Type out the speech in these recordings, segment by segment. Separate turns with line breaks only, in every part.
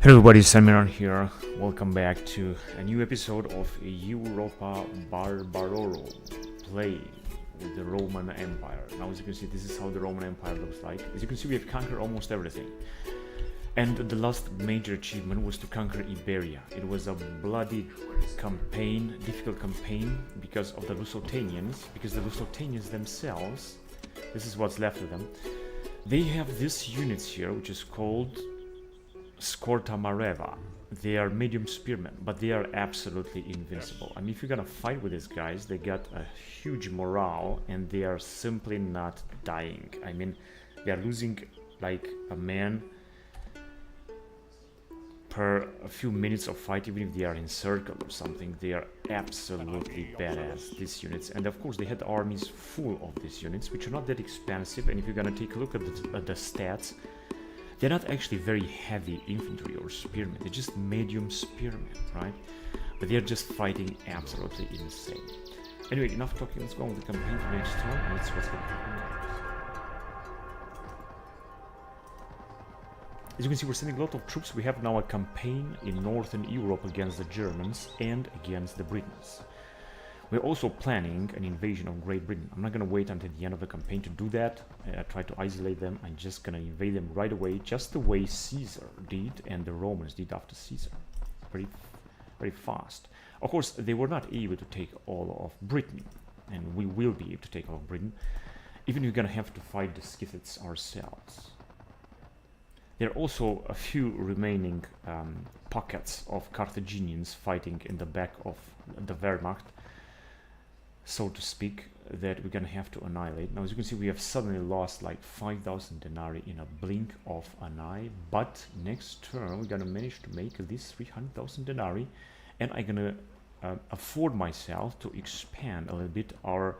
Hello everybody, Samiran here. Welcome back to a new episode of Europa Barbarorum, play with the Roman Empire. Now as you can see, this is how the Roman Empire looks like. As you can see, we have conquered almost everything. And the last major achievement was to conquer Iberia. It was a bloody campaign, difficult campaign, because of the Lusitanians, because the Lusitanians themselves, this is what's left of them, they have these units here, which is called Scorta Mareva. They are medium spearmen, but they are absolutely invincible. I mean, if you're gonna fight with these guys, they got a huge morale and they are simply not dying. I mean, they are losing like a man per a few minutes of fight, even if they are encircled or something. They are absolutely badass, these units. And of course, they had armies full of these units, which are not that expensive. And if you're gonna take a look at the stats, they're not actually very heavy infantry or spearmen, they're just medium spearmen, right? But they're just fighting absolutely insane. Anyway, enough talking, let's go on with the campaign for next turn, and let's see what's going to happen next. As you can see, we're sending a lot of troops. We have now a campaign in Northern Europe against the Germans and against the Britons. We're also planning an invasion of Great Britain. I'm not going to wait until the end of the campaign to do that, try to isolate them. I'm just going to invade them right away, just the way Caesar did and the Romans did after Caesar. Very, very fast. Of course, they were not able to take all of Britain, and we will be able to take all of Britain, even if we're going to have to fight the Scythians ourselves. There are also a few remaining pockets of Carthaginians fighting in the back of the Wehrmacht, so to speak, that we're gonna have to annihilate. Now as you can see, we have suddenly lost like 5,000 denarii in a blink of an eye, but next turn we're gonna manage to make at least 300,000 denarii, and I'm gonna afford myself to expand a little bit our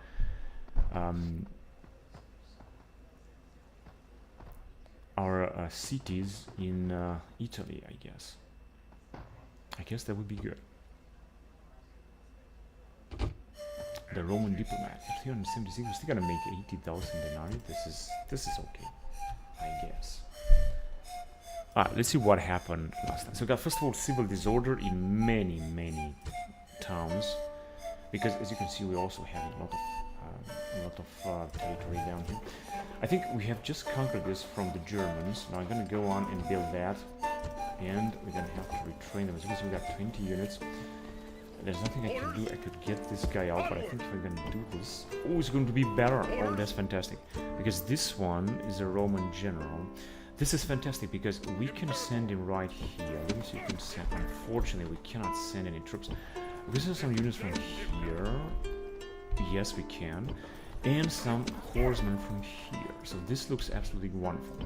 cities in Italy, I guess. That would be good. The Roman diplomat, 376, we're still gonna make 80,000 denarii. This is okay, I guess. Let's see what happened last time. So we got, first of all, civil disorder in many towns, because as you can see, we also have a lot of territory down here. I think we have just conquered this from the Germans. Now I'm gonna go on and build that, and we're gonna have to retrain them. As you can see, we got 20 units. There's nothing I can do. I could get this guy out, but I think if we're gonna do this, oh, it's going to be better. Oh, that's fantastic, because this one is a Roman general. This is fantastic because we can send him right here. Let me see if we can send. Unfortunately, we cannot send any troops. We can send some units from here. Yes, we can, and some horsemen from here. So this looks absolutely wonderful.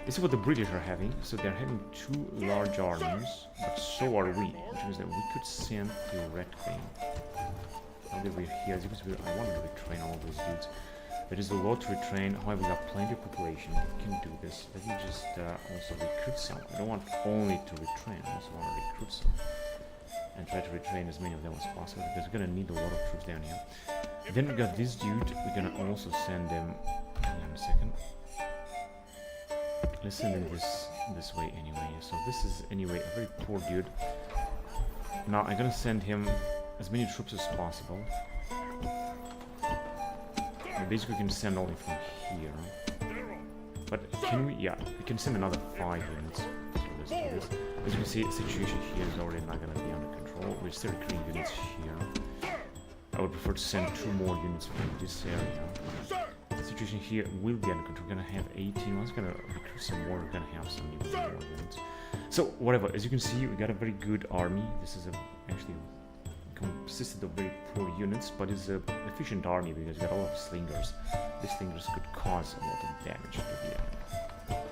This is what the British are having. So they're having two large armies, but so are we, which means that we could send theoretically. Now that we're here, as you can see, I wanted to retrain all those dudes. There is a lot to retrain. However, we got plenty of population. We can do this. Let me just also recruit some. I don't want only to retrain. I also want to recruit some and try to retrain as many of them as possible, because we're gonna need a lot of troops down here. Then we got this dude. We're gonna also send them. Hang on a second. Let's send him this way anyway. So this is anyway a very poor dude. Now I'm gonna send him as many troops as possible. And basically, we can send only from here. But can we? Yeah, we can send another 5 units. So let's do this. As you can see, the situation here is already not gonna be under control. We're still recruiting units here. I would prefer to send 2 more units from this area. The situation here will be under control. We're gonna have 18. I was gonna recruit some more. We're gonna have some even more units. So whatever. As you can see, we got a very good army. This is actually consisted of very poor units, but it's an efficient army because we got a lot of slingers. These slingers could cause a lot of damage to the enemy.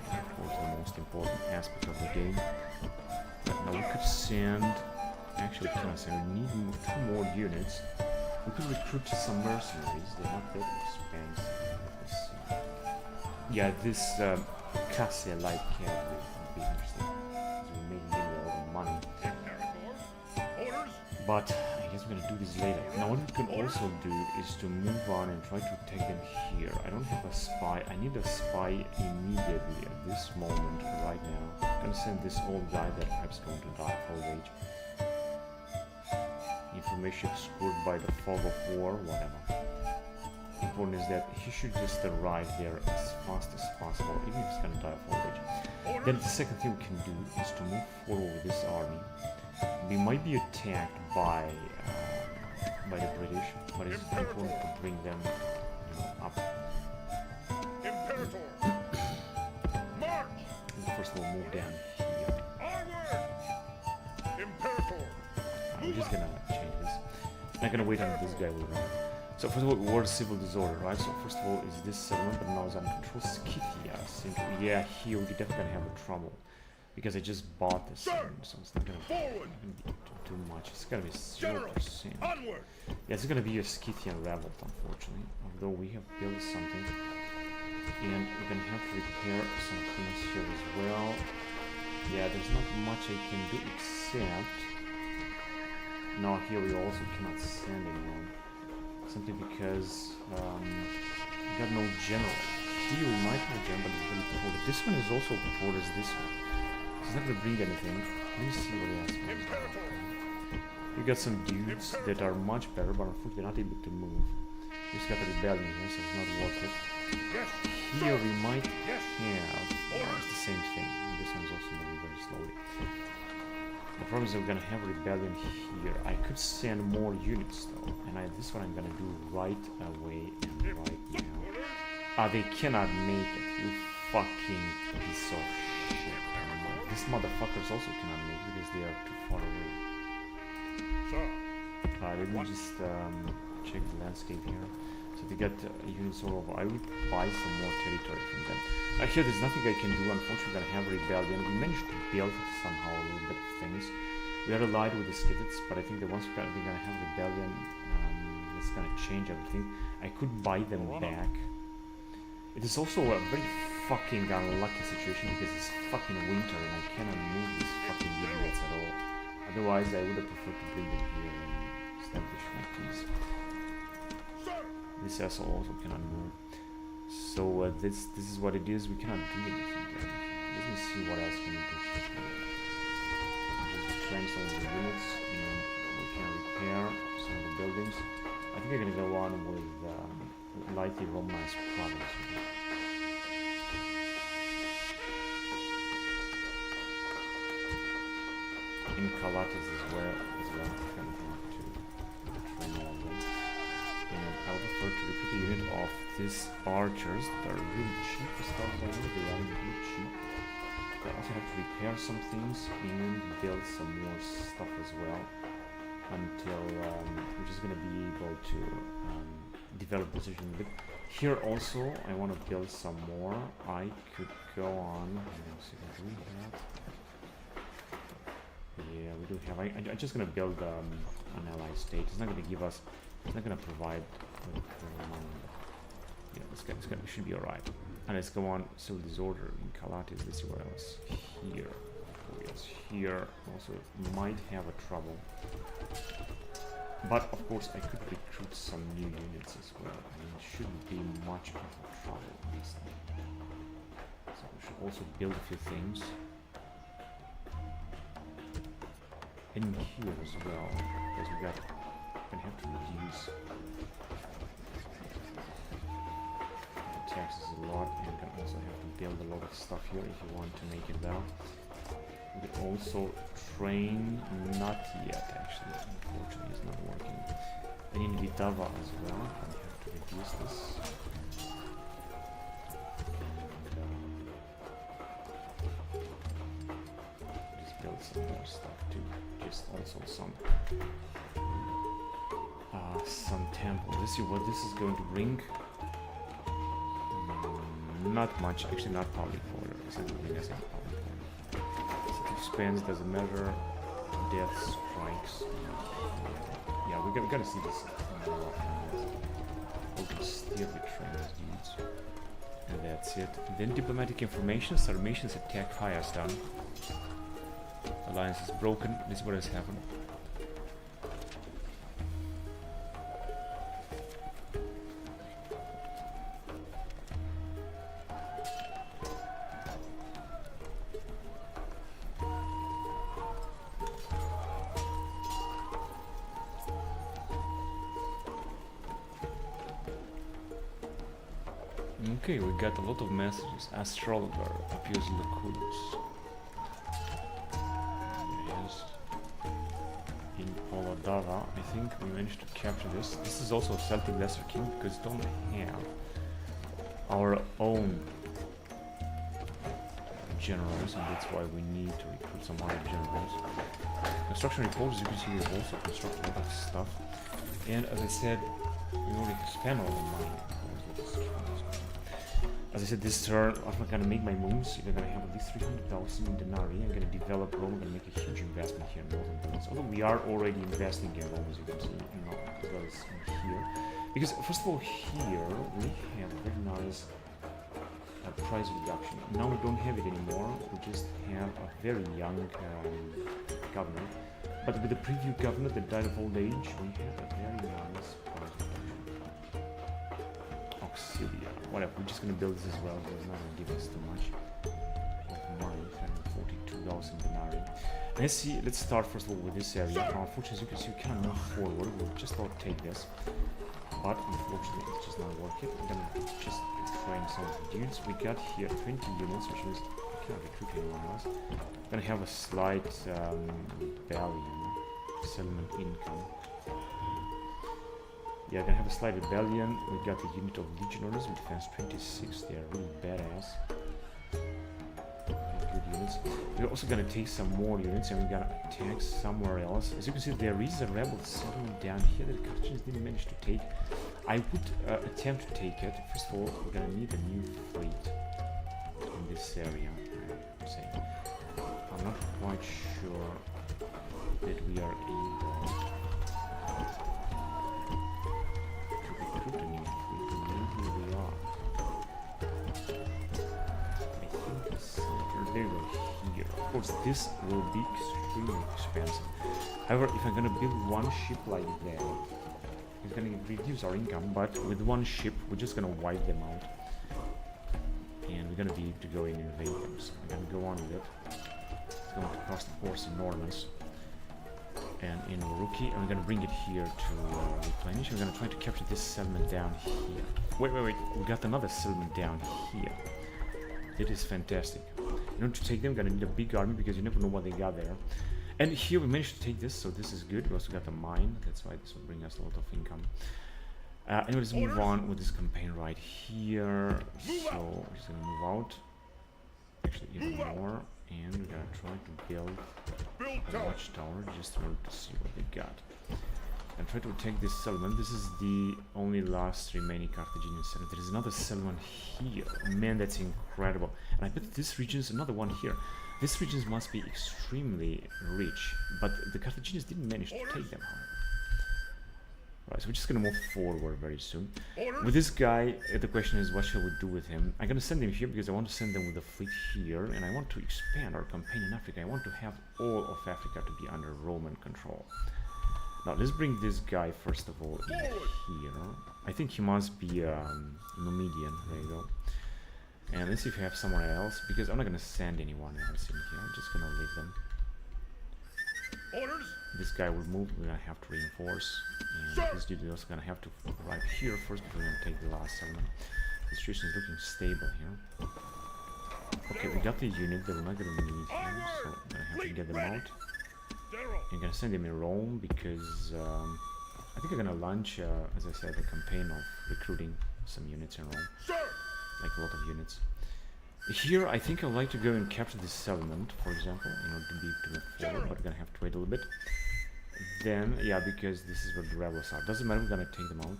Of course, the most important aspect of the game. But now we could send. Actually, we need 2 more units. We could recruit some mercenaries. They're not that expensive. Yeah, this Cassia light cavalry would be interesting. We may need a lot of money. But I guess guess we're gonna do this later. Now what we can also do is to move on and try to take them here. I don't have a spy. I need a spy immediately at this moment right now. I'm gonna send this old guy that perhaps going to die of old age. Information obscured by the fog of war, whatever. Important is that he should just arrive there as fast as possible, even if he's gonna die of old age. Then the second thing we can do is to move forward with this army. We might be attacked by the British, but it's important to bring them, up.
Imperator! March!
First of all, move down here.
Onward! Imperator!
We're just gonna change this. Not gonna wait until this guy will run. So first of all, war civil disorder, right? So first of all, is this settlement that now is under control? Scythia. Yeah, here we're definitely gonna have a trouble. Because I just bought this thing, so it's not gonna be too much. It's gonna be 0%.
Onward!
Yeah, it's gonna be a Scythian revolt, unfortunately. Although we have built something. And we're gonna have to repair some things here as well. Yeah, there's not much I can do except... Now here we also cannot send anyone. Simply because we got no general. Here we might have a general, but it's really poor. This one is also poor as this one. It's not gonna bring anything. Let me see what else. We got some dudes that are much better, but unfortunately they're not able to move. We just got the rebellion here, so it's not worth it. Here we might have... it's the same thing. This one's also moving very slowly. The problem is that we're gonna have a rebellion here. I could send more units though, and this one I'm gonna do right away and right now. They cannot make it, you fucking piece of shit. These motherfuckers also cannot make it because they are too far away. Let me just check the landscape here. So they got units all over. I would buy some more territory from them. Here there's nothing I can do. Unfortunately, we're gonna have a rebellion. We managed to build somehow a little bit of things. We are allied with the Scythians, but I think that once we're gonna have a rebellion, it's gonna change everything. I could buy them back. It is also a very fucking unlucky situation because it's fucking winter and I cannot move these fucking idiots at all. Otherwise, I would have preferred to bring them here and establish my peace. This asshole also cannot move. So this is what it is. We cannot do anything there. Let me see what else we need to do. Just train some of the units and we can repair some of the buildings. I think I'm gonna go on with lightly Romanized province. In Calatis as well, kind of to train all of them. And I would prefer to recruit a unit of these archers that are really cheap as far as I know. They are really cheap. I also have to repair some things and build some more stuff as well until we're just going to be able to develop position a bit. Here also I want to build some more. I could go on. Let's see if I do that. Yeah, we do have. I'm just gonna build an allied state. It's not gonna give us. It's not gonna provide. Yeah, it should be alright. And let's go on. Civil disorder in Calatis. Let's see what else here. Oh yes, here also might have a trouble. But of course, I could recruit some new units as well. I mean, it shouldn't be much of a trouble. Honestly. So we should also build a few things. In here as well, because we're gonna have to reduce the taxes a lot, and we're gonna also have to build a lot of stuff here if you want to make it well. We could also train, not yet actually, unfortunately it's not working. And in Vitava as well, we have to reduce this. Build some more stuff too. Just also some temple. Let's see what this is going to bring. Not much, actually not public order. It's not going to bring us any public order. Set expense doesn't matter. Death strikes. Yeah, we're gonna see this. We can still retrain these dudes. And that's it. Then diplomatic information. Sarmatians attack Firestan. Alliance is broken. This is what has happened. Okay, we got a lot of messages. Astrologer, Appius Lucullus. Yes. In Polodara, I think we managed to capture this. This is also a Celtic Lesser King because we don't have our own generals, and that's why we need to recruit some other generals. Construction reports, as you can see, we've also constructed a lot of stuff. And as I said, we already spent all the money. As I said, this turn, I'm not gonna make my moves. We're gonna have at least 300,000 denarii. I'm gonna develop Rome. I'm gonna make a huge investment here in northern Greece. Although we are already investing in Rome, as you can see, as well as in here. Because first of all, here we have a very nice price reduction. Now we don't have it anymore. We just have a very young governor. But with the previous governor that died of old age, we have a very nice price reduction. Auxilia. Whatever, we're just gonna build this as well, so it's not gonna give us too much of money. 342,000 denarii. Let's start first of all with this area. Unfortunately, as you can see, we can't move forward. We'll just about take this. But unfortunately, it's just not working. I'm gonna just train some of the units. We got here 20 units, which means we can't recruit anyone else. We're gonna have a slight rebellion, settlement income. Yeah, gonna have a slight rebellion. We got a unit of legionaries with defense 26. They are really badass. Good units. We're also gonna take some more units and we're gonna attack somewhere else. As you can see, there is a rebel settlement down here that the Carthaginians didn't manage to take. I would attempt to take it. First of all, we're gonna need a new fleet in this area. I'm saying. I'm not quite sure that we are able to recruit a new fleet. Maybe we are. I think it's they were here. Of course, this will be extremely expensive. However, if I'm gonna build one ship like that, it's gonna reduce our income, but with one ship, we're just gonna wipe them out. And we're gonna be able to go in and invade them. So we're gonna go on with it. It's going to cost, of course, enormous. And in Uruki, and we're gonna bring it here to replenish. We're gonna try to capture this settlement down here. Wait. We got another settlement down here. It is fantastic. In order to take them, we're gonna need a big army because you never know what they got there. And here we managed to take this, so this is good. We also got a mine, that's why this will bring us a lot of income. Anyway, let's move on with this campaign right here. So we're just gonna move out. Actually, even more. And we're gonna try to build a watchtower just in order to see what they got. And try to take this settlement. This is the only last remaining Carthaginian settlement. There is another settlement here. Man, that's incredible. And I bet this region is another one here. This region must be extremely rich, but the Carthaginians didn't manage to take them home. Right, so we're just gonna move forward very soon. With this guy, the question is, what shall we do with him? I'm gonna send him here because I want to send them with a fleet here, and I want to expand our campaign in Africa. I want to have all of Africa to be under Roman control. Now, let's bring this guy, first of all, in here. I think he must be Numidian. There you go. And let's see if we have someone else, because I'm not going to send anyone else in here. I'm just going to leave them.
Orders.
This guy will move. We're going to have to reinforce. And this dude is also going to have to arrive here first before we're going to take the last settlement. The situation is looking stable here. Okay, we got the unit that we're not going to need here, so I'm going to have to get them out. I'm gonna send him in Rome because I think I'm gonna launch, as I said, a campaign of recruiting some units in Rome, like a lot of units. Here, I think I'd like to go and capture this settlement, for example, in order to be able to move forward, but we're gonna have to wait a little bit. Then, yeah, because this is where the rebels are. Doesn't matter, we're gonna take them out.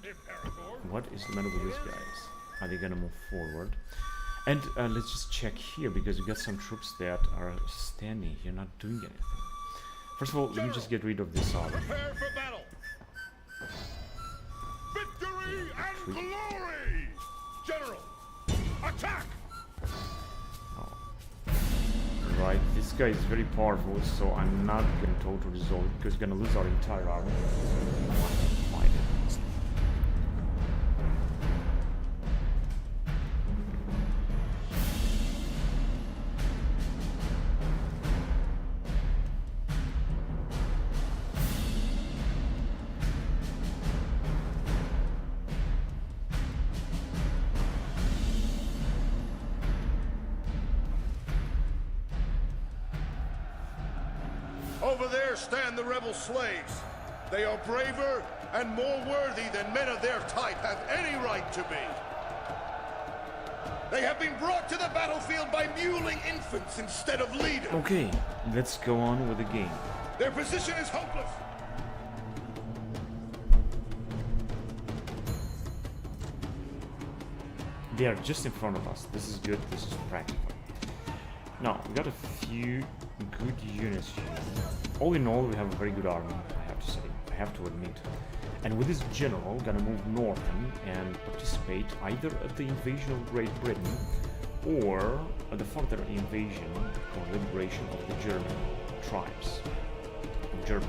What is the matter with these guys? Are they gonna move forward? And let's just check here, because we got some troops that are standing here, not doing anything. First of all, let me just get rid of this army.
Prepare for battle. Victory and glory! General, attack!
Oh. Right, this guy is very powerful, so I'm not going to totally resolve it because we're going to lose our entire army. Fight it.
Over there stand the rebel slaves. They are braver and more worthy than men of their type have any right to be. They have been brought to the battlefield by muling infants instead of leaders.
Okay, let's go on with the game.
Their position is hopeless.
They are just in front of us. This is good. This is practical. Now, we got a few good units here. All in all, we have a very good army, I have to say. I have to admit. And with this general, we're gonna move northern and participate either at the invasion of Great Britain or at the further invasion or liberation of the German tribes. From German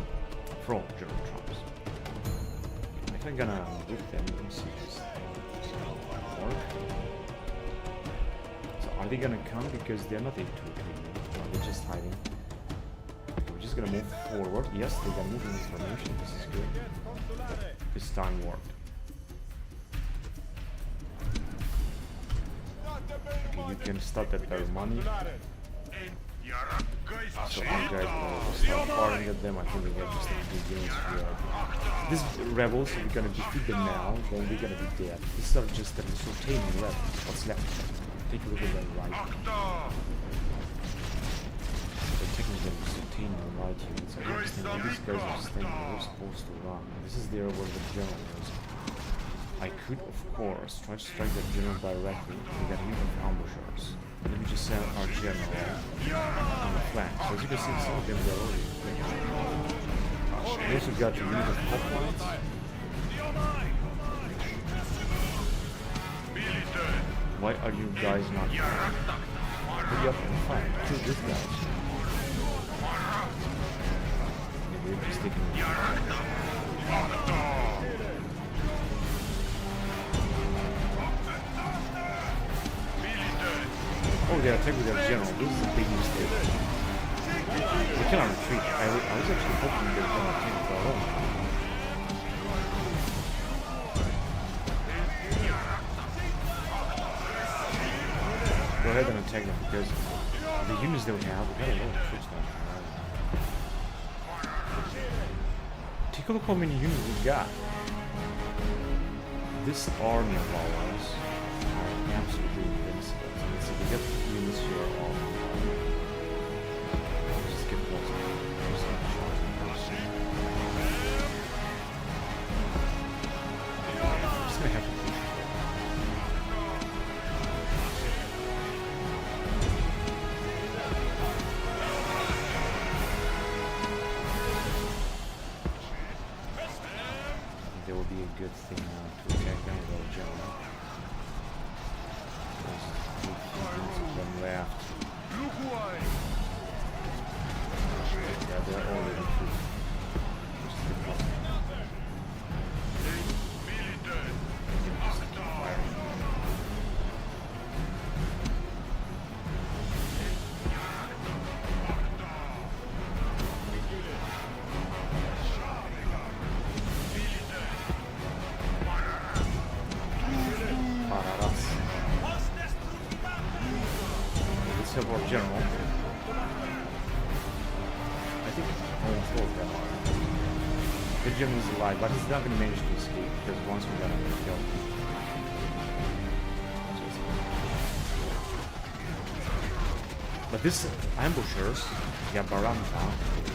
tribes. If I'm gonna with them, let me see if this is gonna work. So are they gonna come? Because they're not able to retreat. No, they're just hiding. Okay, we're just gonna move forward. Yes, they're gonna move in this formation. This is good. This time worked. Okay, you can start at their money. So you guys will start firing at them. I think we have just a few units here. These rebels, if we're gonna defeat them now, then we're gonna be dead. These are just the Sultanian rebels. What's left? Take a look at that right. They're taking the Sultanian right here. So interesting. When these guys are staying, they're supposed to run. This is there where the general is. I could, of course, try to strike that general directly. We got rid of ambushers. Let me just send our general on the flank. So as you can see, some of them are already we also got to rid of top lines. Why are you guys not hurry up and fight? Kill this guy. They're just taking oh, they attack with their general. This is a big mistake. They cannot retreat. I was actually hoping they were going to retreat with our own. Go ahead and attack them because the units that we have, we got a lot of troops now. Take a look how many units we got. This army of ours are absolutely invincible. So we get units here on. Just get close. Just get shot. I'm just gonna have to push. There will be a good thing to attack them with our general. Them left. Yeah, they're already free. Civil general. I think almost all of them are. The general is alive, but he's not going to manage to escape because once we got him, we killed him. But this ambushers, yeah, Baranta,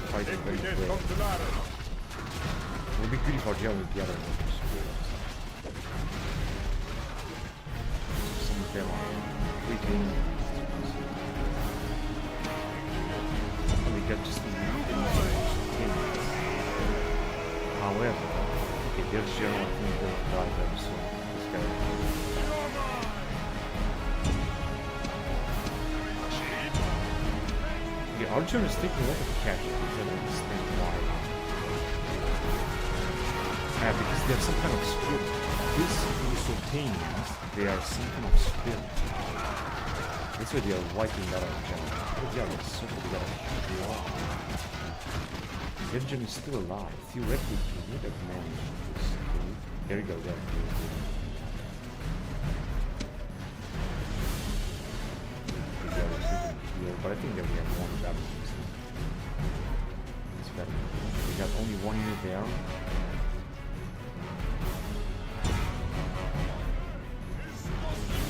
fight it very quick. It would be good if our general would be other ambushers. Some of them are weakening. Got just however, okay, there's general, I think they'll die very soon. This guy. The archer is taking a lot of casualties. I don't understand why. Because they have some kind of spirit. These Sultanians, they are some kind of spirit. That's why they are wiping out our general. Yeah, that's so we got a huge wall. The engine is still alive. Theoretically, he would have managed this. There you go, there. But I think that we have one battle. right there.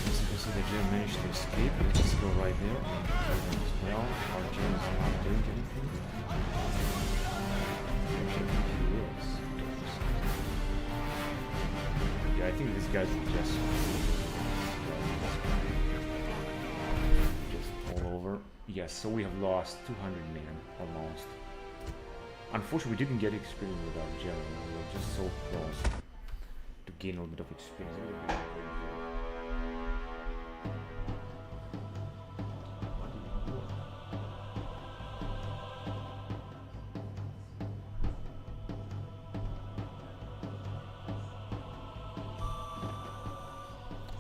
As you can see, the German managed to escape. Let's just go right there and kill them as well. Our German is not doing anything. Actually, I think he is. Yeah, I think these guys will just all over. Yes, so we have lost 200 men almost. Unfortunately, we didn't get experience with our German. We were just so close to gain a little bit of experience.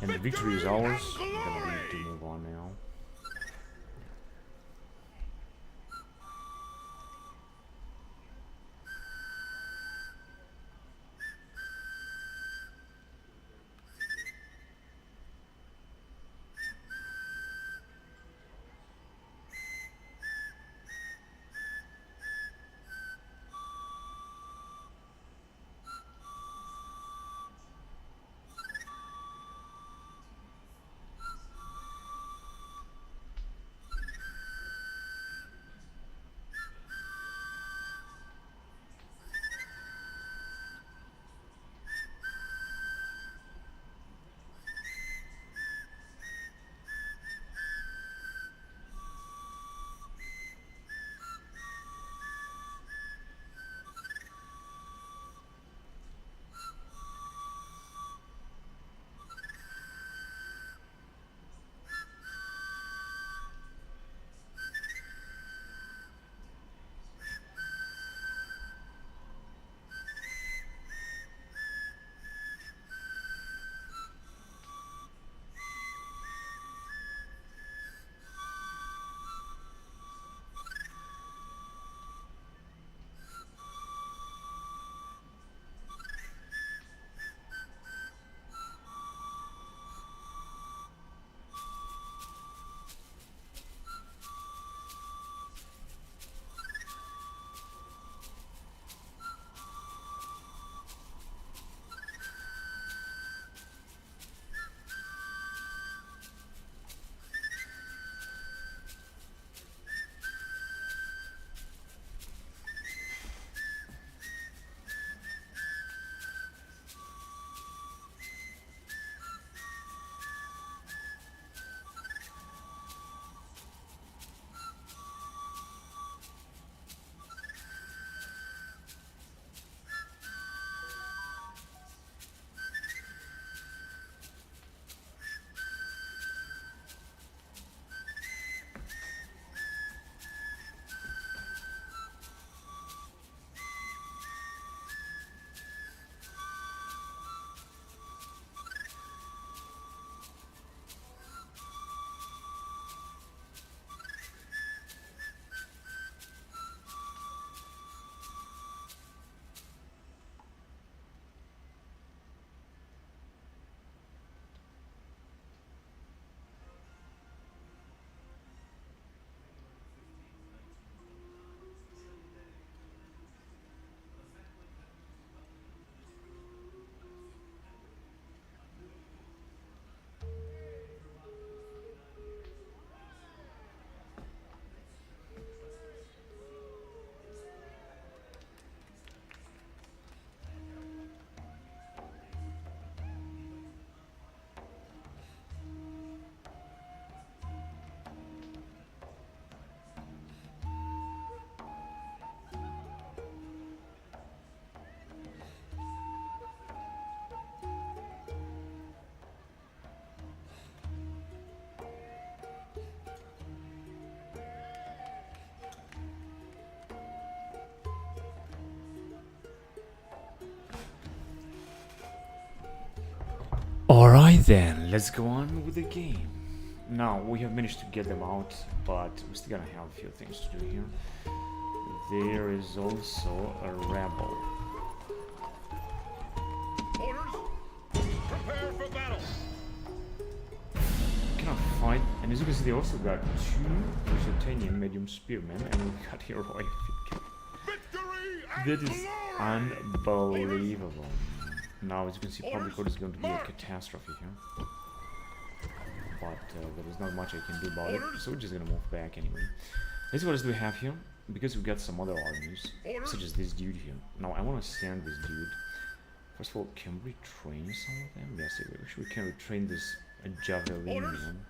And the victory is ours. We're gonna need to move on now. Alright then, let's go on with the game. Now, we have managed to get them out, but we're still gonna have a few things to do here. There is also a rebel.
Orders! Prepare for battle!
We cannot fight, and as you can see, they also got two Lusitanian medium spearmen, and we got heroic.
Victory and
That is
glory!
Unbelievable. Now, as you can see, public order is going to be a catastrophe here. But there is not much I can do about it, so we're just gonna move back anyway. Let's see what else do we have here. Because we've got some other armies, such as this dude here. Now, I want to send this dude. First of all, can we train some of them? Yes, we can retrain this javelin man.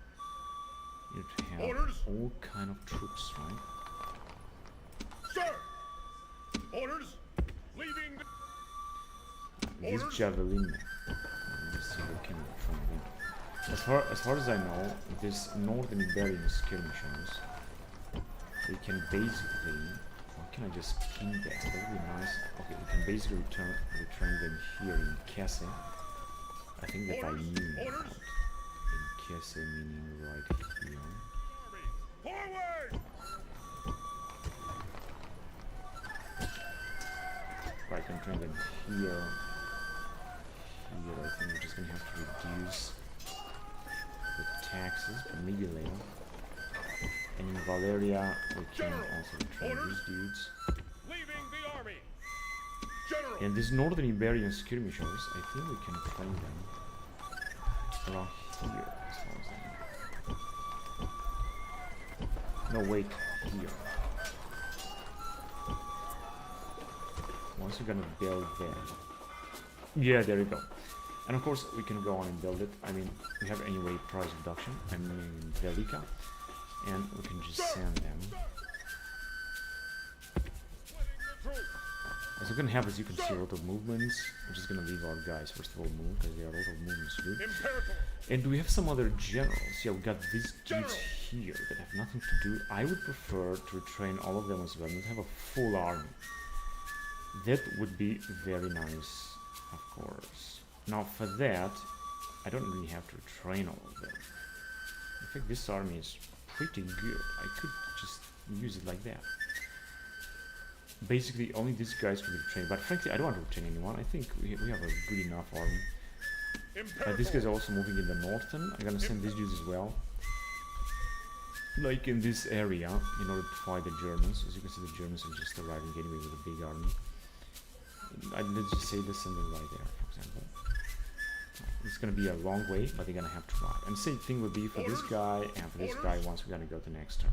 You have all kind of troops, right?
Sir! Orders! Leaving the...
This javelin man. Let's see what can we train them. As far as I know, this northern Iberian skirmishers, we can basically... Why can I just pin that? That would be nice. Okay, we can basically retrain them here in Kesse. I think that I knew about. In Kesse, meaning right here.
Forward!
Right, I can train them here. Here, I think we're just gonna have to reduce the taxes, but maybe later. And in Valeria, we can also train these dudes.
Leaving the army. General.
And these northern Iberian skirmishers, I think we can train them around here, as far as I know. No, wait, here. Once we're gonna build that. Yeah, there you go. And of course, we can go on and build it. I mean, we have anyway price reduction. I mean, Delica. And we can just send them. As we're gonna have, as you can see, a lot of movements. We're just gonna leave our guys first of all move, because there are a lot of movements to do. And do we have some other generals? Yeah, we got these dudes here that have nothing to do. I would prefer to train all of them as well and have a full army. That would be very nice, of course. Now for that, I don't really have to train all of them. I think this army is pretty good. I could just use it like that. Basically, only these guys could be trained. But frankly, I don't want to train anyone. I think we have a good enough army. These guys are also moving in the northern. I'm gonna send these dudes as well. Like in this area, in order to fight the Germans. As you can see, the Germans are just arriving anyway with a big army. Let's just say this and then right there, for example. It's gonna be a long way, but they're gonna have to ride. And same thing would be for this guy and for this guy once we're gonna go to the next turn.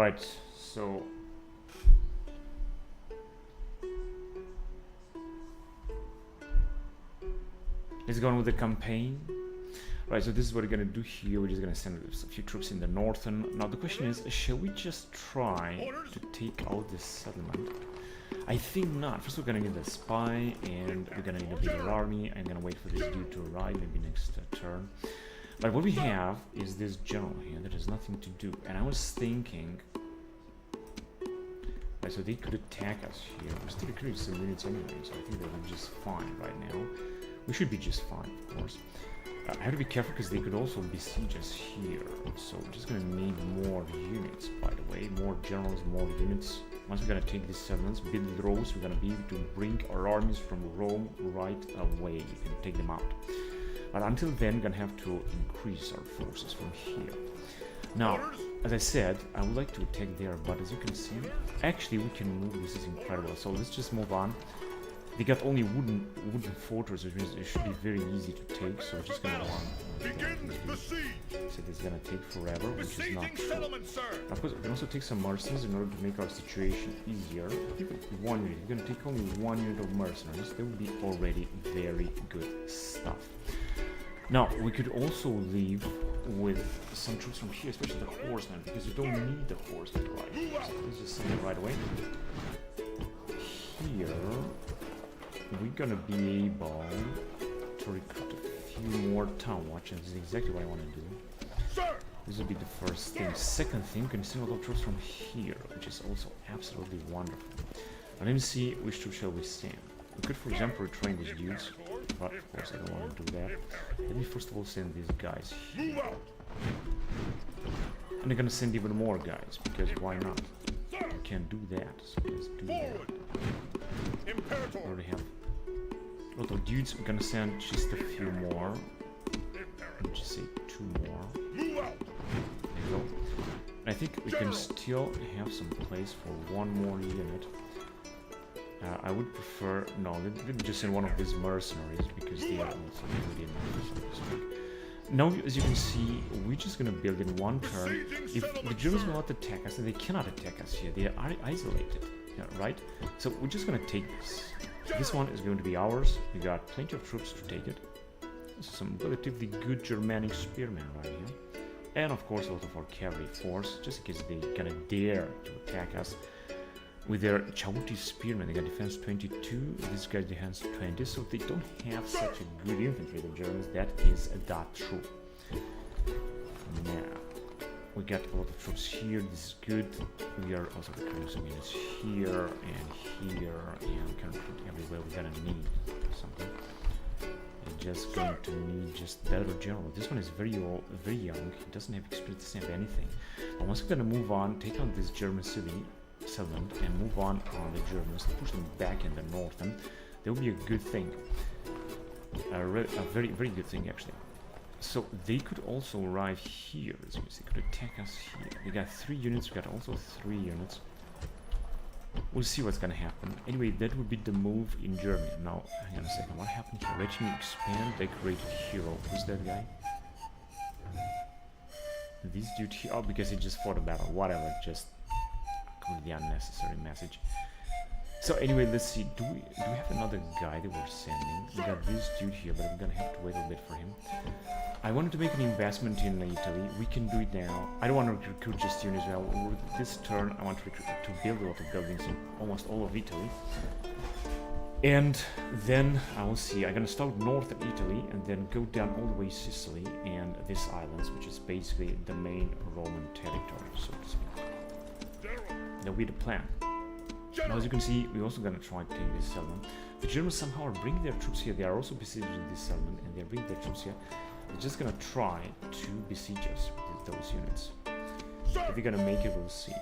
Alright, so... let's go on with the campaign. Right, so this is what we're gonna do here. We're just gonna send a few troops in the northern. Now the question is, shall we just try to take out this settlement? I think not. First we're gonna need a spy, and we're gonna need a bigger army. I'm gonna wait for this dude to arrive, maybe next turn. But what we have is this general here that has nothing to do. And I was thinking... right, so they could attack us here. We're still recruiting some units anyway, so I think that we're just fine right now. We should be just fine, of course. I have to be careful because they could also besiege us here. So we're just gonna need more units, by the way. More generals, more units. Once we're gonna take these settlements, build roads, we're gonna be able to bring our armies from Rome right away and take them out. But until then, we're gonna have to increase our forces from here. Now, as I said, I would like to attack there, but as you can see, actually we can move. This is incredible. So let's just move on. They got only wooden fortress, which means it should be very easy to take. So we're just gonna go on. So this is gonna take forever, which is not true. Of course, we can also take some mercenaries in order to make our situation easier. Even 1 unit. You're gonna take only 1 unit of mercenaries. That would be already very good stuff. Now, we could also leave with some troops from here, especially the horsemen, because you don't need the horsemen right here. So let's just send them right away. Here, we're gonna be able to recruit a few more town watches. This is exactly what I want to do. This will be the first thing. Second thing, we can send a lot of troops from here, which is also absolutely wonderful. Now, let me see which troops shall we send. We could, for example, retrain these dudes, but of course I don't want to do that. Let me first of all send these guys here. And I'm gonna send even more guys, because why not? We can do that, so let's do that. We already have a lot of dudes. We're gonna send just a few more. Let me just say 2 more. There you go. And I think we can still have some place for 1 more unit. I would prefer... no, let me just send one of these mercenaries, because they are also good enough, so to speak. Now, as you can see, we're just gonna build in 1 turn. If the Germans will not attack us, then they cannot attack us here. They are isolated, right? So we're just gonna take this. This one is going to be ours. We got plenty of troops to take it. Some relatively good Germanic spearmen right here. And of course, a lot of our cavalry force, just in case they're gonna dare to attack us. With their Chauti spearmen, they got defense 22, this guy defense 20, so they don't have such a good infantry, the Germans. That is that true. Now, we got a lot of troops here, this is good. We are also recruiting some units here, and can recruit everywhere. We're gonna need something. We're just going to need just better general. This one is very old, very young, he doesn't have experience, doesn't have anything. But once we're gonna move on, take on this German settlement and move on the Germans, push them back in the north, and that would be a good thing. A very, very good thing, actually. So they could also arrive here, as you can see, they could attack us here. We got 3 units, we got also 3 units. We'll see what's gonna happen. Anyway, that would be the move in Germany. Now, hang on a second, what happened here? Let me expand, decorated hero. Who's that guy? This dude here, oh, because he just fought a battle, whatever, just completely unnecessary message. So anyway, let's see, do we have another guy that we're sending? We got this dude here, but we're gonna have to wait a little bit for him. I wanted to make an investment in Italy. We can do it now. I don't want to recruit just here in Israel. This turn, I want to build a lot of buildings in almost all of Italy. And then I will see. I'm gonna start north of Italy and then go down all the way Sicily and these islands, which is basically the main Roman territory, so to speak. That'll be the plan. Now, as you can see, we're also gonna try to take this settlement. The Germans somehow are bringing their troops here. They are also besieging this settlement, and they're bringing their troops here. They're just gonna try to besiege us with those units. If they're gonna make it, we'll see.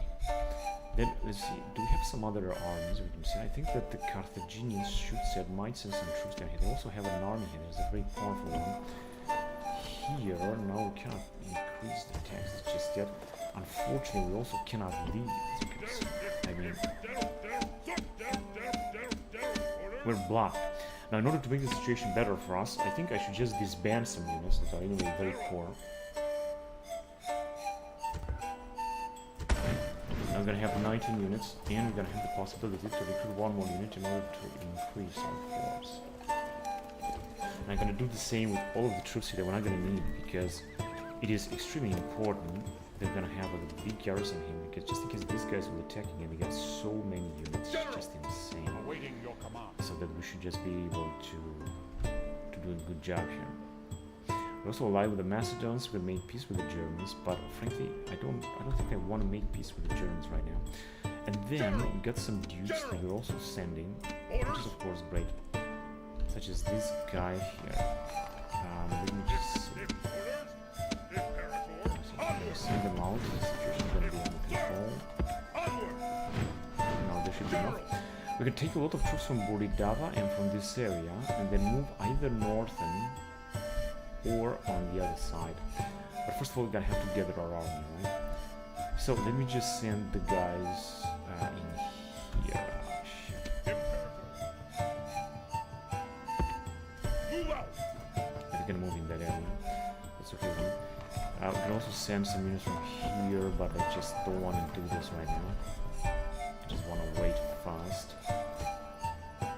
Then let's see. Do we have some other armies we can see? I think that the Carthaginians might send some troops down here. They also have an army here. There's a very powerful one. Here, now we cannot increase the taxes just yet. Unfortunately, we also cannot leave, as you can see. I mean, we're blocked. Now, in order to make the situation better for us, I think I should just disband some units that are anyway very poor. we're gonna have 19 units, and we're gonna have the possibility to recruit one more unit in order to increase our force. And I'm gonna do the same with all of the troops here that we're not gonna need, because it is extremely important that we're gonna have a big garrison here, because just in case these guys will attack again, we got so many units, it's just insane.
Awaiting your command.
So that we should just be able to do a good job here. We also allied with the Macedons. We made peace with the Germans, but frankly, I don't think I want to make peace with the Germans right now. And then we got some dudes that we're also sending, which is of course great, such as this guy here. Let me just see. So send them out. The situation is going to be under control. Now there should be enough. We can take a lot of troops from Buridava and from this area, and then move either northern or on the other side. But first of all, we're gonna have to gather our army, right? So let me just send the guys in here. Shit. They're gonna move in that area. That's okay. We can also send some units from here, but I just don't want to do this right now. I just want to wait fast.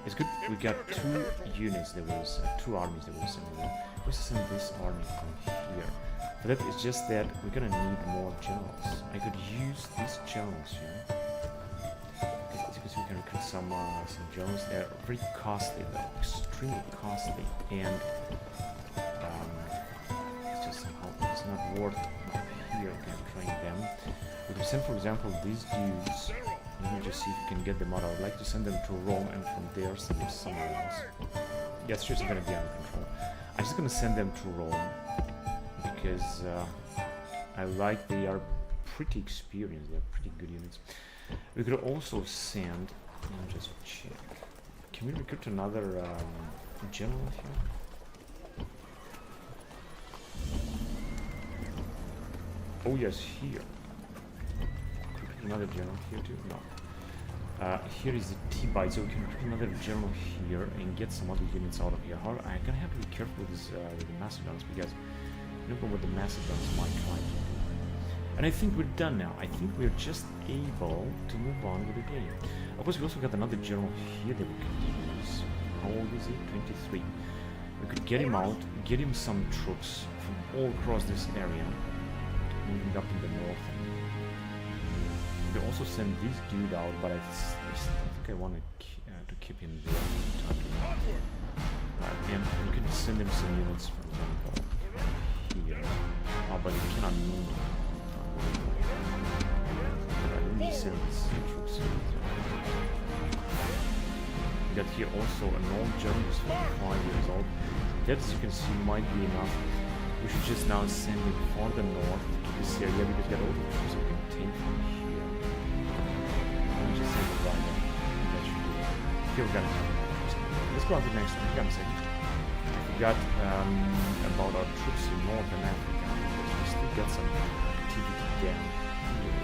It's good. We got two units. There was two armies that were sending. Let's send this army from here. For that, it's just that we're gonna need more generals. I could use these generals here. As you can see, we can recruit some generals. They're very costly, though, extremely costly, and it's just somehow it's not worth here. We can train them. We can send, for example, these dudes. Let me just see if we can get them out. I would like to send them to Rome, and from there send them somewhere else. Yeah, it's just gonna be under control. I'm just gonna send them to Rome because I like they are pretty experienced. They're pretty good units. We could also send. Let me just check. Can we recruit another general here? Oh yes, here. Another general here too? No. Here is the T-bite, so we can recruit another general here and get some other units out of here. However, I'm gonna have to be careful with this, with the Macedons, because you don't know what the Macedons might try to do. And I think we're done now. I think we're just able to move on with the game. Of course, we also got another general here that we can use. How old is he? 23. We could get him out, get him some troops from all across this area, moving up in the north. They also send this dude out, but I think I want to keep him there. And we can send him some units, for example, here. Oh, but we cannot move. Let me send these troops here. We got here also an old German who's 45 years old. That, as you can see, might be enough. We should just now send him further north to this area, because we got all the troops we can take from here. Here we got let's go on to the next one. Hang on a second. I forgot about our troops in Northern Africa. We still got some activity down here.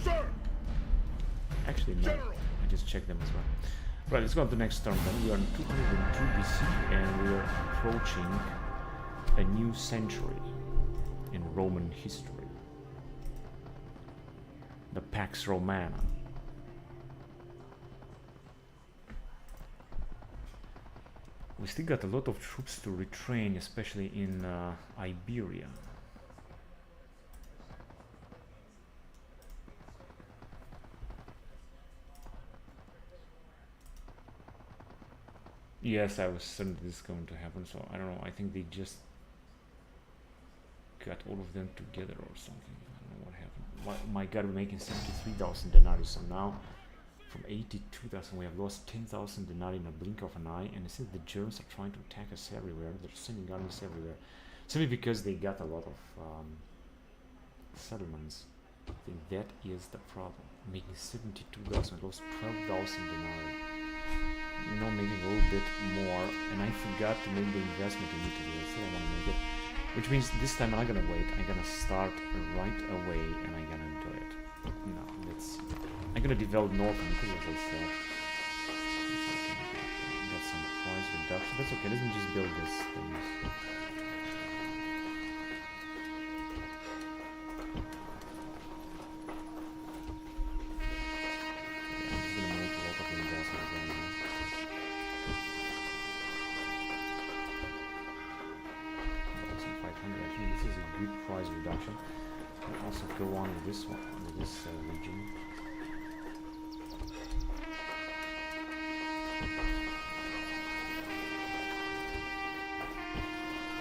Sir!
Actually, no. I just checked them as well. Right, let's go on to the next turn then. We are in 202 BC and we are approaching a new century in Roman history. The Pax Romana. We still got a lot of troops to retrain, especially in Iberia. Yes, I was certain this is going to happen, so I don't know. I think they just got all of them together or something. I don't know what happened. My god, we're making 73,000 denarii, so now from 82,000 we have lost 10,000 denarii in a blink of an eye, and it seems the Germans are trying to attack us everywhere. They're sending armies everywhere, simply because they got a lot of settlements. I think that is the problem. Making 72,000, lost 12,000 denarii. You know, making a little bit more, and I forgot to make the investment in Italy. I said I want to make it, which means this time I'm not gonna wait. I'm gonna start right away, and I'm gonna do it. No, let's see. I'm gonna develop Northern, because as I said, got some price reduction. That's okay. Let me just build this thing. price reduction. We'll also go on with this one, with this region.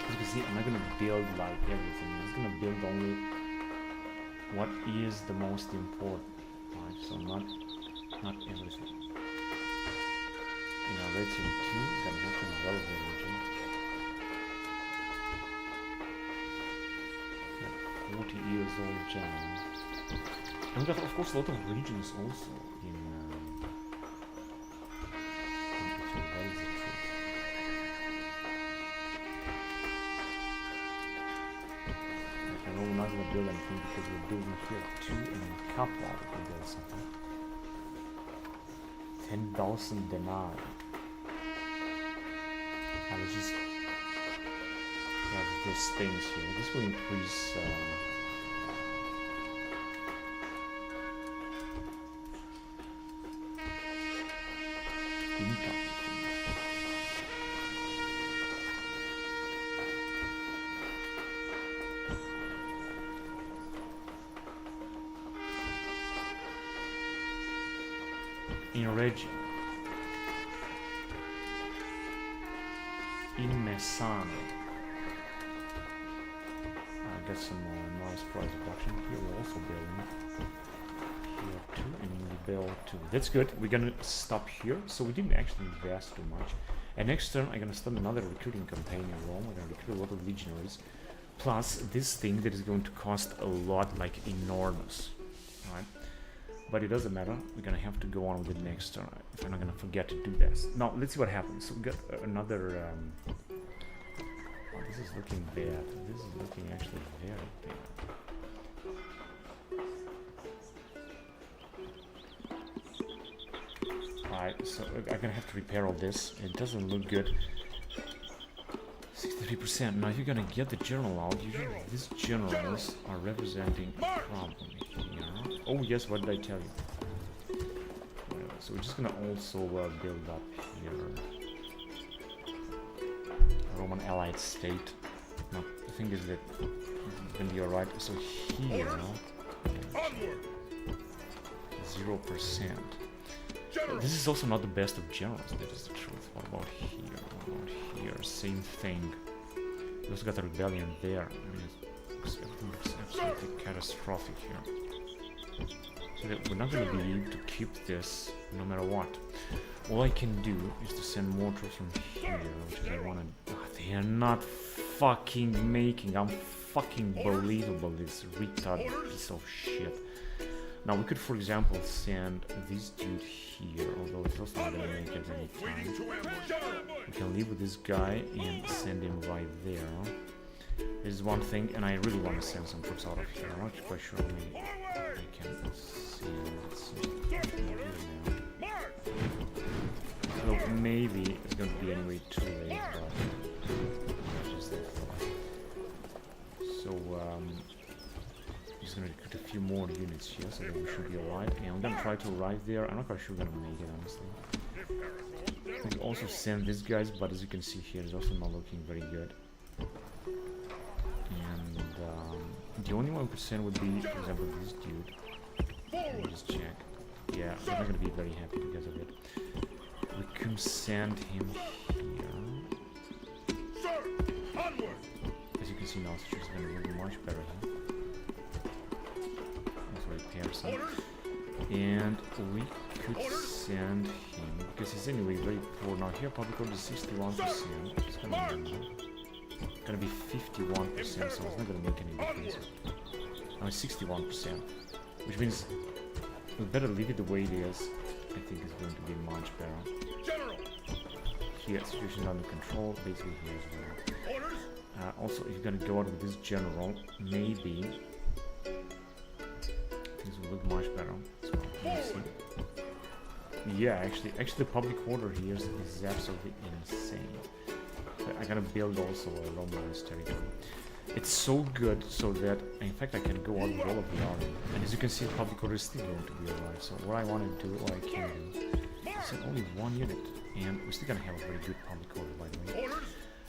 As you can see, I'm not gonna build like everything. I'm just gonna build only what is the most important, right? So not everything. In our region 2, we're gonna have to develop the region. 40 years old general. And we got, of course, a lot of regions also in I know we're not going to build anything because we're building here 2 and in Capua we can build something. 10,000 denarii. And let's just have these things here. This will increase income. In Regi, in Messano, I got some nice price reduction here. We're also building here 2 and we build 2. That's good. We're gonna stop here. So we didn't actually invest too much. And next turn, I'm gonna start another recruiting campaign in Rome. We're gonna recruit a lot of legionaries, plus this thing that is going to cost a lot, like enormous, right? But it doesn't matter. We're gonna have to go on with it next turn if I'm not gonna forget to do this. Now let's see what happens. So we got another. Oh, this is looking bad. This is looking actually very bad. Alright, so I'm gonna have to repair all this. It doesn't look good. 63%. Now if you're gonna get the general out, usually these generals are representing a problem here. Oh yes, what did I tell you? So we're just gonna also build up here Roman allied state. Now the thing is that it's gonna be alright. So here, 0%. This is also not the best of generals, that is the truth. What about here? What about here? Same thing. We also got a rebellion there. I mean, everything looks absolutely catastrophic here. So that we're not going to be able to keep this no matter what. All I can do is to send more troops from here, which is I want to... they are not fucking making... fucking believable, this retard piece of shit. Now we could, for example, send this dude here, although it's also not going to make it any time. We can leave with this guy and send him right there. This is one thing, and I really want to send some troops out of here. I'm not quite sure maybe I can see. Let's see. So maybe it's going to be anyway too late, but just that thought. So I'm just going to recruit a few more units here, so that we should be alright. And I'm going to try to arrive there. I'm not quite sure we're going to make it, honestly. We can also send these guys, but as you can see here, it's also not looking very good. And the only one we could send would be, for example, this dude. Let me just check. Yeah, I'm not going to be very happy because of it. We can send him here. As you can see now, it's going to be much better here. Also repair some. And we could send him, because he's anyway very poor. Now here public order is 61%. It's gonna be 51%, so it's not gonna make any difference. Now it's 61%, which means we better leave it the way it is. I think it's going to be much better. Here, situation under control, basically here as well. Also, if you're gonna go out with this general, maybe things will look much better. So, let's see. Yeah, actually, the public order here is absolutely insane. I'm gonna build also a Romanist territory. It's so good so that, in fact, I can go out with all of the army. And as you can see, the public order is still going to be alright. So what I want to do, what I can do, is send only one unit. And we're still gonna have a very good public order, by the way.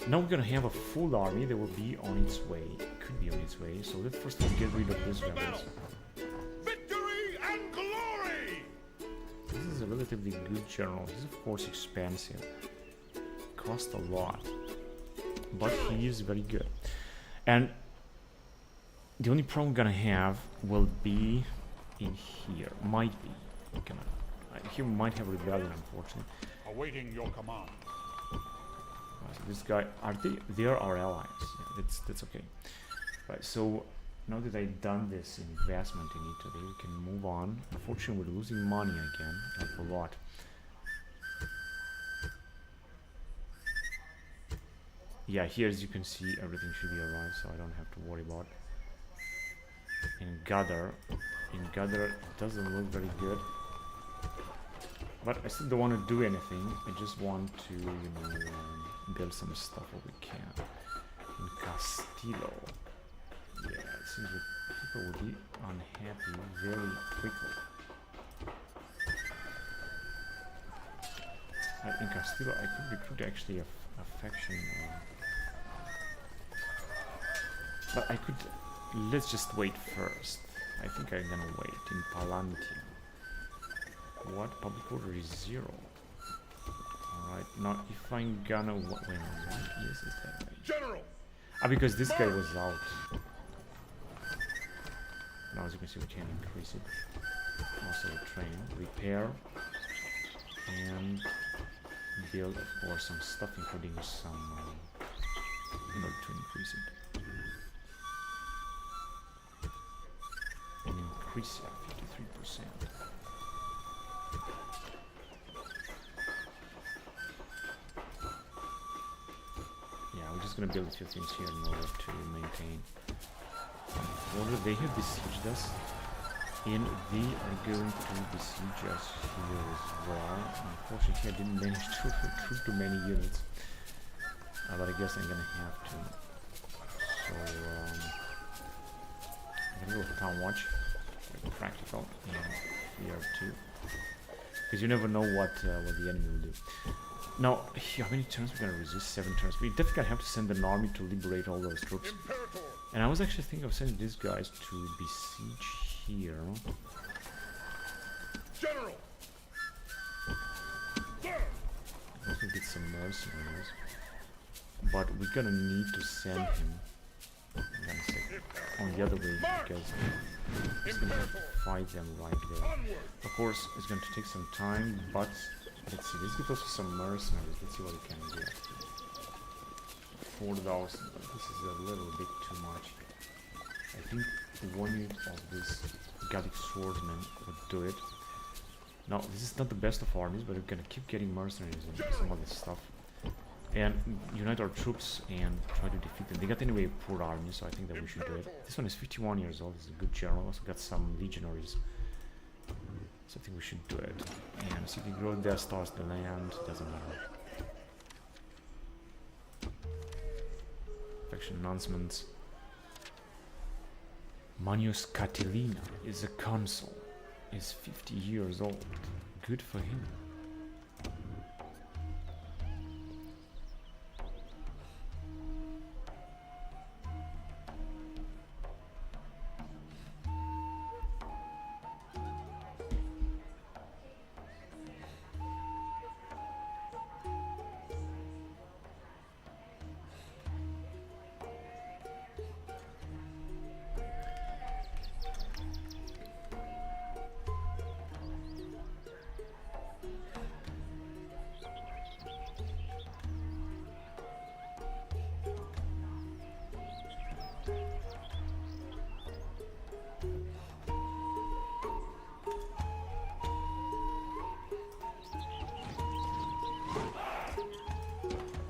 Now we're gonna have a full army that will be on its way. should be on its way. So let's first of all get rid of these rebels.
Victory and glory!
This is a relatively good general. He's of course expensive. Cost a lot. But he is very good. And the only problem we're gonna have will be in here. Might be. He might have rebellion, unfortunately.
Awaiting your command.
So this guy, they are our allies. Yeah, that's okay. Right, so now that I've done this investment in Italy, we can move on. Unfortunately, we're losing money again, like a lot. Yeah, here as you can see, everything should be alright, so I don't have to worry about. In Gather, it doesn't look very good. But I still don't want to do anything. I just want to, you know, build some stuff where we can. In Castillo. Yeah, it seems that people will be unhappy very quickly. In Castillo, I could recruit actually a faction. But I could... Let's just wait first. I think I'm gonna wait. In Palantia. What? Public order is 0. Alright, now if I'm gonna... Wait, what is it that way?
General!
Because this guy was out. Now as you can see we can increase it. Also train, repair, and build of course some stuff including some... in order to increase it. And increase it 53%. I'm just gonna build a few things here in order to maintain order. They have besieged us, and they are going to besiege us here as well. Unfortunately, I didn't manage to recruit too many units, but I guess I'm gonna have to. So I'm gonna go with Town Watch, very practical, and here too, because you never know what the enemy will do. Now, how many turns we're gonna resist? 7 turns. We definitely have to send an army to liberate all those troops.
Imperator!
And I was actually thinking of sending these guys to besiege here.
General!
Also get some mercenaries. But we're gonna need to send him on the other way because he's gonna have to fight them right there. Of course, it's going to take some time, but let's see. Let's get also some mercenaries. Let's see what we can get. 4,000. This is a little bit too much. I think 1 unit of this Gallic swordmen would do it. Now, this is not the best of armies, but we're gonna keep getting mercenaries and some other stuff. And unite our troops and try to defeat them. They got anyway a poor army, so I think that we should do it. This one is 51 years old. He's a good general. Also got some legionaries. So I think we should do it. And city growth there starts the land. Doesn't matter. Faction announcements. Manius Catilina is a consul. Is 50 years old. Good for him.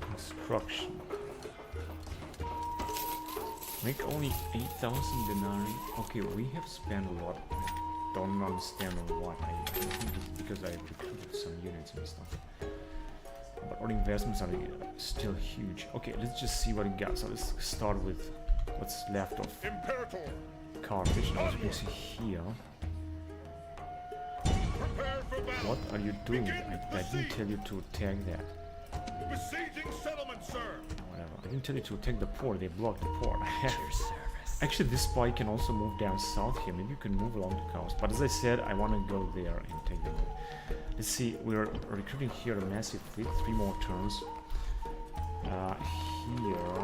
Construction. Make only 8,000 denarii. Okay, we have spent a lot. I don't understand what. I think it's because I recruited some units and stuff. But our investments are still huge. Okay, let's just see what we got. So let's start with what's left of
Imperator!
Carthage. Now, as you can see here.
Prepare for battle!
What are you doing? I didn't tell you to attack that.
Besieging settlement, sir!
Whatever. I didn't tell you to attack the port. They blocked the port.
At your service.
Actually, this spy can also move down south here. Maybe you can move along the coast. But as I said, I want to go there and take them out. Let's see, we're recruiting here a massive fleet. 3 more turns. Here,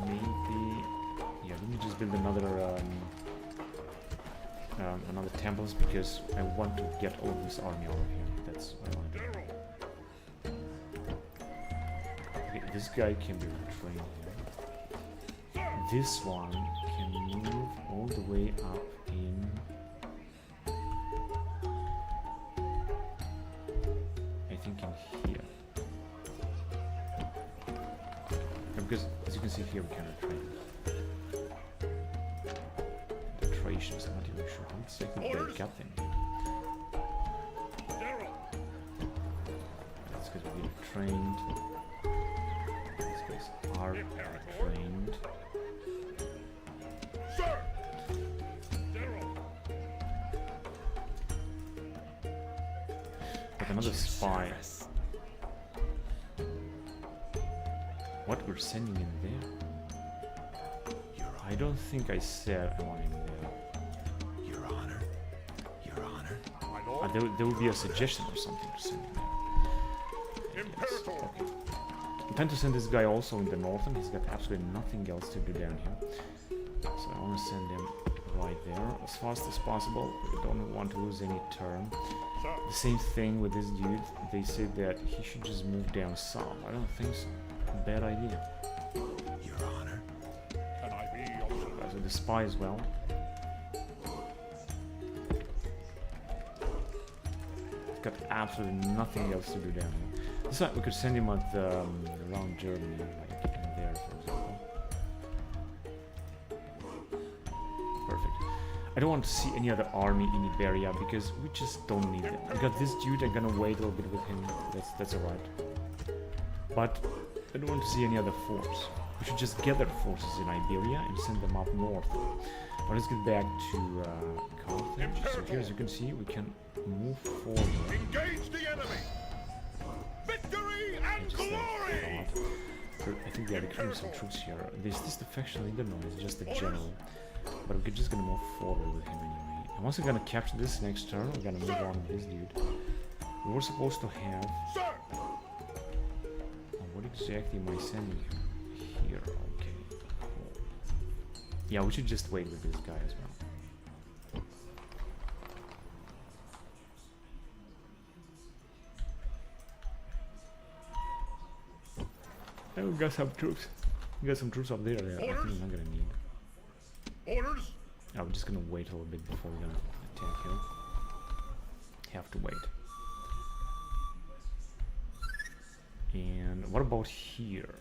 maybe... Yeah, let me just build another temples because I want to get all of this army over here. That's what I want to do. Okay, this guy can be retrained here. This one can move all the way up in... I think in here. Because as you can see here we can retrain. The Thracians, I'm not even sure how exactly they got them here. That's because we trained. These guys are trained. But another spy. What we're sending in there? I don't think I said I want him there.
Your Honor. Your Honor.
There will be a suggestion or something to send him there. Yes. Okay. I plan to send this guy also in the northern. He's got absolutely nothing else to do down here. So I want to send him right there as fast as possible. We don't want to lose any turn. The same thing with this dude. They said that he should just move down south. I don't think so. Bad idea.
Your Honor.
Can I be
So the spy as well. He's got absolutely nothing else to do down here. This time we could send him at around Germany, like in there, for example. Perfect. I don't want to see any other army in Iberia because we just don't need it. I got this dude. I'm gonna wait a little bit with him. That's alright. But I don't want to see any other force. We should just gather forces in Iberia and send them up north. But let's get back to Carthage. So here, as you can see, we can move forward.
engage the enemy? Victory and glory!
I think they are recruiting some troops here. This defection leader, no, it's just the general. But we're just gonna move forward with him anyway. And once we're gonna capture this next turn, we're gonna move on with this dude. We were supposed to have... What exactly am I sending him? Here, okay. Cool. Yeah, we should just wait with this guy as well. And we got some troops. We got some troops up there that I think I'm not gonna need.
Orders?
Yeah, we're just gonna wait a little bit before we're gonna attack here. Have to wait. And what about here?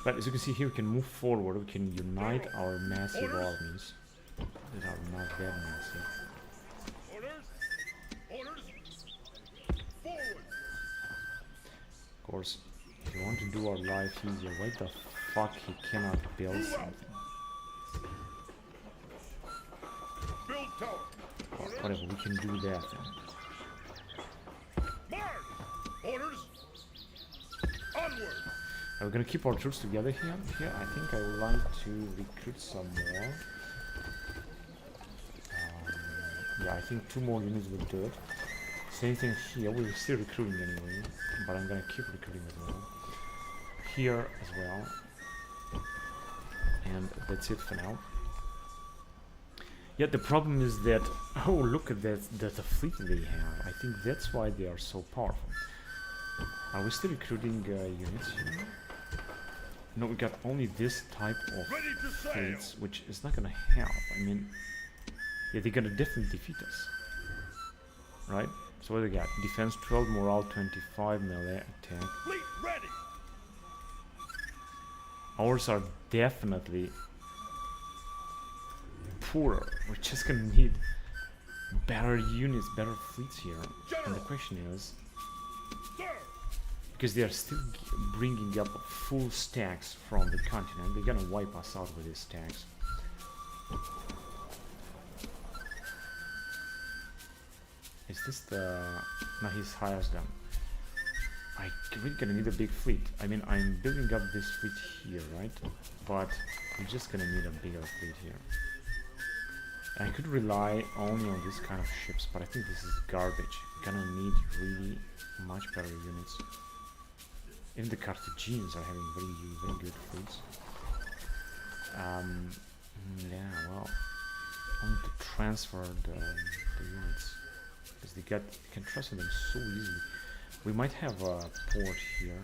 But as you can see here, we can move forward. We can unite our massive armies that are not that massive.
Orders? Orders? Forward!
Of course, if you want to do our life easier, why the fuck he cannot build something?
Build tower!
Whatever, we can do that then.
March! Orders? Onward!
We're gonna keep our troops together here. Here, I think I would like to recruit some more. Yeah, I think 2 more units will do it. Same thing here. We're still recruiting anyway, but I'm gonna keep recruiting as well. Here as well. And that's it for now. Yeah, the problem is that... Oh, look at that, the fleet they have. I think that's why they are so powerful. Are we still recruiting units here? No, we got only this type of fleets, which is not gonna help. I mean, yeah, they're gonna definitely defeat us. Right? So what do we got? Defense 12, morale 25, melee attack.
Fleet ready!
Ours are definitely poorer. We're just gonna need better units, better fleets here. And the question is...
Sir!
Because they are still bringing up full stacks from the continent, they're gonna wipe us out with these stacks. Is this the... No, he's highest them. I really gonna need a big fleet. I mean, I'm building up this fleet here, right? But we're just gonna need a bigger fleet here. I could rely only on this kind of ships, but I think this is garbage. We're gonna need really much better units. Even the Carthaginians are having very good fleets. Yeah, well, I want to transfer the units because you can transfer them so easily. We might have a port here,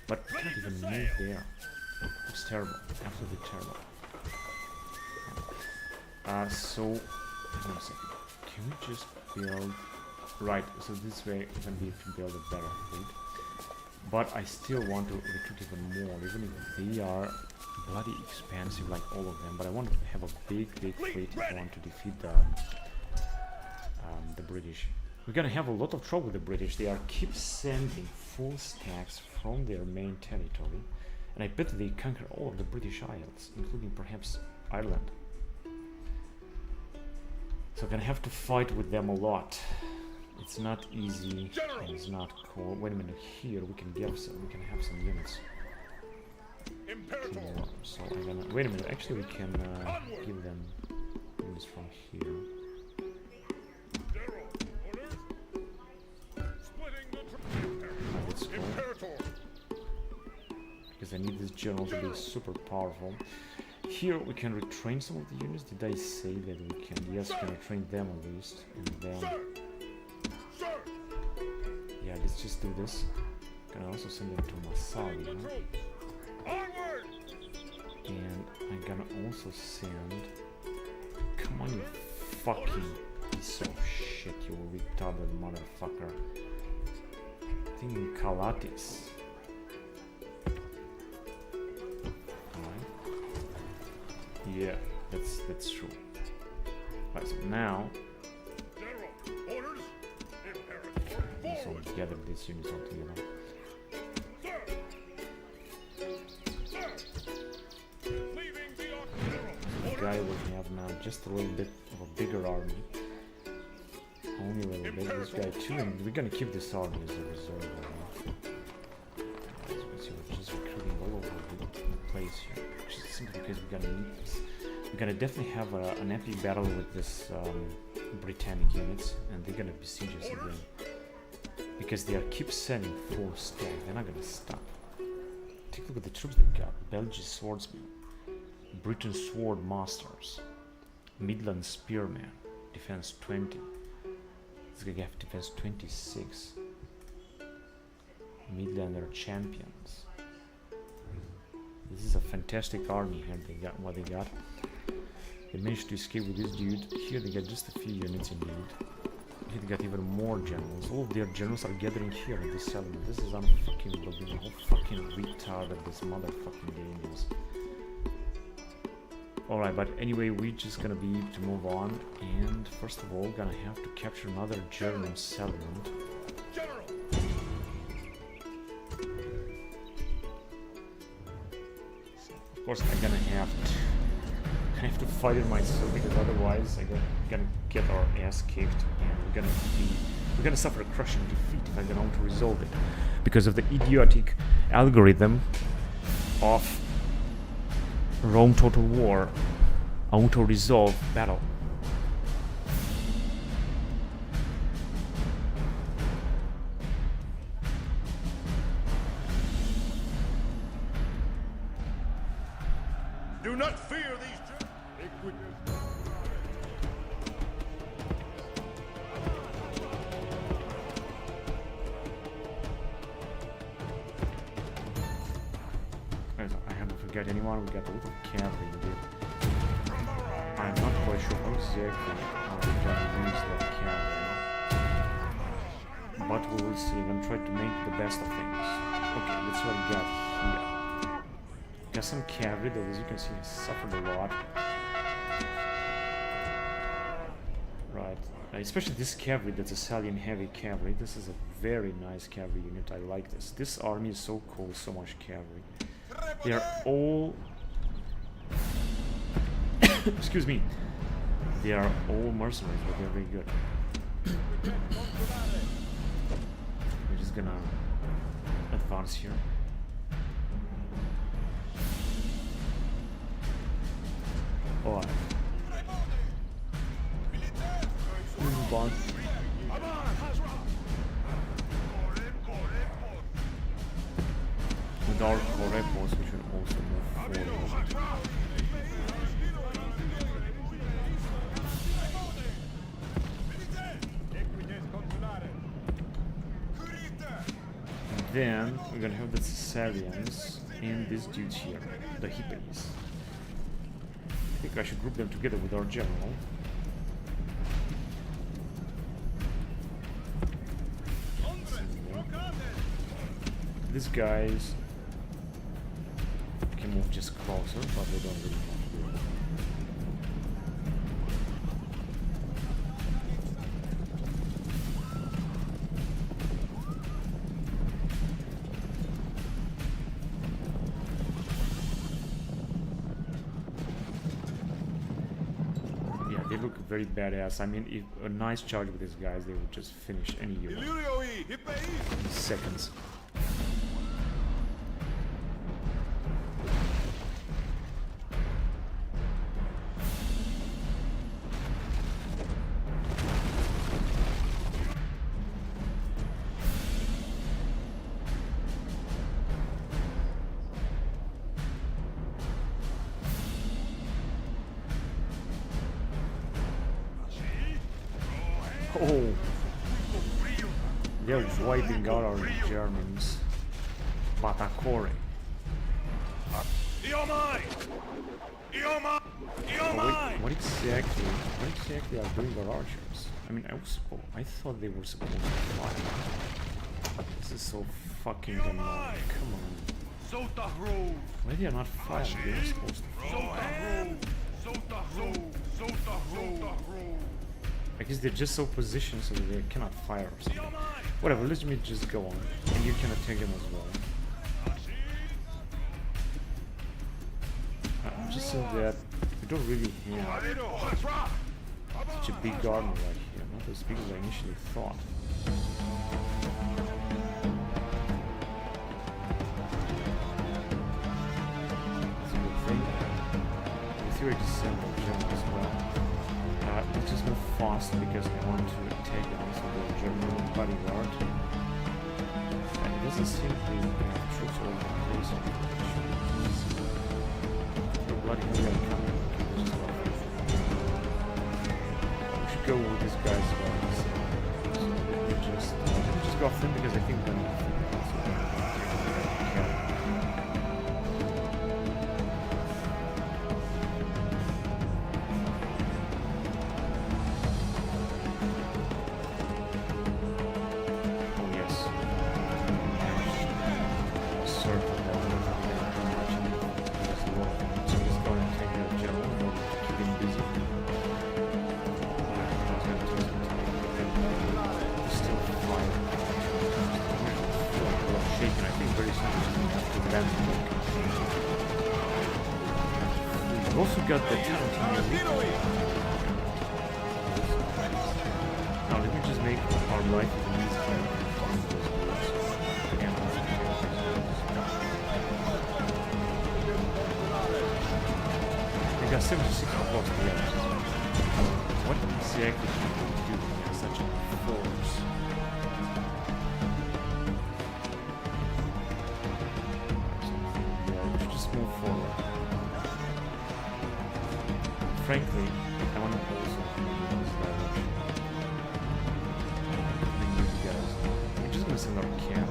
but we can't even move there. It's terrible, absolutely terrible. So, hang on a second. Can we just build... Right, so this way we're going to be able to build a better fleet. But I still want to recruit even more, even if they are bloody expensive like all of them. But I want to have a big fleet if I want to defeat the British. We're gonna have a lot of trouble with the British. They keep sending full stacks from their main territory, and I bet they conquer all of the British Isles, including perhaps Ireland. So I'm gonna have to fight with them a lot. It's not easy and it's not cool. Wait a minute, here we can have some units. More. So I'm gonna wait a minute. Actually, we can give them units from here. Let's go. Because I need this general to be super powerful. Here we can retrain some of the units. Did I say that we can? Yes, we can retrain them at least. And then, yeah, let's just do this. Can I also send them to Massalia? And I'm gonna also send. Come on, you fucking piece of shit, you retarded motherfucker. I think in Calatis. Yeah, that's true. Right, so now also gather these units all together. The guy will have now just a little bit of a bigger army. Only a little bit. This guy too, and we're gonna keep this army as a reserve. So we're just recruiting all over the place here. Simply because we're gonna need this. We're gonna definitely have an epic battle with this Britannic units, and they're gonna besiege us again because they keep sending full stack. They're not gonna stop. Take a look at the troops they got: Belgian swordsmen, Britain sword masters, Midland spearmen, defense 20. This guy have defense 26. Midlander champions. This is a fantastic army here. They got what they got. They managed to escape with this dude. Here they got just a few units indeed. Here they got even more generals. All of their generals are gathering here in this settlement. This is unfucking believable. How fucking retarded this motherfucking game is. Alright, but anyway, we're just gonna be able to move on. And first of all, gonna have to capture another German settlement. Of course, I'm gonna have to fight it myself, because otherwise I'm gonna get our ass kicked, and we're gonna suffer a crushing defeat if I'm gonna want to resolve it, because of the idiotic algorithm of Rome Total War auto-resolve battle.
Do not fear these
I haven't forget anyone. We got a little cavalry indeed. I'm not quite sure how exactly we're gonna use that cavalry, but we will see. I'm gonna try to make the best of things. Okay, let's see what we got here. Got some cavalry that, as you can see, has suffered a lot. Right, especially this cavalry that's a Salian heavy cavalry. This is a very nice cavalry unit. I like this. This army is so cool, so much cavalry. They are all... excuse me. They are all mercenaries, but they're very good. We're just gonna advance here. Alright. Move on. With our correctors, we should also move forward. And then we're gonna have the Caesarians and these dudes here, the hippies. I think I should group them together with our general. These guys can move just closer, but they don't really want to do it. Yeah, they look very badass. I mean, if a nice charge with these guys, they would just finish any unit in seconds. Oh, they're wiping out our Germans. Batacore. Oh, what exactly are doing our archers? I mean, I thought they were supposed to fire. This is so fucking annoying. Come on. Why they are not firing? They're supposed to fire. I guess they're just so positioned so that they cannot fire or something. Whatever, let me just go on. And you can attack them as well. Just so that we don't really have such a big army right here. Not as big as I initially thought. That's a good thing. The theory to send our general as well. Let's just move fast because I want to attack also the German bodyguard. It doesn't seem to have troops all over the place. The bloody hell are coming. We should go with these guys as well. So let me just go off them because I think we're going to also got the talent here. Now let me just make our life easy. They got 76 blocks to the end. What exactly can we do with such a force? Yeah, we should just move forward. Frankly, I want to also move in this direction. You guys. We're just gonna send our camp.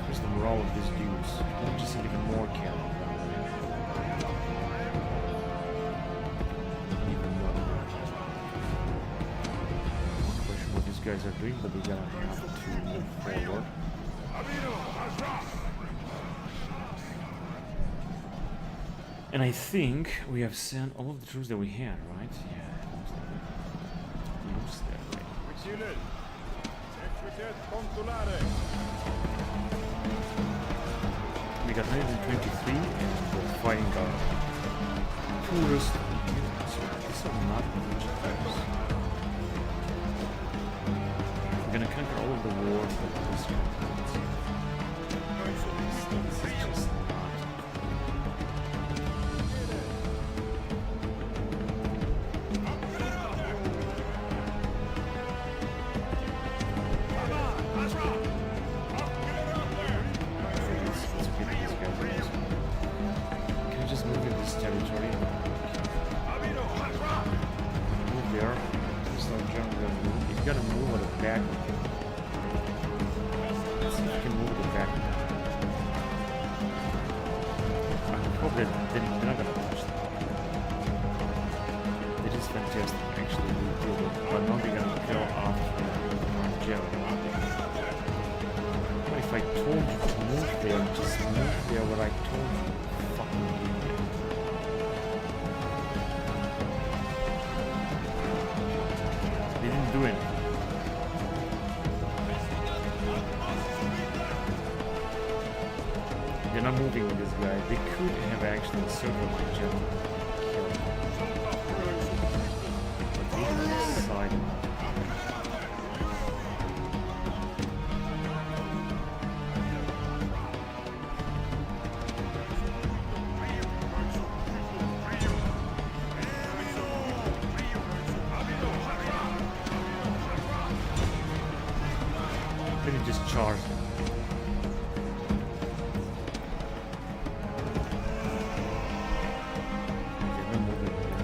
There's the morale of these dudes. We'll just send even more camp. Even more. I'm not quite sure what these guys are doing, but we're gonna have to move forward. And I think we have sent all of the troops that we had, right? Yeah, looks that way.
Which unit? Executed consulare.
We got 123 and we're fighting our poorest units. So this also not much else. We're gonna conquer all of the war for this continent. This is just not. Let's get these guys also. Can we just move in this territory? Move there. There's no general gonna move. If you're gonna move at the back, let's see if you can move at the back. I hope that they're not gonna touch that. It is fantastic, actually, we did it. But now they're gonna kill off our general. But if I told you to move there, just move there where I told you. Fucking do it. They didn't do anything. They're not moving with this guy. They could have actually encircled my general. Killed him. But they didn't decide. Let me just charge them. Okay, they're moving here.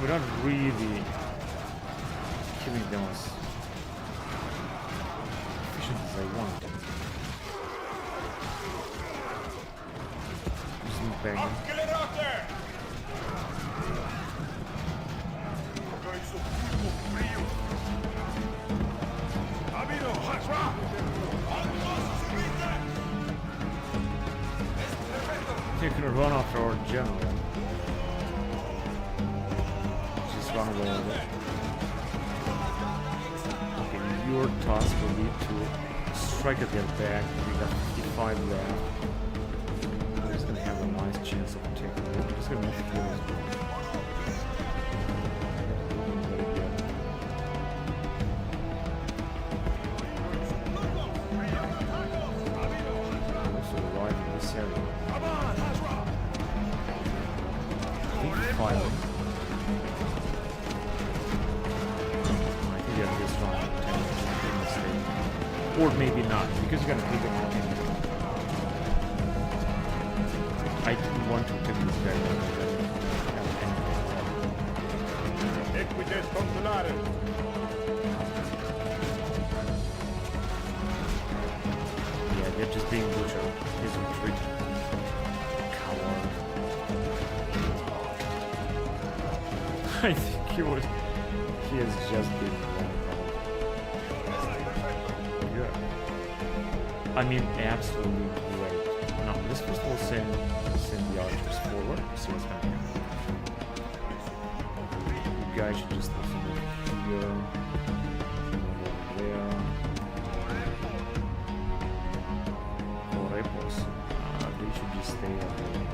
We're not really killing them as efficient as I want. Just move back in. They're gonna run after our general. Just run away with it. Okay, your task will be to strike at their back. We got 55 left. We're just gonna have a nice chance of taking it. We're just gonna move here as well. Very good. Also arrive in this area. Filing. I think you have this wrong. Or maybe not, because you're gonna pick it up anyway. I didn't want to kill this guy.
Equites consulares.
Yeah, they're just being butchered. He's retreating. Coward. I think he has just been wrong. Yeah. I mean, absolutely great. Now, let's first of all send the archers forward. See what's happening. You guys should just listen to here. Over there. Repos. They should just stay over there.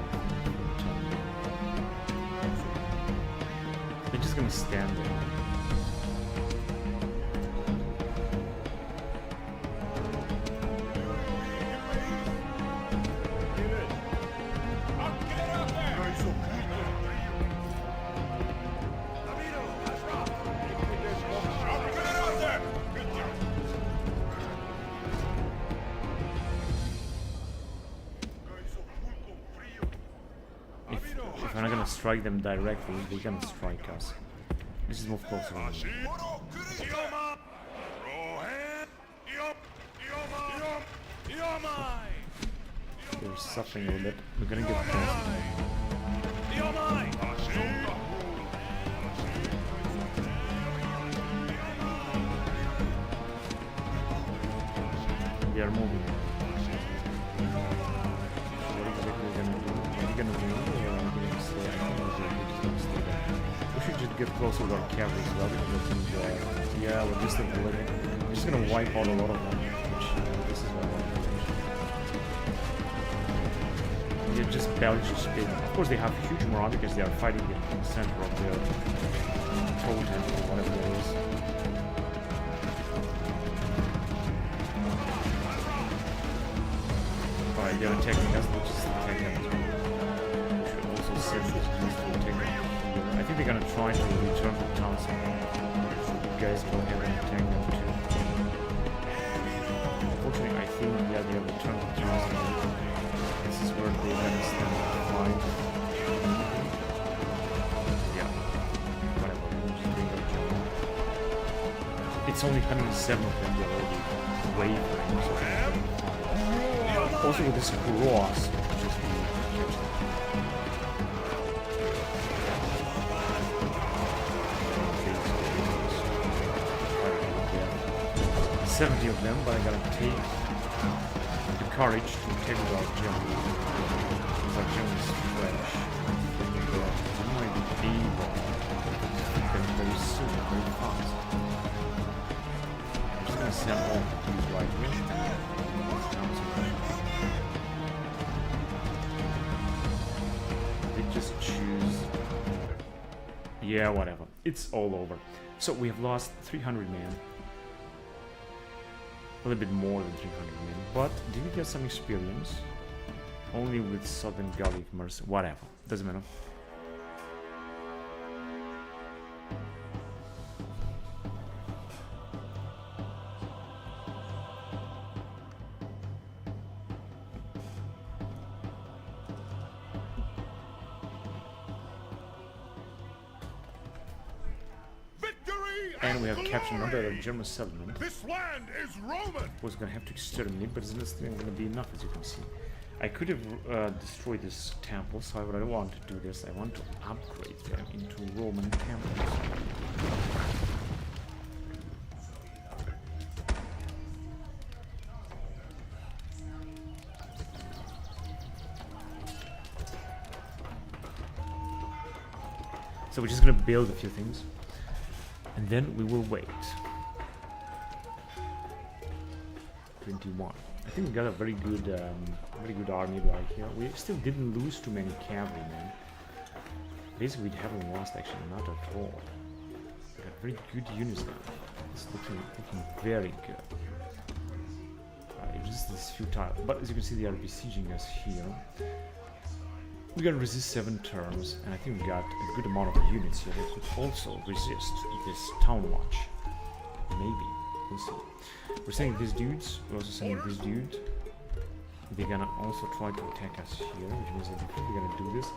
They're just gonna stand there. If we're not gonna strike them directly, they're gonna strike us. Let's just move closer on them. They're suffering a little bit. We're gonna get close. They are moving. What exactly are we gonna do? Are we gonna win or are we gonna stay? I think we're just gonna stay there. We should just get closer with our cavalry as well because I think, yeah, we're just at the limit. We're just gonna wipe out a lot of them, which this is what I want to do. They're just barely sustained. Of course, they have huge morale because they are fighting in the center of their totem or whatever it is. Alright, they're attacking us, which is attacking us. We should also send this to attack them. I think they're gonna try to return to town somehow. You guys go ahead and attack them too. Unfortunately, I think, yeah, they have returned to town somehow. This is where they're gonna stand up to fight. Yeah. Whatever, we'll just bring up Joe. It's only 107 of them, they're already wavering. Also with this cross, just be careful. 70 of them, but I gotta take the courage to take with our gem. Because our gem is fresh. I might be able to defeat them very soon, very fast. I'm just gonna send all of these right here. They just choose. Yeah, whatever. It's all over. So we have lost 300 men. A little bit more than 300 men, but did we get some experience? Only with Southern Gallic Mercy, whatever, doesn't matter. And we have captured another German settlement.
This land is Roman.
Was gonna have to exterminate, but it's not gonna be enough, as you can see. I could have destroyed this temples, however I don't want to do this. I want to upgrade them into Roman temples. So we're just gonna build a few things. And then we will wait. 21. I think we got a very good army right here. We still didn't lose too many cavalrymen. Basically, we haven't lost actually, not at all. We got very good units now. It's looking very good. Just this futile. But as you can see, they are besieging us here. We gotta resist 7 turns, and I think we got a good amount of units here that could also resist this town watch. Maybe. We'll see. We're sending these dudes, we're also sending this dude. They're gonna also try to attack us here, which means that we're gonna do this.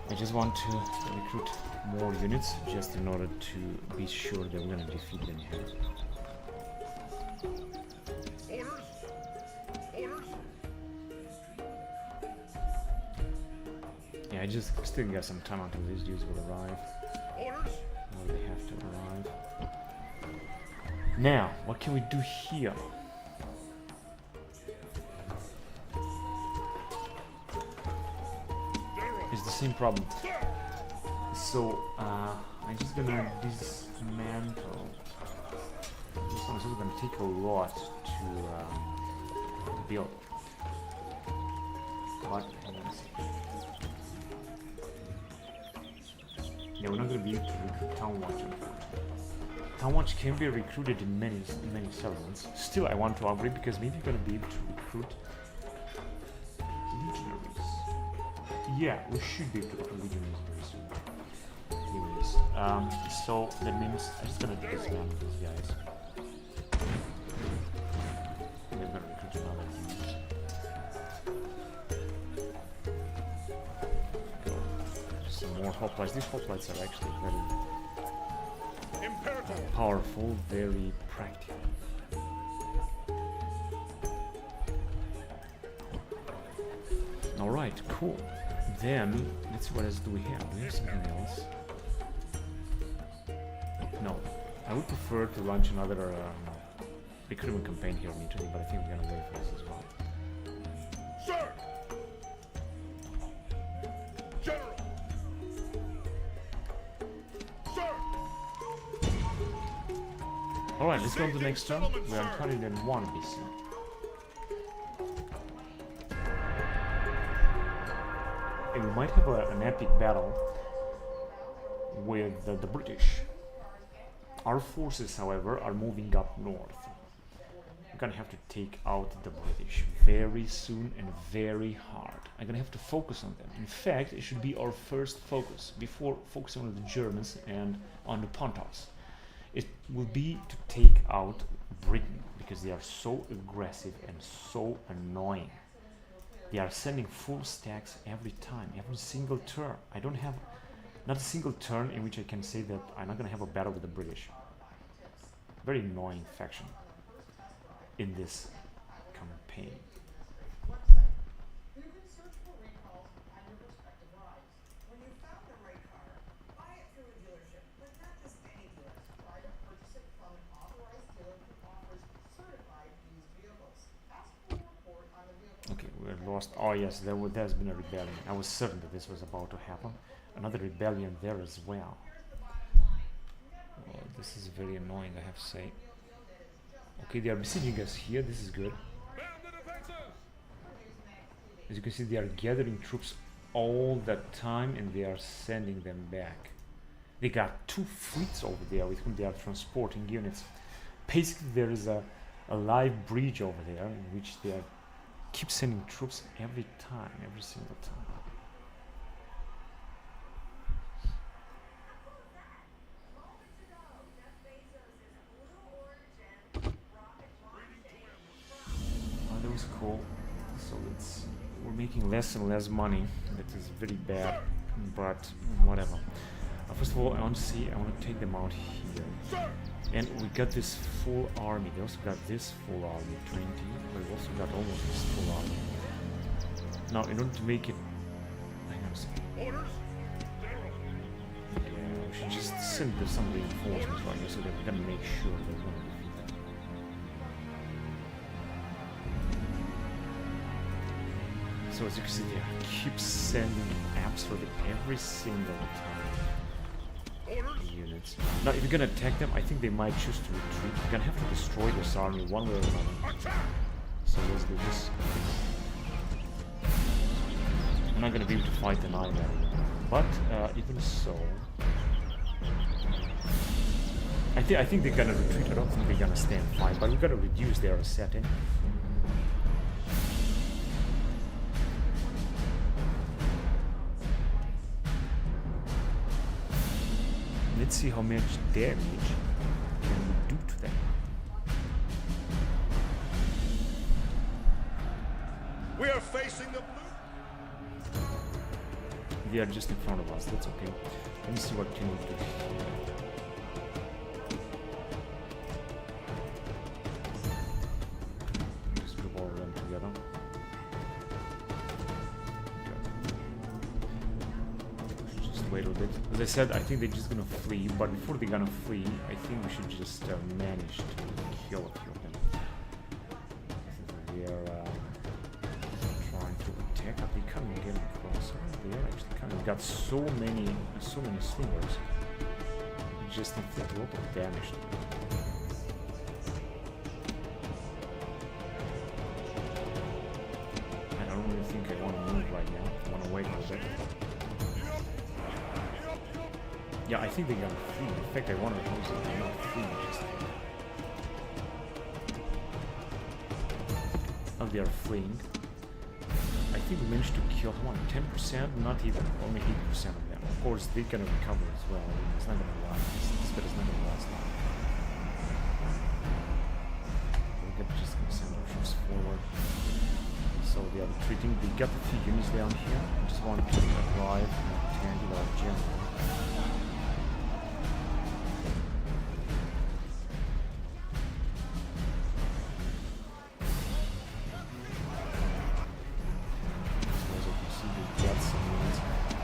I just want to recruit more units, just in order to be sure that we're gonna defeat them here. Yeah, I just still got some time until these dudes will arrive. Well, they have to arrive. Now, what can we do here? It's the same problem. So, I'm just gonna dismantle. This one is also gonna take a lot to build. But, hold on a second. Yeah, we're not going to be able to recruit Town Watch, unfortunately. Town Watch can be recruited in many settlements. Still, I want to upgrade because maybe we're going to be able to recruit legionaries. Yeah, we should be able to recruit legionaries very soon. Anyways, so that means I'm just going to dismantle these guys. And they're going to recruit another unit. More hoplites. These hoplites are actually very powerful, very practical. Alright, cool. Then, let's see what else do we have. Do we have something else? No. I would prefer to launch another recruitment campaign here in Italy, but I think we're gonna wait for this as well.
Sir! General!
Alright, let's go on to the next turn. We are 101 BC. And we might have an epic battle with the British. Our forces, however, are moving up north. We're gonna have to take out the British very soon and very hard. I'm gonna have to focus on them. In fact, it should be our first focus before focusing on the Germans and on the Pontos. It will be to take out Britain because they are so aggressive and so annoying. They are sending full stacks every time, every single turn. I don't have not a single turn in which I can say that I'm not gonna have a battle with the British. Very annoying faction in this campaign. Okay, we lost. Oh yes, there's been a rebellion. I was certain that this was about to happen. Another rebellion there as well. Oh, this is very annoying, I have to say. Okay, they are besieging us here. This is good. As you can see, they are gathering troops all the time and they are sending them back. They got 2 fleets over there with whom they are transporting units. Basically, there is a live bridge over there in which they are keep sending troops every time, every single time. Oh, that was cool. So we're making less and less money. That is very bad, but whatever. First of all, I want to take them out here. And we got this full army. They also got this full army, 20. But we also got almost this full army. Now, in order to make it... Hang on a second. Yeah, we should just send some reinforcements right here so that we're gonna make sure they're gonna defeat them. So as you can see, they keep sending absolutely every single time. Units. Now, if you're gonna attack them, I think they might choose to retreat. You're gonna have to destroy this army one way or another. So let's do this. I'm not gonna be able to fight an either. But even so, I think they're gonna retreat. I don't think they're gonna stand fight. But we're gonna reduce their setting. Let's see how much damage can we do to them.
We are facing the blue.
They are just in front of us. That's okay. Let me see what can we do here. Just group all of them together. Wait a little bit. As I said, I think they're just gonna flee, but before they're gonna flee, I think we should just manage to kill a few of them. They are trying to attack. Are they coming again closer? They are actually coming. We got so many slingers. We just inflict a lot of damage to them. I don't really think I want to move right now. I want to wait a little bit. Yeah, I think they're gonna flee. In fact, I want to use it. They're not fleeing just yet. Oh, they are fleeing. I think we managed to kill 10%, not even, only 80% of them. Of course, they're gonna recover as well. I mean, it's not gonna last. This bit is not gonna last long. We're just gonna send our troops forward. So they are retreating. They got a few units down here. I just want to arrive and tangle our general.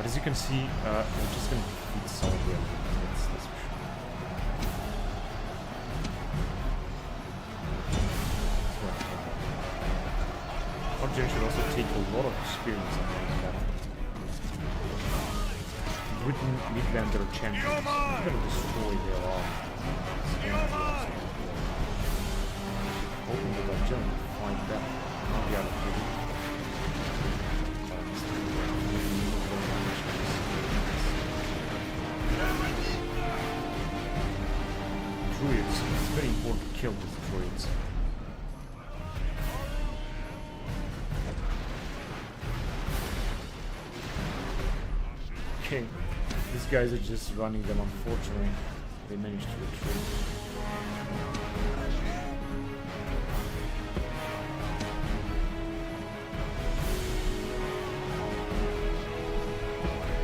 As you can see, we're just going to defeat some of their units, that's for sure. Our gen should also take a lot of experience in this battle. Britain, Midlander champions. We're going to destroy their army. hoping that our general will find back. Not the other way. Druids. It's very important to kill these druids. Okay, these guys are just running them. Unfortunately, they managed to retreat.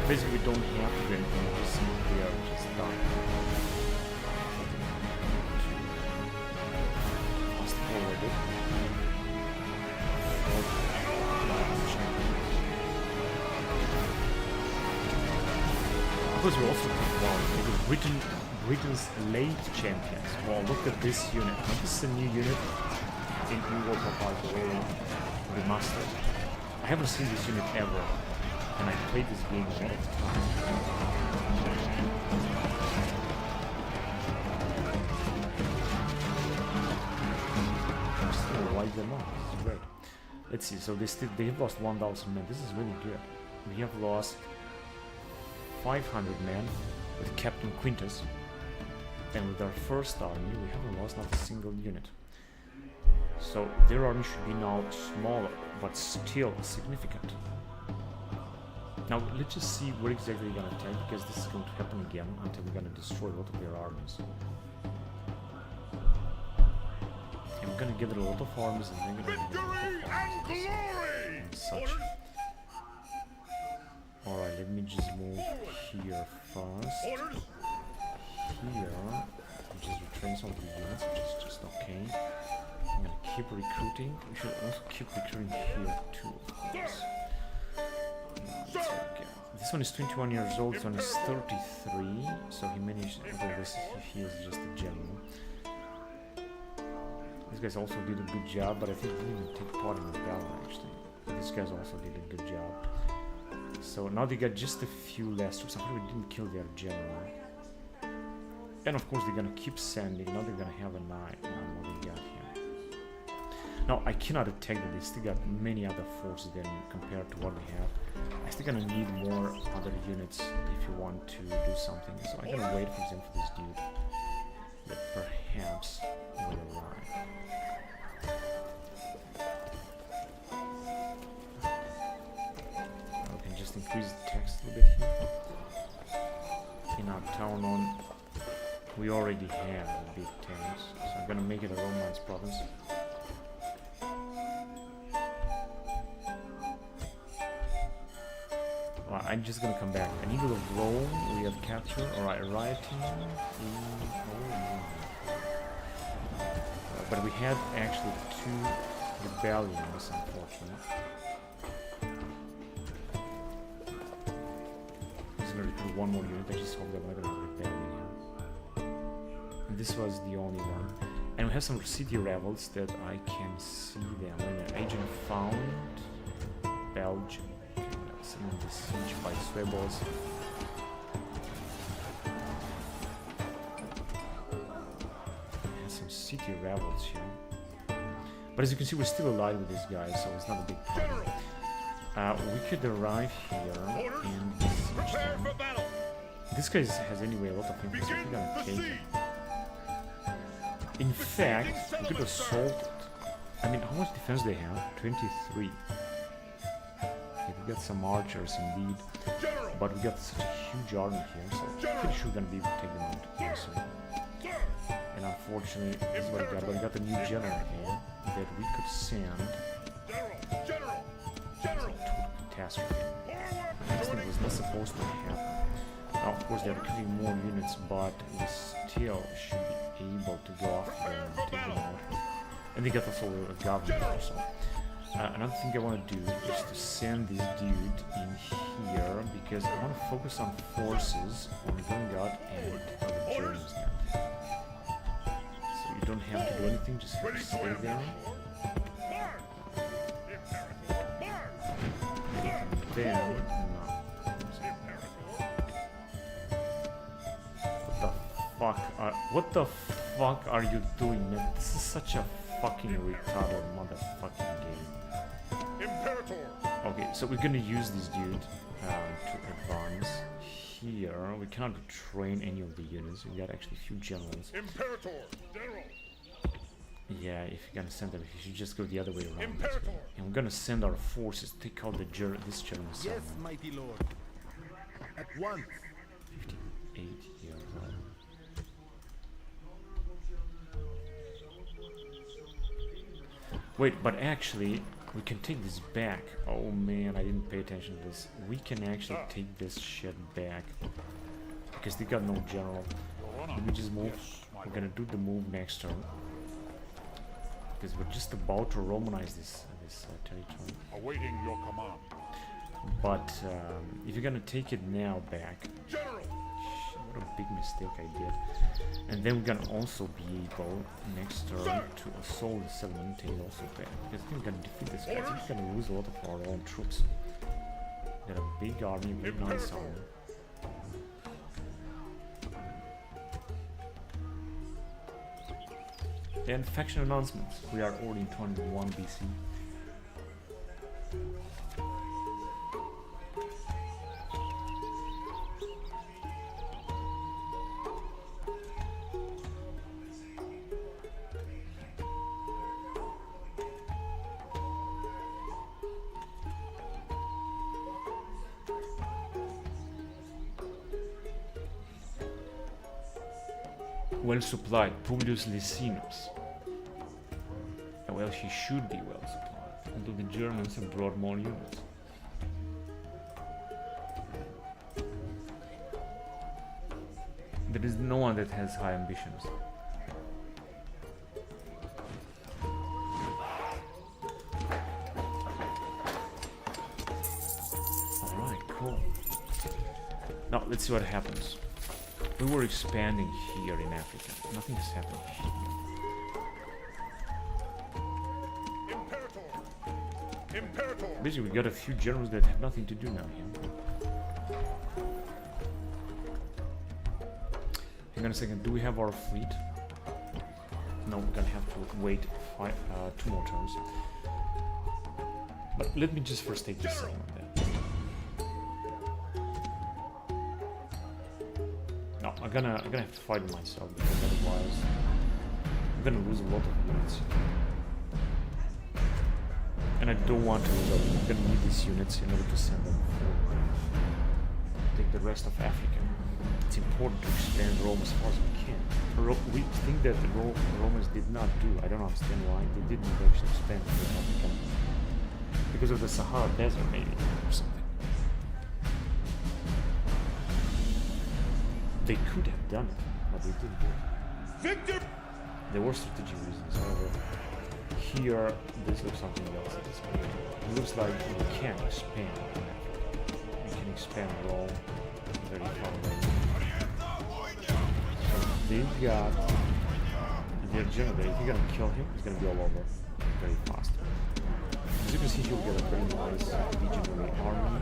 Basically, we don't have to do anything. We just simply are just done. Fast forward it. Of course, we also Britain's late champions. Well, look at this unit. Now, this is a new unit in Europa Barbarorum Remastered. I haven't seen this unit ever, and I played this game a lot of times. I'm just gonna wipe them off. This is great. Let's see. So they have lost 1,000 men. This is really good. We have lost 500 men with Captain Quintus, and with our first army we haven't lost not a single unit. So their army should be now smaller, but still significant. Now let's just see what exactly they're gonna attack, because this is going to happen again until we're gonna destroy a lot of their armies. And we're gonna give it a lot of armies, and they're gonna give it a lot of armies and such. Alright, let me just move here first. Here, I'm just retrain some of the units, which is just okay. I'm gonna keep recruiting. We should also keep recruiting here too, of course. This one is 21 years old, this one is 33, so he managed, although this he is just a general. These guys also did a good job, but I think they didn't take part in the battle actually. These guys also did a good job. So now they got just a few less troops. I thought we didn't kill their general. And of course they're gonna keep sending. Now they're gonna have a 9 on what we got here. Now I cannot attack them. They still got many other forces than compared to what we have. I still gonna need more other units if you want to do something. So I'm gonna wait for them for this dude. That perhaps will arrive. Increase the text a little bit here. In our town on, we already have big towns, so I'm gonna make it a Romance province. Well, I'm just gonna come back. An Eagle of Rome, we have captured. Alright, rioting. But we had actually 2 rebellions, unfortunately. Recruit one more unit. I just hope that we're not gonna rebel here. And this was the only one. And we have some city rebels that I can see them. Agent found Belgium. Some of the siege by Swebos. And some city rebels here. But as you can see, we're still alive with these guys, so it's not a big problem. We could arrive here and besiege them. This guy has anyway a lot of influence, so we're gonna take it. In fact, we could assault it. I mean, how much defense they have? 23. Okay, we got some archers indeed, but we got such a huge army here, so I'm pretty sure we're gonna be able to take them out also. And unfortunately, this is what we got. But we got a new general here that we could send. Catastrophe. This thing was not supposed to happen. Now, of course, they're recruiting more units, but we still should be able to go after them and take them out. And they got also a government also. Another thing I want to do is to send this dude in here, because I want to focus on forces on Vanguard and other Germans now. So you don't have to do anything, just stay there. Then, no. What the fuck are you doing, man? This is such a fucking retarded motherfucking game.
Imperator!
Okay, so we're gonna use this dude to advance. Here, we cannot train any of the units. We got actually a few generals.
Imperator! General!
Yeah, if you're gonna send them, you should just go the other way around.
Imperator!
And we're gonna send our forces, take out this German
Yes,
settlement.
mighty lord. At once.
58 years old. Wait, but actually, we can take this back. Oh man, I didn't pay attention to this. We can actually take this shit back. Because they got no general. Let me just move. We're gonna do the move next turn. Because we're just about to Romanize this territory.
Awaiting your command.
But if you're gonna take it now back,
General!
shit, what a big mistake I did. And then we're gonna also be able next turn to assault the settlement, take it also back. Because I think we're gonna defeat this guy. I think we're gonna lose a lot of our own troops. We got a big army, very nice army. And faction announcements. We are already in 21 BC. Well supplied, Publius Licinus. Well, he should be well supplied, although the Germans have brought more units. There is no one that has high ambitions. Alright, cool. Now, let's see what happens. We were expanding here in Africa. Nothing has happened here.
Imperator!
Basically, we got a few generals that have nothing to do now here. Hang on a second, do we have our fleet? No, we're gonna have to wait 2 more turns. But let me just first take this settlement then. No, I'm gonna have to fight myself because otherwise I'm gonna lose a lot of units. And I don't want to lose them. I'm gonna need these units in order to send them forward. Take the rest of Africa. It's important to expand Rome as far as we can. We think that the Romans did not do. I don't understand why they didn't actually expand Africa. Because of the Sahara Desert, maybe, or something. They could have done it, but they didn't do it.
Victor!
There were strategic reasons, however. Here, this looks something else at this point. It looks like we can expand Africa. We can expand Rome very far away. So they've got their general. If you're gonna kill him, he's gonna be all over very fast. As you can see here, we got a very nice legionary army.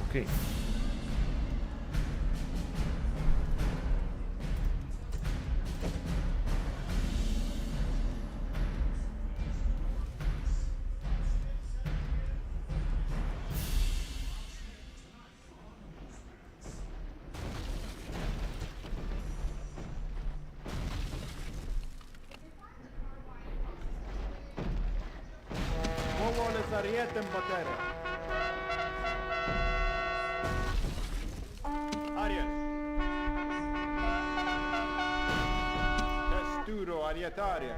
Okay.
Ariel. Testuro arietaria.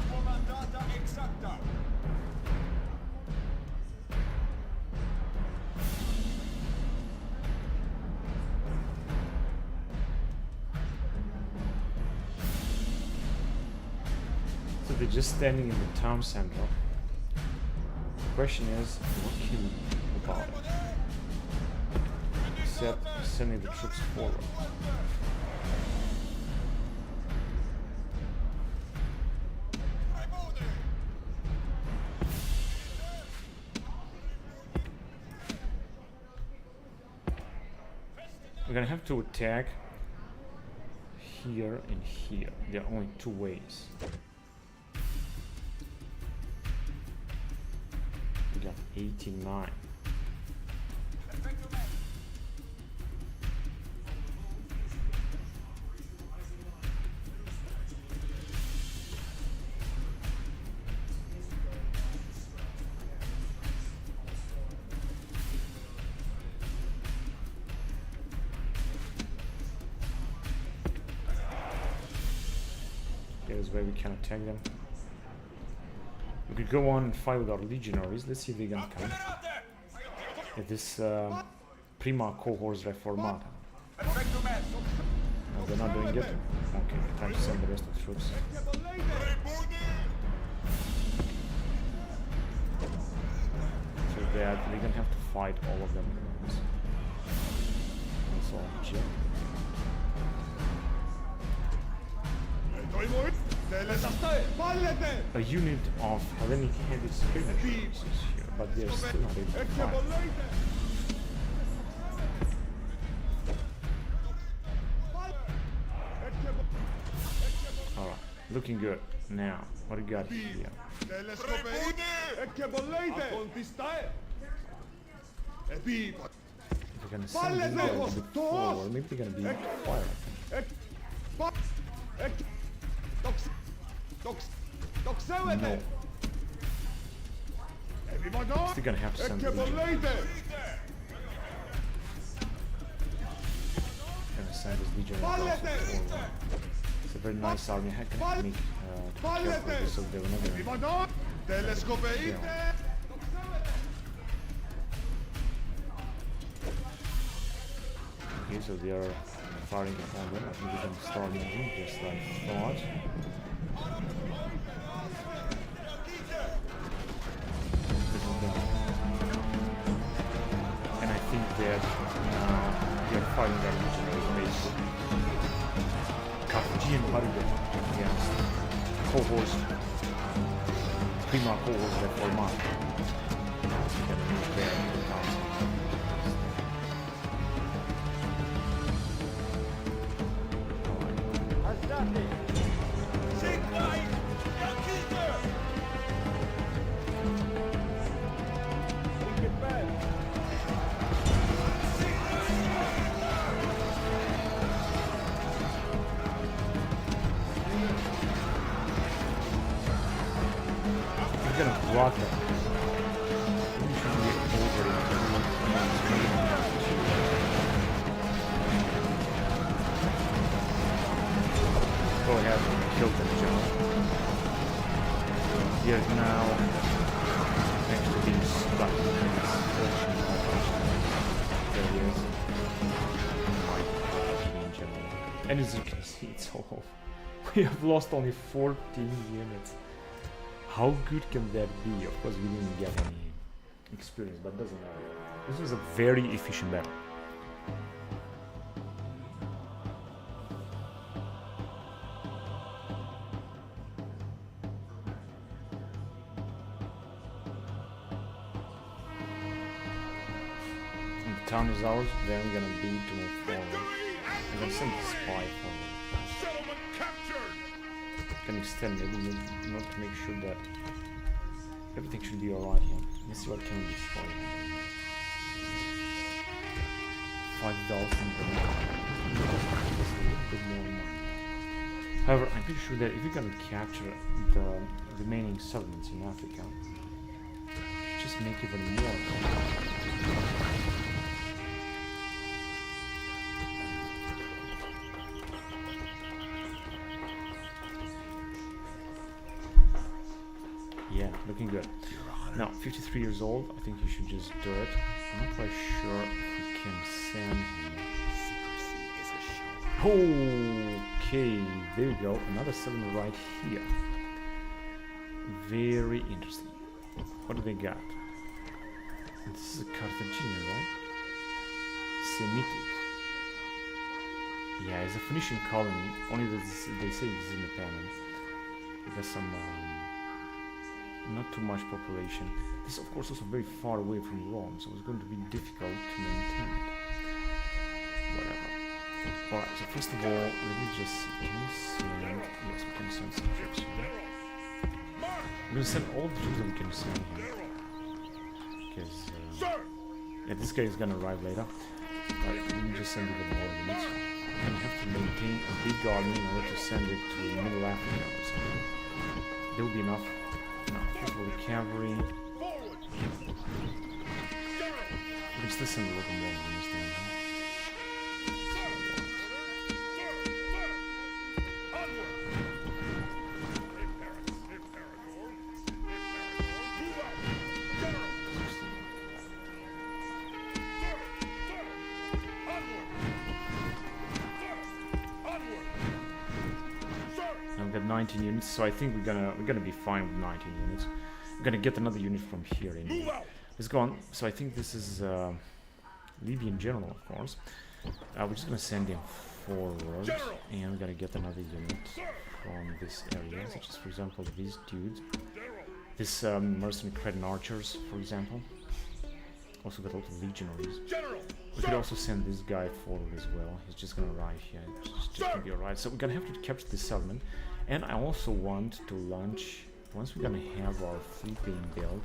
Comandata exacta!
So they're just standing in the town center. question is, what can we do about it? Except sending the troops forward. We're gonna have to attack here and here. There are only two ways. We got 89. This way we can attack them. We could go on and fight with our legionaries. Let's see if they're gonna come. Yeah, this Prima cohorts reformata. No, they're not doing it. Okay, time to send the rest of the troops. So that we're gonna have to fight all of them at once. That's all jet. A unit of Hellenic-handed skirmishers is here, but they're still not able to fight. Alright, looking good. Now, what do we got here? If we're gonna send these guys a bit forward, maybe they're gonna be quiet. No. Still gonna have to send the legion. Gonna send this legion forward. It's a very nice army. I can make careful with this so they will not Okay, so they are firing upon them. I think we can start moving just like thought. And I think that now they're fighting their legionary base. Carthaginian Barbarorum against cohorts, Prima cohorts reformata. We can move there in the council. Block it. We should get over it. Go ahead and kill them, John. He is now actually being stuck in this portion of the There he is. In general. And as you can see, it's all over. We have lost only 14 units. How good can that be? Of course, we didn't get any experience, but doesn't matter. This was a very efficient battle. And the town is ours, then we're gonna be to move forward. I'm gonna send the spy forward. Can extend maybe not to make sure that everything should be alright here. Let's see what can we destroy. 5,000 per minute. Just a little bit more money. However, I'm pretty sure that if we're gonna capture the remaining settlements in Africa, just make even more. Yeah, looking good. Now, 53 years old, I think you should just do it. I'm not quite sure if we can send him. Okay, there you go. Another settlement right here. Very interesting. What do they got? This is a Carthaginian, right? Semitic. Yeah, it's a Phoenician colony. Only that they say it's independent. There's some not too much population. This is of course also very far away from Rome, so it's going to be difficult to maintain it. Whatever. Alright, so first of all, let me just see. Can we send... Yes, we can send some troops here. We're going to send all the troops that we can send here. Because... yeah, this guy is going to arrive later. But let me just send even more units. And have to maintain a big army in order to send it to Middle Africa or something. There will be enough. No, first of all, the cavalry. We can still send a little more units down here. Now we've got 19 units, so I think we're gonna be fine with 19 units. We're gonna get another unit from here in. Let's go on. So I think this is Libyan general, of course. We're just gonna send him forward, and we're gonna get another unit from this area, such as, for example, these dudes. This mercenary Cretan archers, for example. Also got a lot of legionaries. We could also send this guy forward as well. He's just gonna arrive here. It's just gonna be alright. So we're gonna have to capture this settlement. And I also want to launch, once we're gonna have our fleet being built,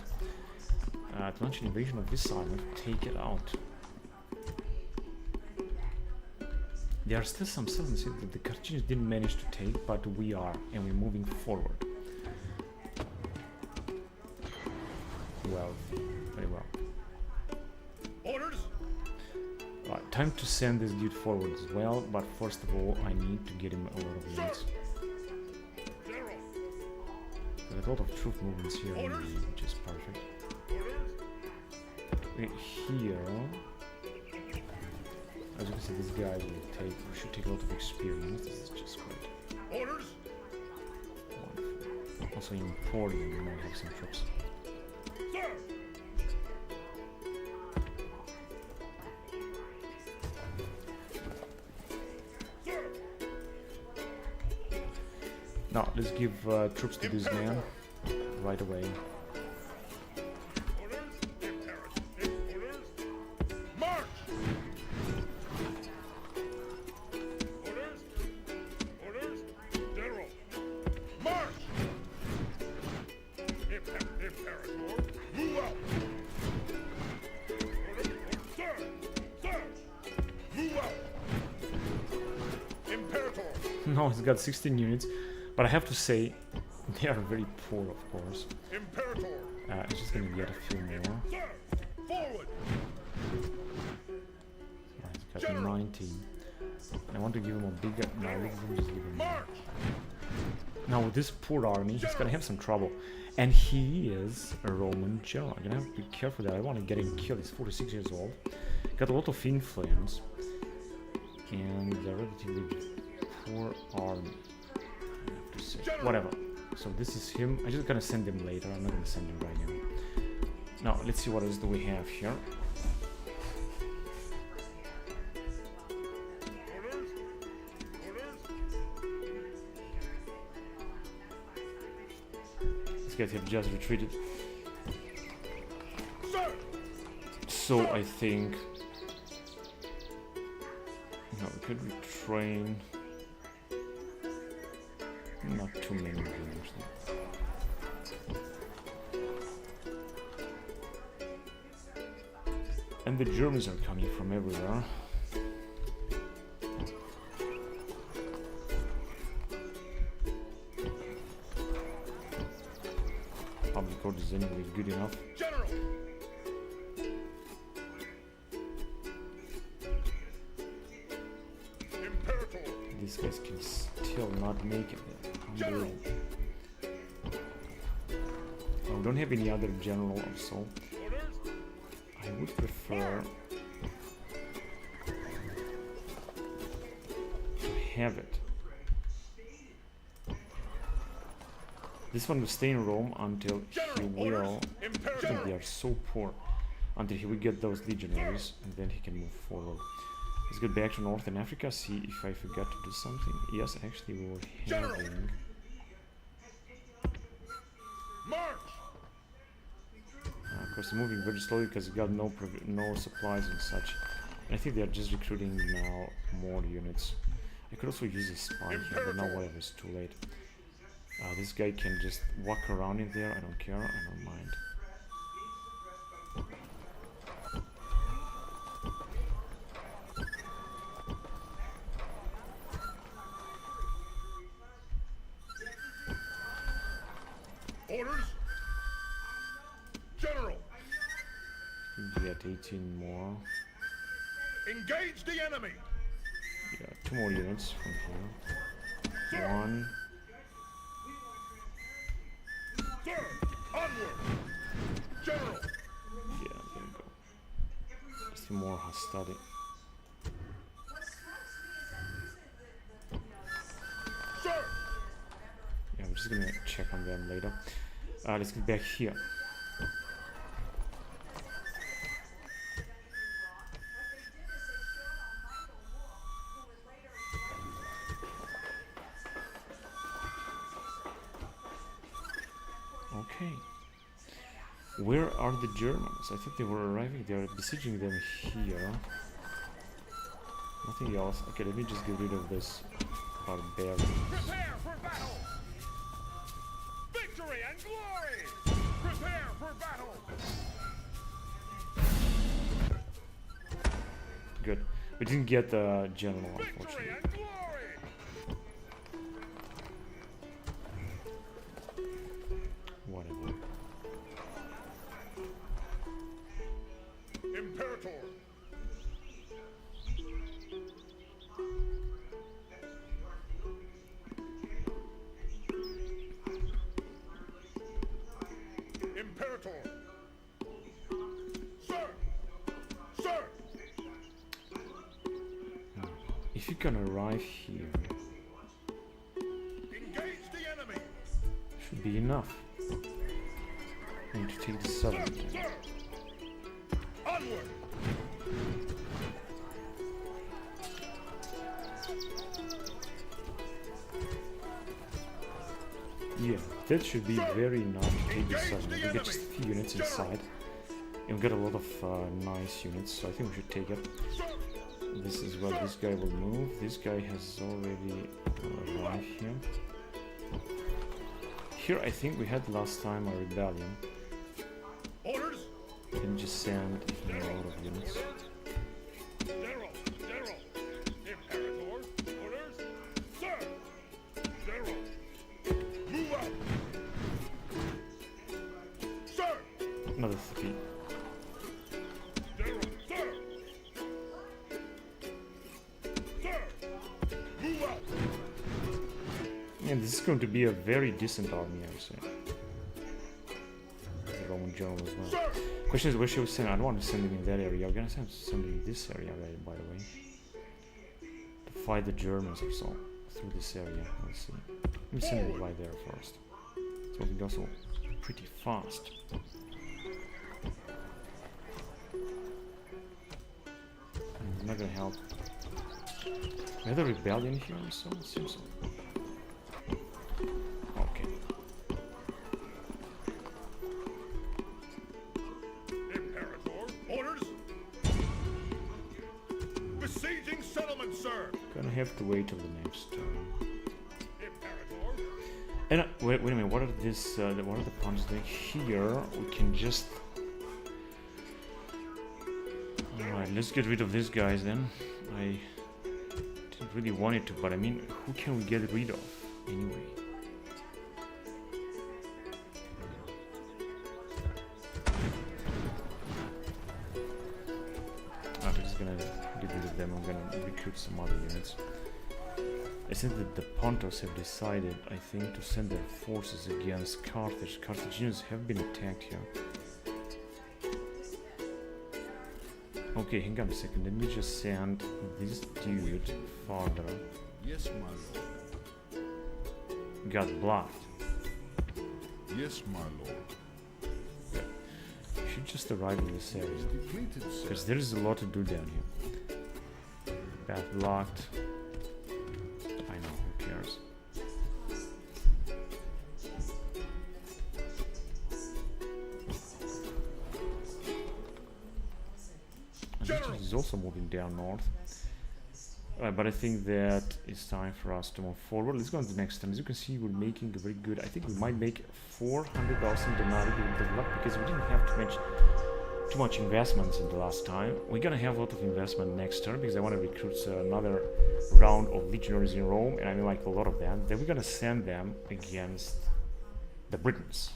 to launch an invasion of this settlement, take it out. There are still some settlements here that the Carthaginians didn't manage to take, but we are, and we're moving forward. Well, very well.
Orders?
Right, time to send this dude forward as well, but first of all, I need to get him a lot of units. There's a lot of troop movements here, which is perfect. Okay, here, as you can see, this guy should take a lot of experience. This is just great.
Orders?
Wonderful. Also importing, we might have some troops.
Sir!
Now, let's give troops to this man right away.
Orders? Orders? March! Orders? Orders? General! March! Imperator! Move out! Orders? Sir! Sir! Move out! Imperator!
No, he's got 16 units. But I have to say, they are very poor, of course.
Imperator!
I'm just gonna get a few more.
Sir! Forward!
He's got 19. I want to give him a bigger. No, let me just give him.
March!
Now with this poor army, he's gonna have some trouble. And he is a Roman general. I'm gonna have to be careful that I want to get him killed. He's 46 years old. Got a lot of influence. And a relatively poor army. Whatever. So this is him. I'm just gonna send him later. I'm not gonna send him right now. Now let's see what else do we have here.
Orders? Orders?
These guys have just retreated.
Sir!
So I think. No, we could retrain. Not too many of them, actually. And the Germans are coming from everywhere. Public order is anyway good enough.
General! Imperator!
These guys can still not make it. Unbelievable. Oh, we don't have any other general or so.
Orders?
I would prefer to have it. This one will stay in Rome until he will.
Imperator!
They are so poor. until he will get those legionaries, and then he can move forward. Let's get back to Northern Africa, see if I forgot to do something. Yes, actually we were having...
March!
Of course, they're moving very slowly because we got no supplies and such. I think they're just recruiting now more units. I could also use a spy here, but now whatever, it's too late. This guy can just walk around in there, I don't care, I don't mind.
Orders? General!
Get 18 more.
Engage the enemy!
Yeah, 2 more units from here. 1.
Sir! Onward! General!
Yeah, there we go. Just more hostility.
Sir!
Yeah, I'm just gonna check on them later. Let's get back here. Okay. Where are the Germans? I thought they were arriving. They are besieging them here. Nothing else. Okay, let me just get rid of this barbarian.
Prepare for battle! Victory and glory! Prepare for battle!
Good. We didn't get the general,
Victory
unfortunately.
and glory!
Whatever.
Imperator! Imperator! Sir! Sir!
If you can arrive here,
Engage the enemy!
should be enough. I need to take the
Sir!
southern.
Sir! Onward!
Yeah, that should be very enough to take the southern. We get just a few units inside. And we get a lot of nice units, so I think we should take it. This is where this guy will move. This guy has already arrived here. Here I think we had last time a rebellion.
Orders!
Can just send a lot of units.
General! General! Imperator! Orders! Sir! General! Move out! Sir!
Another 3.
General! Sir! Sir! Move out!
And this is going to be a very decent army, I would say. The Roman general as well.
Sir!
Question is, where should we send? I don't want to send him in that area. I'm gonna send him in this area, by the way, to fight the Germans or so through this area. Let's see. Let me send it right there first. So we go so pretty fast. It's not gonna help. Another rebellion here or so? Seems so. Okay.
Imperator! Orders! Besieging settlement, sir!
Gonna have to wait till the next turn.
Imperator!
And wait a minute. What are this? What are the punches doing here? We can just. All right, let's get rid of these guys then. I didn't really want it to, but I mean, who can we get rid of anyway? I'm just gonna get rid of them. I'm gonna recruit some other units. I think that the Pontos have decided, I think, to send their forces against Carthage. Carthaginians have been attacked here. Okay, hang on a second. Let me just send this dude farther.
Yes, my lord.
Got blocked.
Yes, my lord.
should just arrive in this area.
Depleted, sir.
Because there is a lot to do down here. Path blocked. I know, who cares? And he's also moving down north. But I think that it's time for us to move forward. Let's go on to the next turn. As you can see, we're making a very good. I think we might make 400,000 denarii with the luck because we didn't have too much investments in the last time. We're gonna have a lot of investment next turn because I want to recruit another round of legionaries in Rome, and I mean like a lot of them. Then we're gonna send them against the Britons.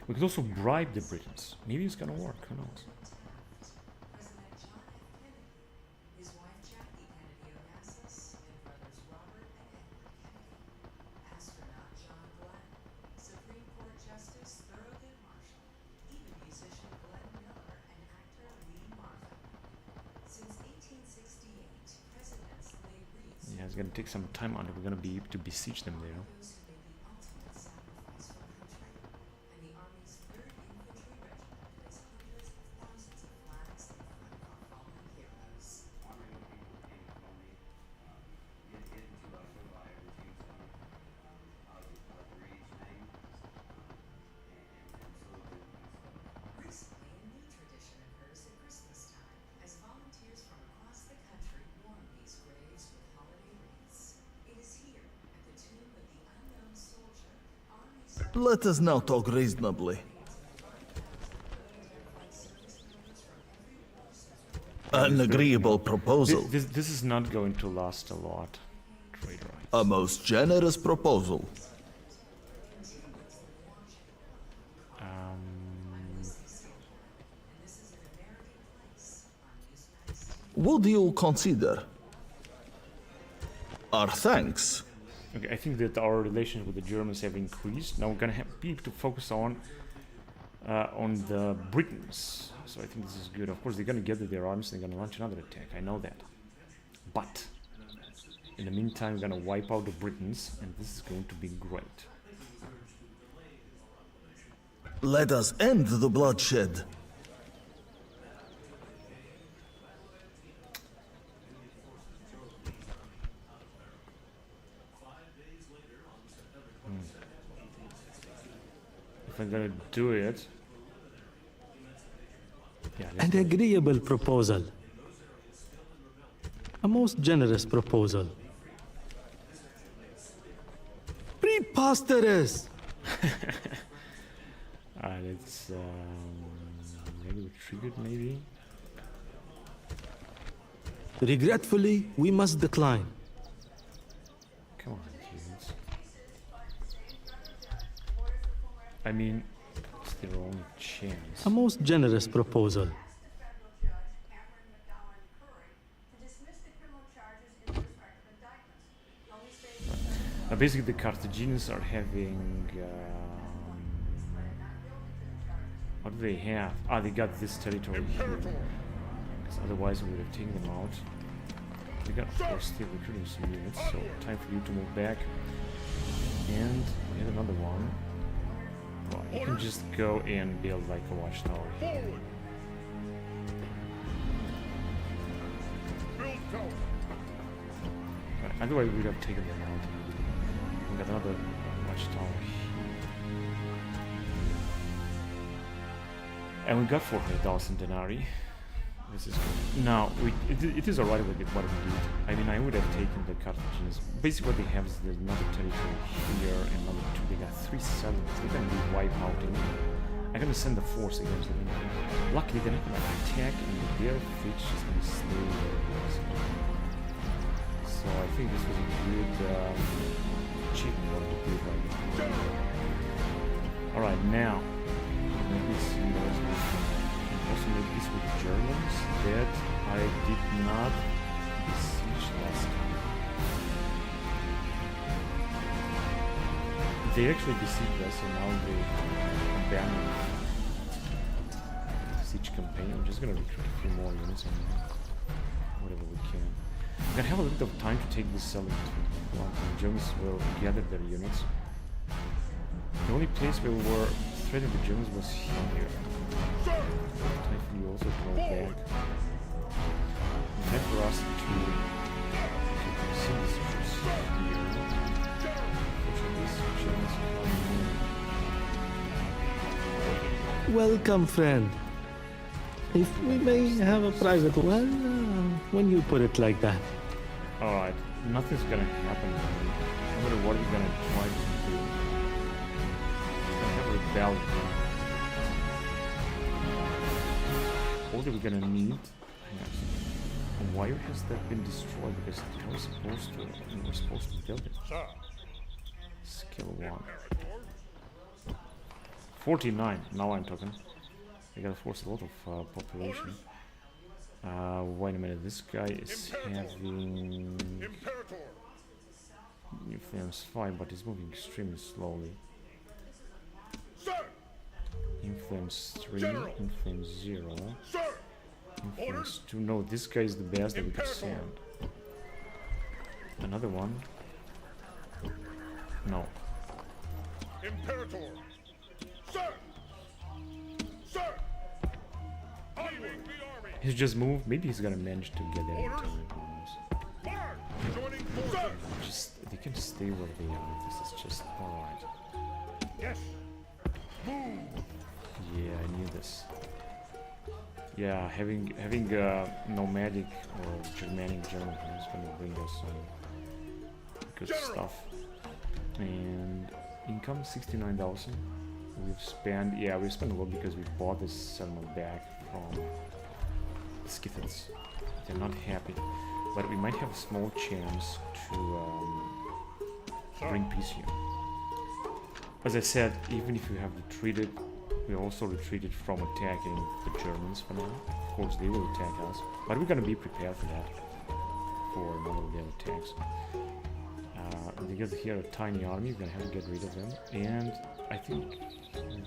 We could also bribe the Britons. Maybe it's gonna work, who knows? Yeah, it's gonna take some time until we're gonna be able to besiege them there.
Let us now talk reasonably. An agreeable proposal.
This is not going to last a lot, trader.
A most generous proposal. Would you consider our thanks?
Okay, I think that our relations with the Germans have increased. Now we're gonna be able to focus on the Britons. So I think this is good. Of course, they're gonna gather their arms and they're gonna launch another attack. I know that. But in the meantime, we're gonna wipe out the Britons, and this is going to be great.
Let us end the bloodshed.
If I'm gonna do it, yeah,
An agreeable proposal. A most generous proposal. Preposterous!
let's maybe we triggered maybe.
Regretfully, we must decline.
Come on, kids. I mean, it's their only chance.
A most generous proposal.
Basically, the Carthaginians are having. What do they have? Ah, they got this territory here. Because otherwise, we would have taken them out. We got, of course, still recruiting some units, so time for you to move back. And we had another one. Well, you can just go and build like a watchtower here. Right, otherwise, we would have taken them out. We got another watchtower here. And we got 400,000 denarii. This is good. Now, it is alright with what we did. I mean, I would have taken the Carthaginians. Basically, what they have is there's another territory here and another two. They got 3 settlements. They're gonna be wiped out anyway. I'm gonna send the force against them anyway. Luckily, they're not gonna attack, and their fleet is just gonna stay where it was. So I think this was a good achievement what we did right now. Alright, now maybe see what we can also make this with the Germans that I did not besiege last time. They actually besieged us, and now they abandoned the siege campaign. okay. I'm just gonna recruit a few more units and whatever we can. We're gonna have a little bit of time to take this settlement. The Germans will gather their units. The only place where we were threatening the Germans was here. Typhoon you also draw back. And for us to send these troops here. Fortunately, these Germans come in.
Welcome, friend. If we may have a private... Well, when you put it like that.
Alright, nothing's gonna happen. No matter what we're gonna try to do. We're gonna have a rebellion. All that we're gonna need... Why has that been destroyed? Because it was supposed to... We were supposed to build it. Skill 1. 49, now I'm talking. We gotta force a lot of population. Wait a minute, this guy is having influence 5, but he's moving extremely slowly. Influence 3, influence 0, influence 2. No, this guy is the best that we could send. Another one. No.
Imperator! Sir! Sir!
He's just moved. Maybe he's gonna manage to get there in time. Just they can stay where they are. This is just alright.
Yes. Move.
Yeah, I knew this. Yeah, having nomadic or Germanic German is gonna bring us some good stuff. And income 69,000. We've spent a lot because we bought this settlement back from the Scythians. They're not happy, but we might have a small chance to bring peace here. As I said, even if we have retreated, we also retreated from attacking the Germans for now. Of course, they will attack us, but we're gonna be prepared for that, for none of their attacks. They got here a tiny army. We're gonna have to get rid of them, and I think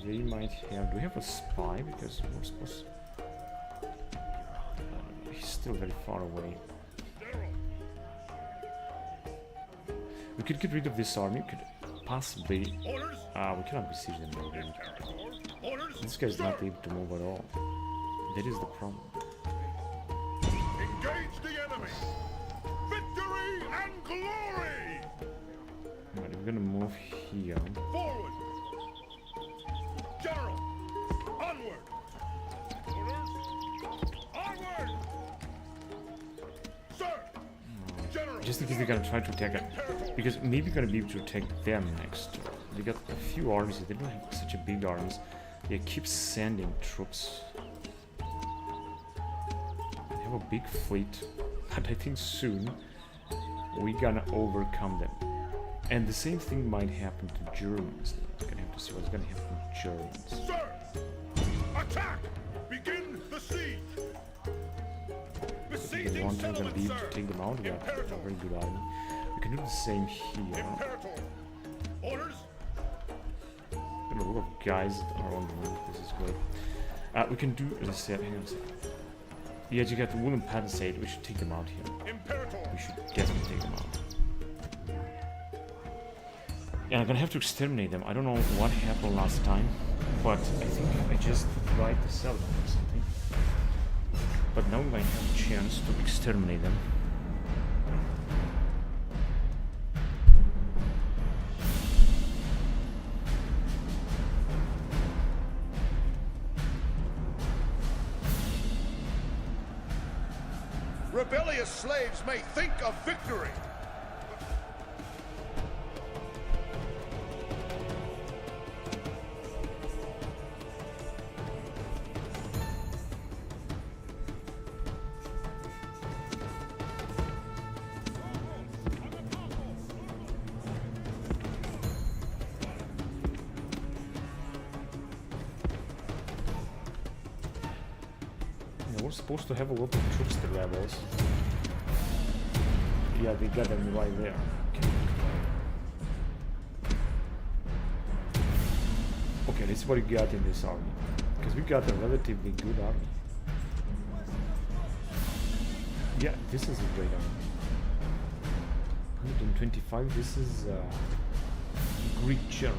they might have... Do we have a spy? Because we're supposed... he's still very far away. We could get rid of this army. We could possibly... we cannot besiege them now. This guy's not able to move at all. That is the problem.
Engage the enemy! Victory and glory!
Alright, we're gonna move here.
Forward! General! Onward! Orders! Onward! Sir! General!
Just in case they're gonna try to attack it. Because maybe we're gonna be able to attack them next. They got a few armies. They don't have such a big armies. They keep sending troops. They have a big fleet. But I think soon we're gonna overcome them. And the same thing might happen to Germans. We're gonna have to see what's gonna happen to Germans.
Sir! Attack! Begin the siege!
The one time we're gonna be able to take them out. We have a very good army. We can do the same here.
Imperator! Orders!
And a lot of guys that are on the move. This is great. We can do, as I said, hang on a second. Yeah, you got the wooden palisade. We should take them out here.
Imperator!
We should definitely take them out. Yeah, I'm gonna have to exterminate them. I don't know what happened last time, but I think I just tried to sell them or something. But now we might have a chance to exterminate them.
Rebellious slaves may think of victory.
We're supposed to have a lot of troops, the rebels. Yeah, they got them right there. Okay, this is what we got in this army. Because we got a relatively good army. Yeah, this is a great army. 125, this is Greek general.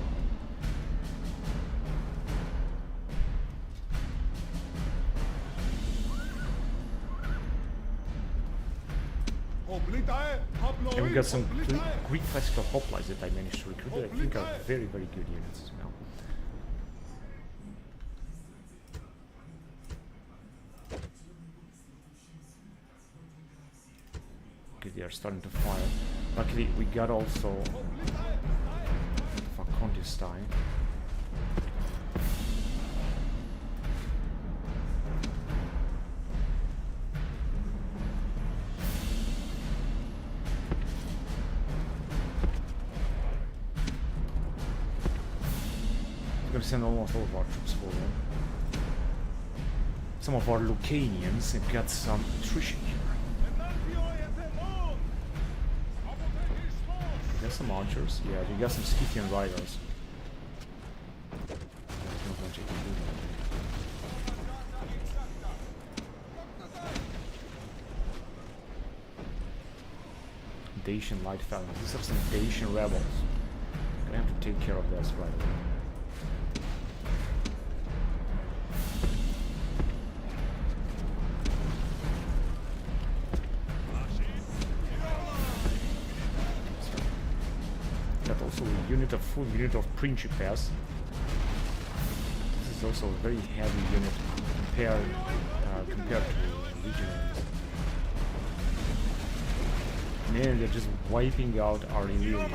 And we got some Greek classical hoplites that I managed to recruit that I think are very, very good units as well. Okay, they are starting to fire. Luckily, we got also for Contestine. We're gonna send almost all of our troops forward. Some of our Lucanians have got some attrition here. We got some archers, yeah, we got some Scythian riders. There's not much I can do there. Dacian light phalanx. These are some Dacian rebels. Gonna have to take care of this right away. Got also a full unit of Principes. This is also a very heavy unit compared to legionaries. Man, they're just wiping out our Illyrians.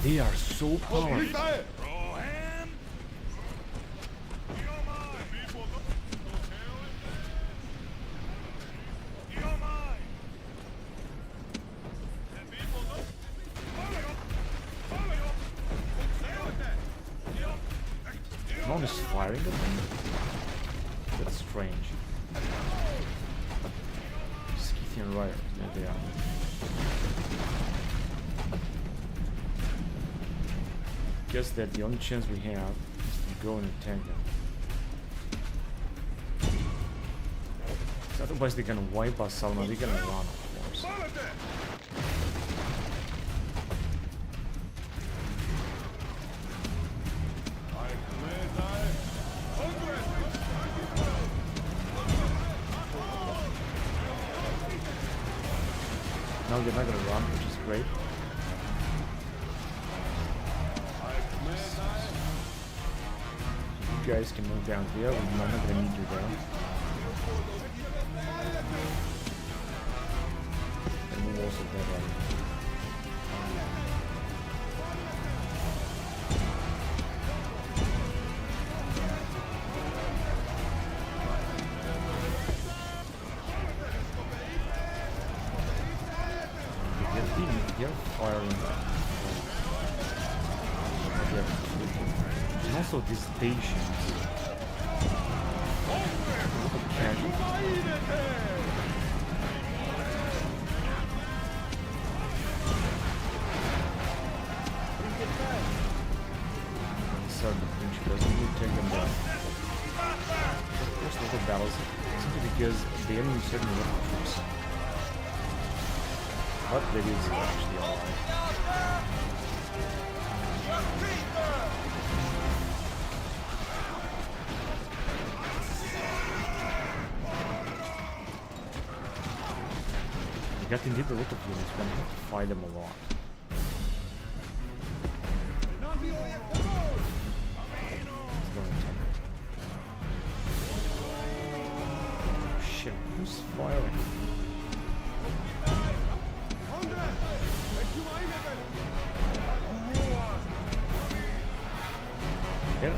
They are so powerful. No one is firing at them? That's strange. Scythian riders, there they are. Guess that the only chance we have is to go and attack them. Otherwise they're gonna wipe us out and they're gonna run, of course. Now they're not gonna run, which is great. You guys can move down here, we're not gonna need you there. And move also that way. They're firing. And also these Dacians. So the Principes, we will take them down. There's lots of battles simply because the enemy certainly want troops. But that is actually alright. We got indeed a lot of units, we're gonna have to fight them a lot. Let's go and attack. Shit, who's firing?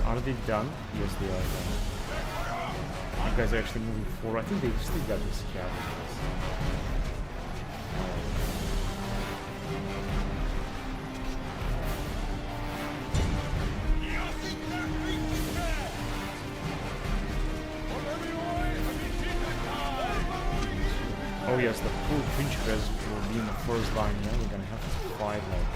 Are they done? Yes, they are done. You guys are actually moving forward. I think they still got this scavengers. Oh yes, the poor Principes will be in the first line here. We're gonna have to fight like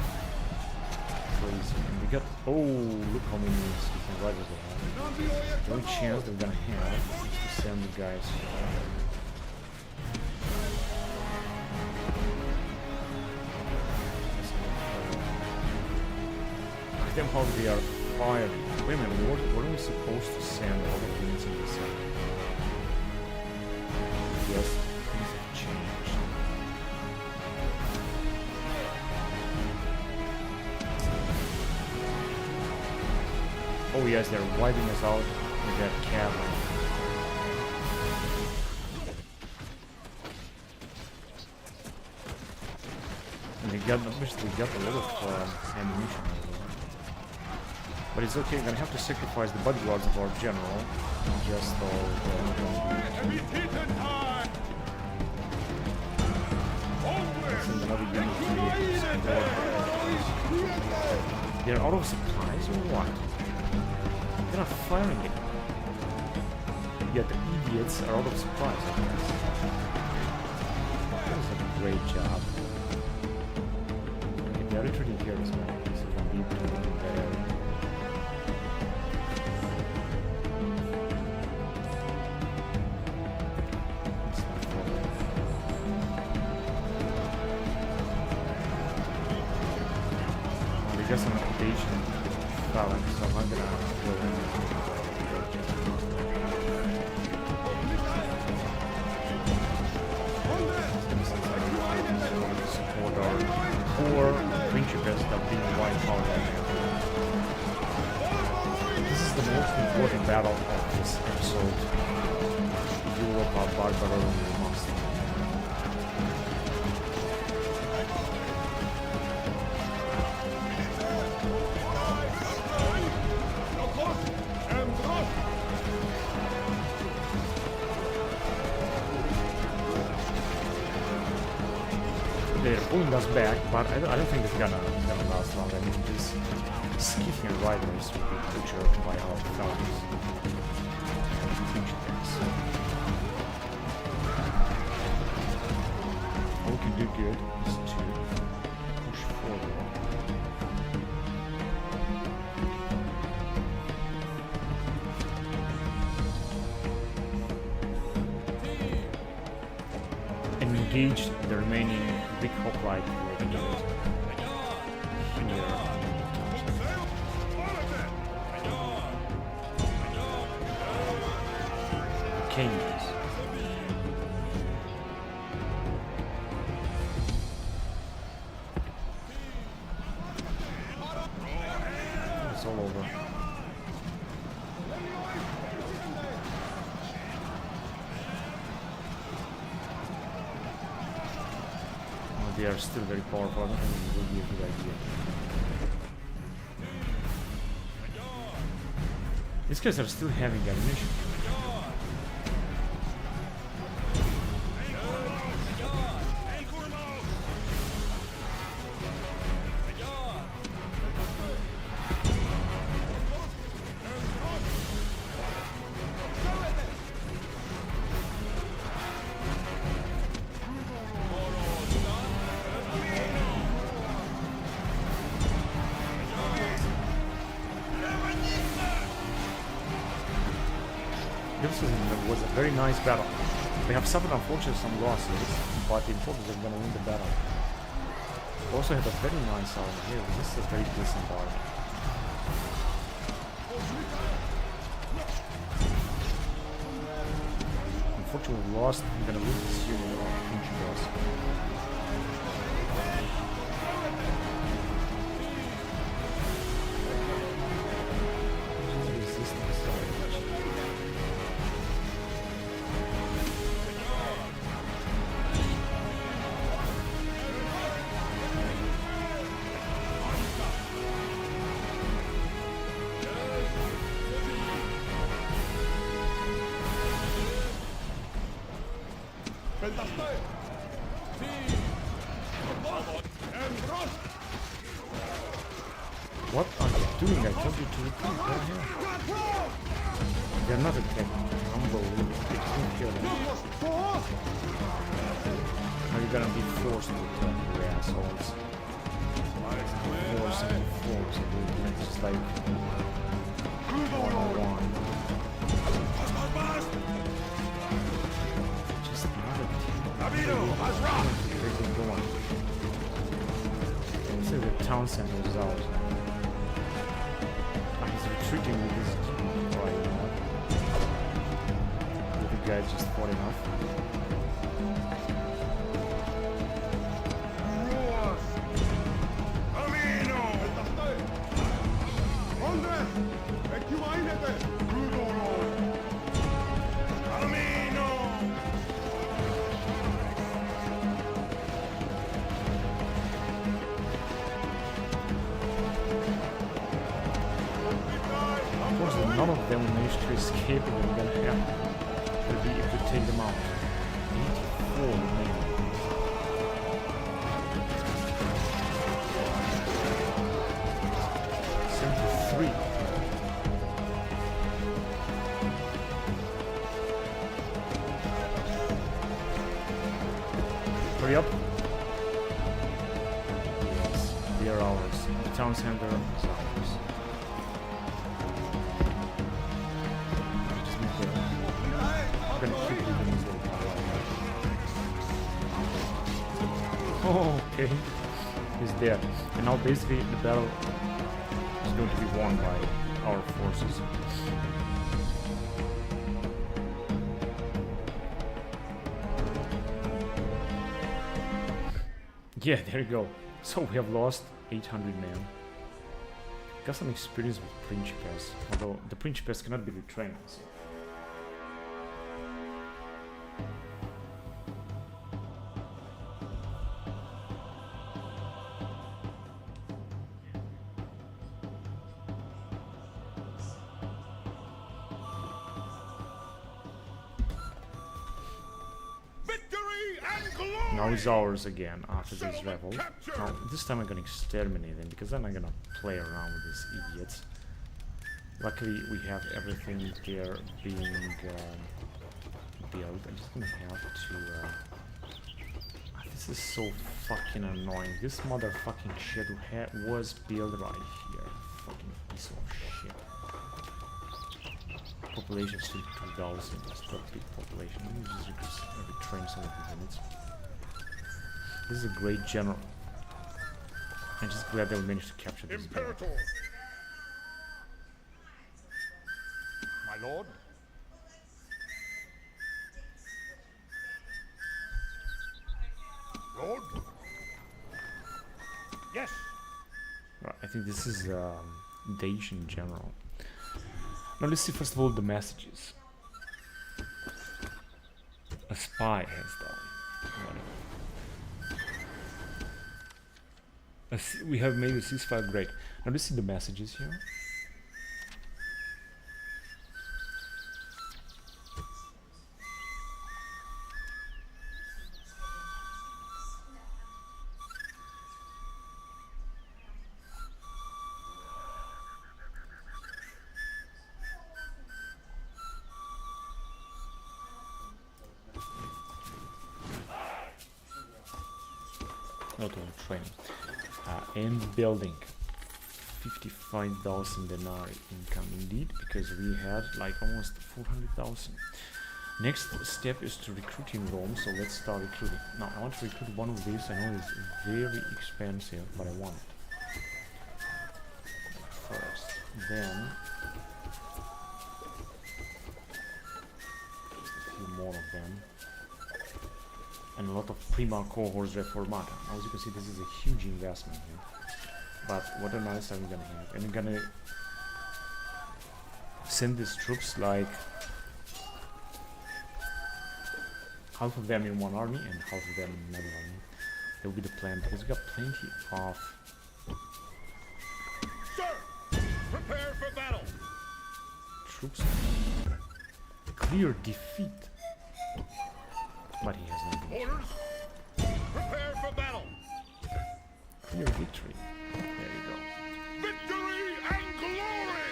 crazy. And we got, oh, look how many Scythian riders they have. The only chance they're gonna have is to send the guys at them how they are firing. Wait a minute, weren't we supposed to send all the units in this side? Yes, things have changed. Oh yes, they're wiping us out with that cavern. And they got a lot of ammunition over there. But it's okay, I'm gonna have to sacrifice the bodyguards of our general. Just all send another unit to support. They're out of supplies or what? They're not firing it. Yet the idiots are out of supplies. That was a great job. Okay, they're retreating here as well. So we're gonna be able to move in that area. It's not forward. Oh, they got some occupation phalanx, so I'm not gonna go in there. Support our poor principles that are being wiped out right now. This is the most important battle of this episode. Europa Barbarorum Remastered. They're pulling us back, but I don't think it's gonna last long. I mean, these Scythian riders will be butchered by our fellows. What we can do good is to push forward. And engage the remaining big hoplite unit here. Canyons. It's all over. They are still very powerful. I don't think it will be a good idea. These guys are still having ammunition. This was a very nice battle. They have suffered unfortunately some losses, but the Imperators are going to win the battle. We also had a very nice army here. This is a very decent army. Unfortunately we lost. I'm going to lose this unit of Imperators. What are you doing? I told you to retreat. Right here. They're not attacking. Unbelievable. They can't kill them. Now you're gonna be forced to attack, you assholes. Forcing. It's just like 1-on-1. Just not a team. Going. Let's say the town center is out. retreating with this dude right now. The guy just fought enough. Unfortunately, none of them managed to escape, and we're gonna have to be able to take them out. 84 men. Hurry up. Yes, they are ours. The town center is ours. Just move there. We're gonna keep leaving these little power. Oh, okay. He's dead. And now basically the battle is going to be won by our forces. Yeah, there you go. So we have lost 800 men. Got some experience with Principes, although the Principes cannot be retrained. So. Now it's ours again after this revolt. Now this time I'm gonna exterminate them because then I'm gonna play around with these idiots. Luckily we have everything there being built. I'm just gonna have to this is so fucking annoying. This motherfucking shit was built right here. Fucking piece of shit. Population is still 2,000. That's not a big population. Let me just retrain some of the units. This is a great general. I'm just glad they managed to capture this guy.
Imperatores.
My lord? Lord? Yes.
Right, I think this is Dacian general. Now let's see first of all the messages. A spy has died. We have made a ceasefire, great. Now let's see the messages here. Not only training. And building 55,000 denarii income indeed, because we had like almost 400,000. Next step is to recruit in Rome, so let's start recruiting. Now I want to recruit one of these. I know it's very expensive, but I want it first. Then just a few more of them. And a lot of Prima cohorts Reformata. As you can see, this is a huge investment here. But what a nice time we're gonna have. And I'm gonna send these troops like half of them in one army and half of them in another army. That will be the plan because we got plenty of
Sir, prepare for battle.
troops. Clear defeat. But he has no
Orders. Prepare for battle.
clear victory. There you go.
Victory and glory.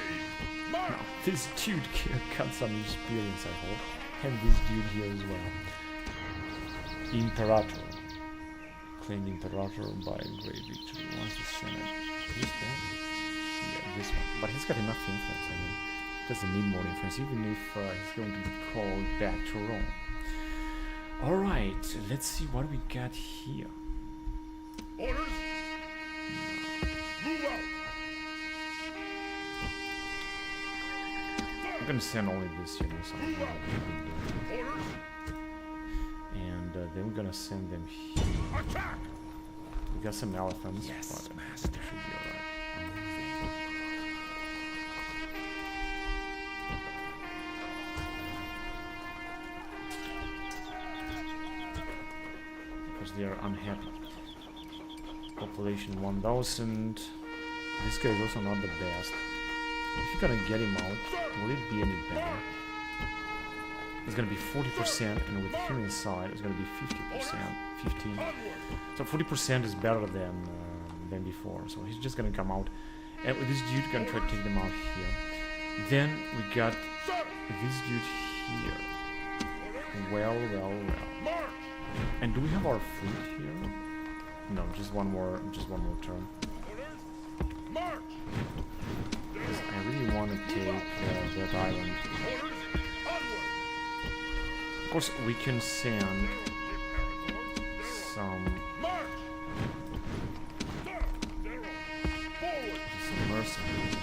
March.
Now, this dude here got some experience, I hope. And this dude here as well. Imperator. Claimed Imperator by a great victory. Once the Senate. Who's that? Yeah, this one. But he's got enough influence, I mean. Doesn't need more influence, even if he's going to be called back to Rome. Alright, let's see what we got here.
Orders. Move out.
gonna send only this unit, and then we're gonna send them here.
Attack!
We got some elephants,
Yes,
but
master.
they should be alright. Because they are unhappy. Population 1000. This guy is also not the best. If you're gonna get him out, will it be any better? It's gonna be 40%, and with him inside, it's gonna be 50%, 15. So 40% is better than before. So he's just gonna come out, and with this dude, gonna try to take them out here. Then we got this dude here. Well. And do we have our fleet here? No, just one more turn. Because I really want to take that island. Of course, we can send some mercenaries.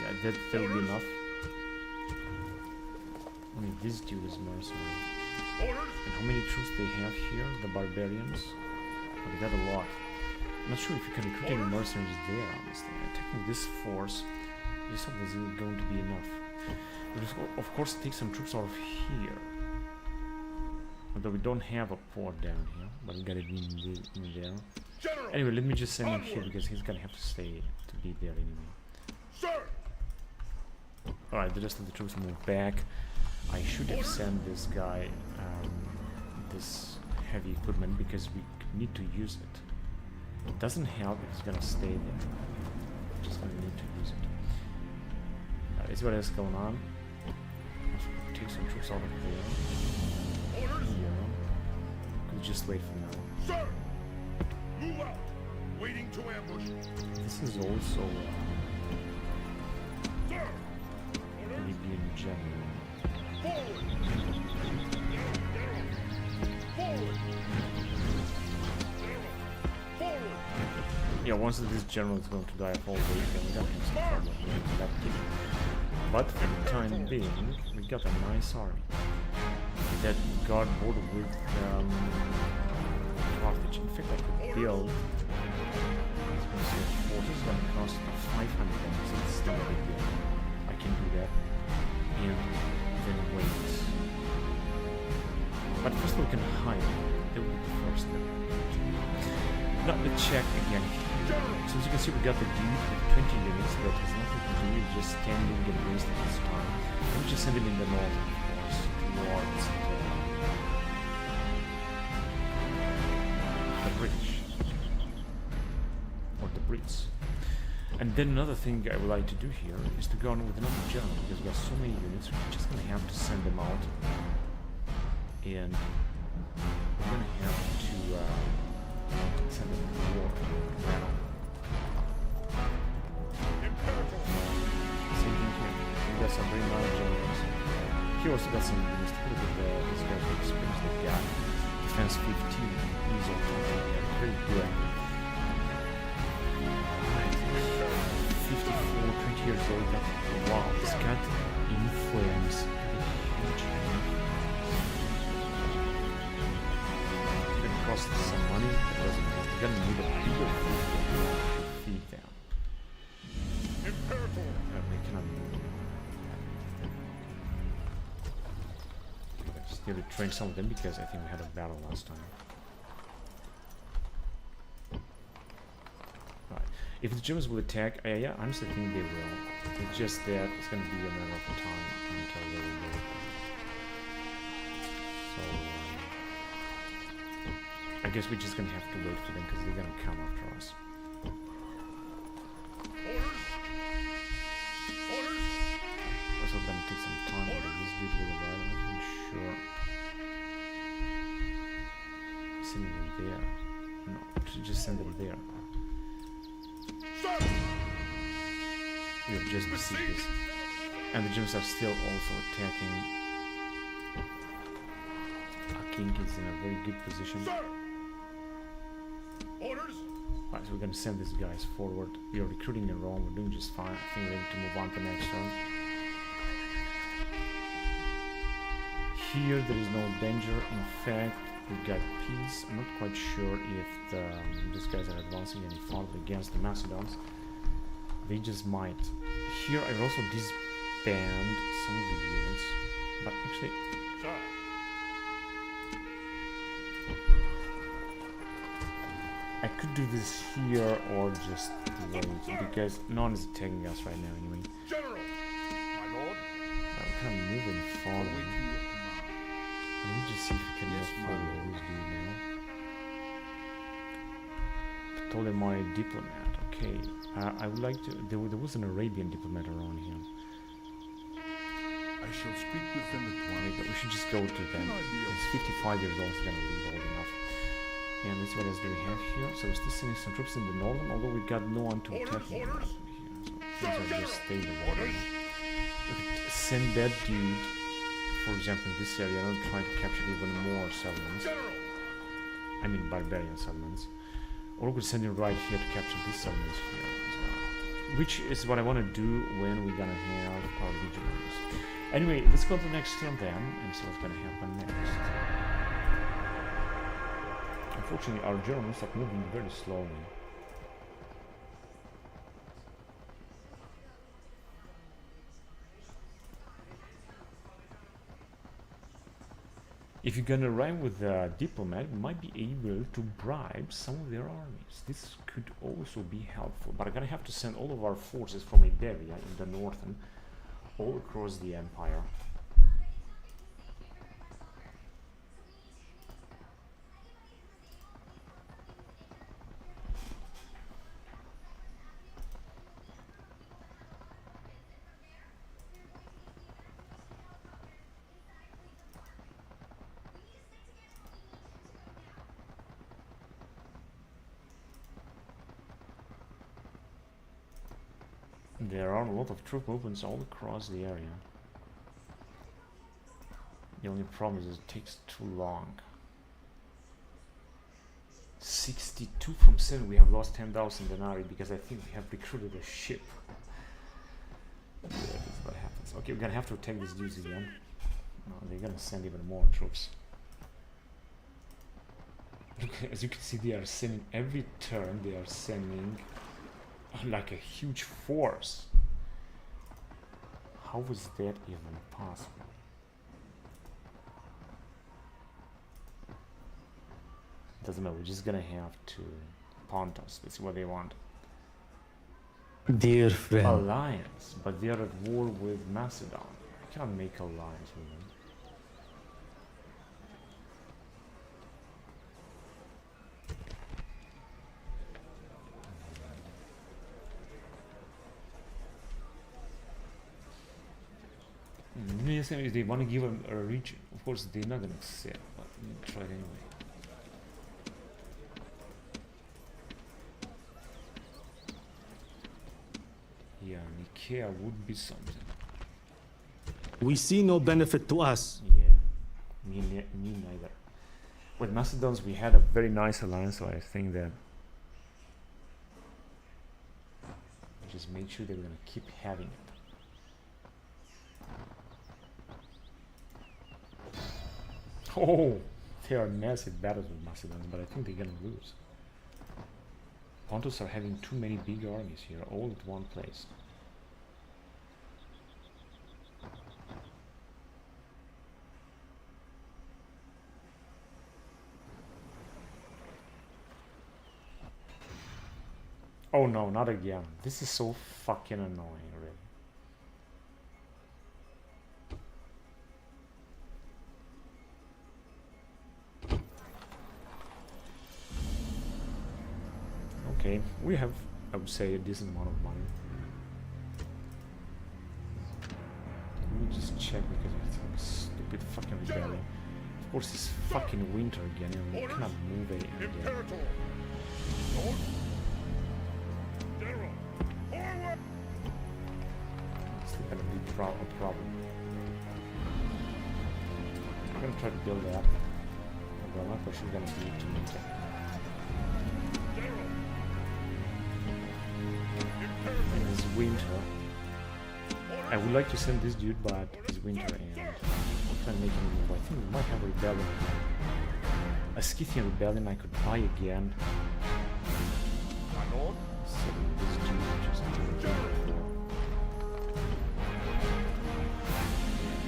Yeah, that will be enough. I mean, this dude is mercenary. And how many troops they have here? The barbarians? Oh, they got a lot. I'm not sure if you can recruit any mercenaries there, honestly. Attacking this force, this is going to be enough. We'll of course take some troops out of here. Although we don't have a port down here, but we got it in there. Anyway, let me just send him here because he's gonna have to be there anyway. Alright, the rest of the troops move back. I should have sent this guy this heavy equipment because we need to use it. It doesn't help if it's gonna stay there. We're just gonna need to use it. Let's see what else going on. Take some troops out of there. Here. Could just wait for now.
Sir! Move out! Waiting to ambush.
This is also
Sir!
Libyan general.
Forward! Forward! Forward!
Yeah, once this general is going to die of old age, then we got him some problem with that kid. But for the time being, we got a nice army that got border with Carthage. In fact, I could build. This is going to cost 500 points. It's still a big deal. I can do that. And then wait. But first we can hide. That would be the first thing. Now let's check again here. So as you can see, we got the dude with 20 units that has nothing to do with just standing and wasting his time. Let me just send him in the north, of course, towards the British. Or the Brits. And then another thing I would like to do here is to go on with another general, because we have so many units, we're just going to have to send them out. And we're going to have to send them to war. Same thing here. We got some very large generals. He also got some units. Look at this guy's experience they've got. Defense 15, ease of fighting, very good. 54, 20 years old. Wow, he's got influence. Huge influence. Cost some money, but doesn't cost. You're gonna need a bigger fleet to feed them.
Imperators!
They cannot move. Still train some of them because I think we had a battle last time. Alright. If the Germans will attack, yeah, I honestly think they will. It's just that it's gonna be a matter of time until they will go. So I guess we're just gonna have to wait for them because they're gonna come after us. Also gonna take some time because this dude will arrive. I'm not even sure. Sending them there. No, I should just send them there. We have just received this. And the Germans are still also attacking. Our king is in a very good position.
Orders!
Right, so we're gonna send these guys forward. We are recruiting in Rome. We're doing just fine. I think we're ready to move on to next turn. Here there is no danger. In fact, we got peace. I'm not quite sure if these guys are advancing any farther against the Macedons. They just might. Here I will also disband some of the units, but actually,
Sir.
I could do this here or just wait because no one is attacking us right now anyway.
General!
My lord.
I'm kind of moving forward.
Awaiting your command.
Let me just see if we can
Yes,
move
my
forward.
lord.
Who's doing now? Ptolemy diplomat. Okay. I would like to. There was an Arabian diplomat around here.
I shall speak with them at once.
We should just go to them.
Good idea.
He's 55 years old. He's gonna be old enough. And let's see what else do we have here. So we're still sending some troops in the northern, although we got no one to attack me
Orders.
here. So things are just staying the way. We could send that dude, for example, in this area, and try to capture even more settlements.
General!
I mean barbarian settlements. Or we could send him right here to capture these settlements here as well. Which is what I want to do when we're gonna have our legionaries. Anyway, let's go to the next turn then and see what's gonna happen next. Unfortunately, our Germans are moving very slowly. If you're gonna arrive with a diplomat, we might be able to bribe some of their armies. This could also be helpful, but I'm gonna have to send all of our forces from Iberia in the northern all across the empire. There are a lot of troop movements all across the area. The only problem is it takes too long. 62 from 7, we have lost 10,000 denarii because I think we have recruited a ship. Yeah, that's what happens. Okay, we're gonna have to attack these dudes again. No, they're gonna send even more troops. Look, as you can see, they are sending every turn, they are sending like a huge force. How was that even possible? Doesn't matter, we're just gonna have to Pontus. Let's see what they want.
Dear friend,
Alliance, but they are at war with Macedon. I can't make alliance with them. Yes, if they want to give them a region, of course they're not gonna accept, but we'll try it anyway. Yeah, Nicaea would be something.
we see no benefit to us.
Yeah, me neither. With Macedons we had a very nice alliance, so I think that we just made sure they were gonna keep having it. Oh, there are massive battles with Macedons, but I think they're gonna lose. Pontus are having too many big armies here, all at one place. Oh no, not again. This is so fucking annoying, really. Okay, we have, I would say, a decent amount of money. Let me just check because it's some stupid fucking rebellion. Of course, it's fucking winter again and we cannot move it again.
Imperator! Lord? General! Forward!
It's still gonna be a problem. I'm gonna try to build that. But I'm not for sure gonna be able to make it.
General!
winter. I would like to send this dude, but it's winter and we can't make any move. I think we might have a rebellion. A Scythian rebellion I could buy again.
My lord.
So this dude just do it.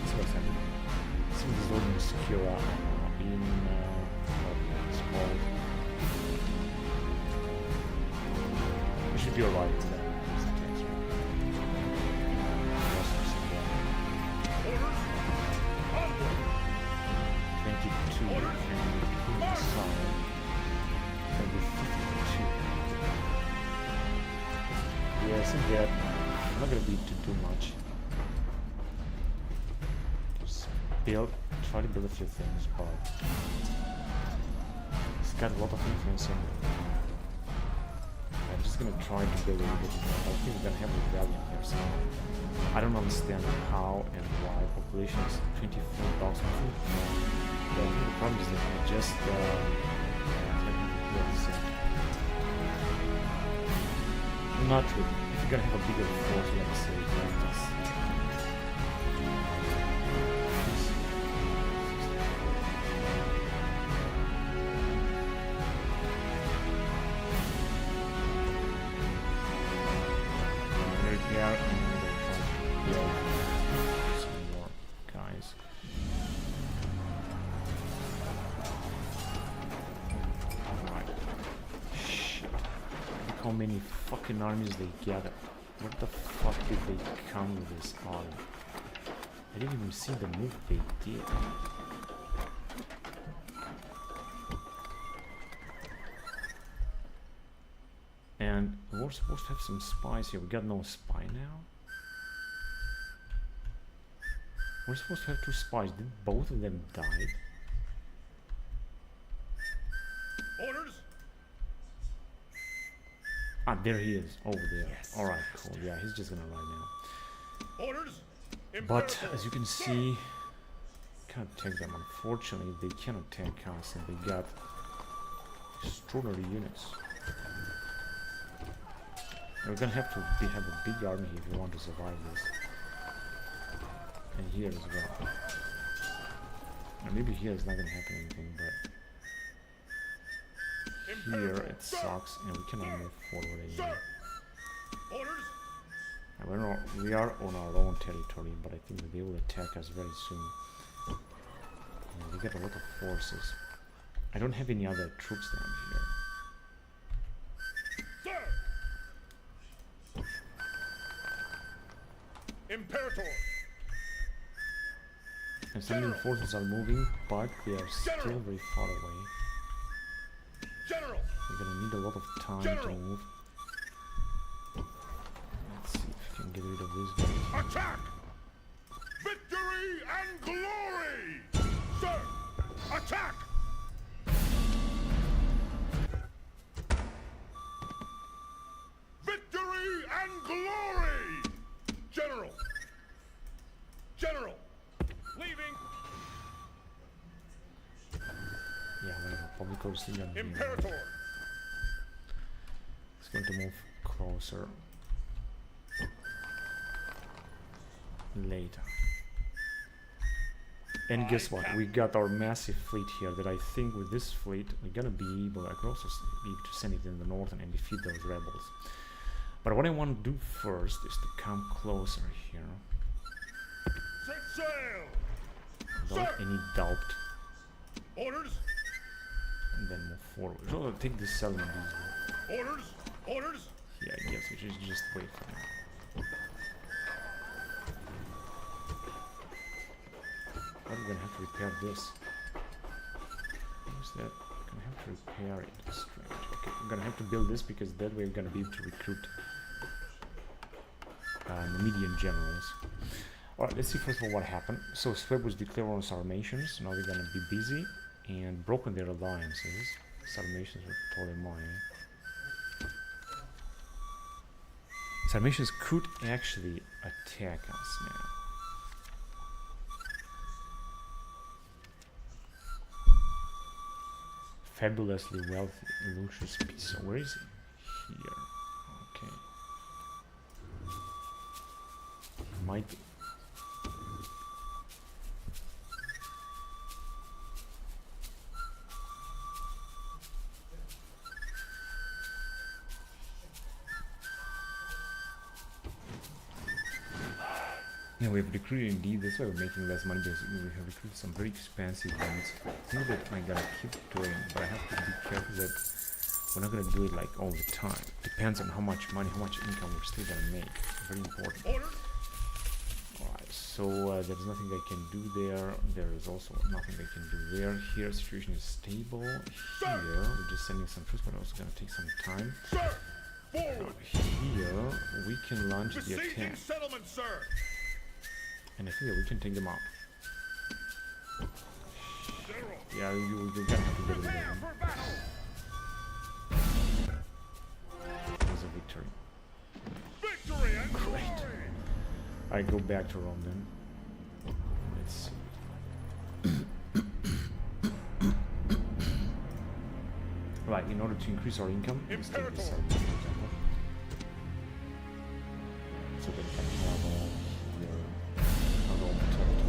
This was happening. Some of these Lord Secura in what it's called. We should be alright with that.
Orders. Onward.
22 and inside can be 52. Yeah, I think that I'm not gonna be to do much. Just try to build a few things, but it's got a lot of influence in it. I'm just gonna try to build a little bit more. I think we're gonna have a rebellion here soon. I don't understand how and why population is 24,000 food. But I think the problem is that I just not really. If you're gonna have a bigger force, let's say, like this. Repair and build some more guys. Alright. Shit. Look how many fucking armies they gather. What the fuck did they come with this army? I didn't even see the move they did. And we're supposed to have some spies here. We got no spy now. We're supposed to have 2 spies. Did both of them die?
Orders.
Ah, there he is, over there. Alright, cool. Yeah, he's just gonna run now.
Orders.
But as you can see, can't attack them. Unfortunately, they cannot attack us, and they got extraordinary units. And we're gonna have to have a big army if we want to survive this. And here as well. And maybe here is not gonna happen anything, but here it sucks, and we cannot move forward anymore.
Orders.
And we are on our own territory, but I think that they will attack us very soon. And we got a lot of forces. I don't have any other troops down here.
Sir. Imperator.
And some of the forces are moving, but they are still very far away.
General.
We're gonna need a lot of time to move. Let's see if we can get rid of this guy.
Attack. Victory and glory. Sir. Attack. Victory and glory. General. General. Leaving.
Yeah, whatever. Public orders still gonna be
Imperator.
It's going to move closer later. And guess what? We got our massive fleet here that I think with this fleet we're gonna be able, I could also be able to send it in the north and defeat those rebels. But what I want to do first is to come closer here.
Set sail.
Without any doubt.
Orders.
And then move forward. So I'll take this settlement easily.
Orders. Orders.
Yeah, I guess we should just wait for now. I'm gonna have to repair this. What's that? I'm gonna have to repair it. Strange. Okay, I'm gonna have to build this because that way I'm gonna be able to recruit Numidian generals. Alright, let's see first of all what happened. So Sweb was declared on Sarmatians. Now they're gonna be busy and broken their alliances. Sarmatians were totally mine. Sarmatians could actually attack us now. Fabulously wealthy Lucius Piso. Where is he? Here. Okay. Might be. Yeah, we have recruited indeed, that's why we're making less money, because we have recruited some very expensive ones. I think that I'm gonna keep doing, but I have to be careful that we're not gonna do it like all the time. Depends on how much money, how much income we're still gonna make. Very important.
Orders.
Alright, so there's nothing I can do there. There is also nothing I can do there. Here, situation is stable. Here, we're just sending some troops, but also gonna take some time.
Sir. Forward.
Here, we can launch the
Besieging
attack.
settlement, sir.
And I think that we can take them out.
General.
Yeah, you're gonna have to get rid of
Prepare
them.
for battle.
There's a victory.
Victory and glory.
I go back to Rome then. Let's see. Right, in order to increase our income, let's take this out, for example. So that I can have here a Roman territory.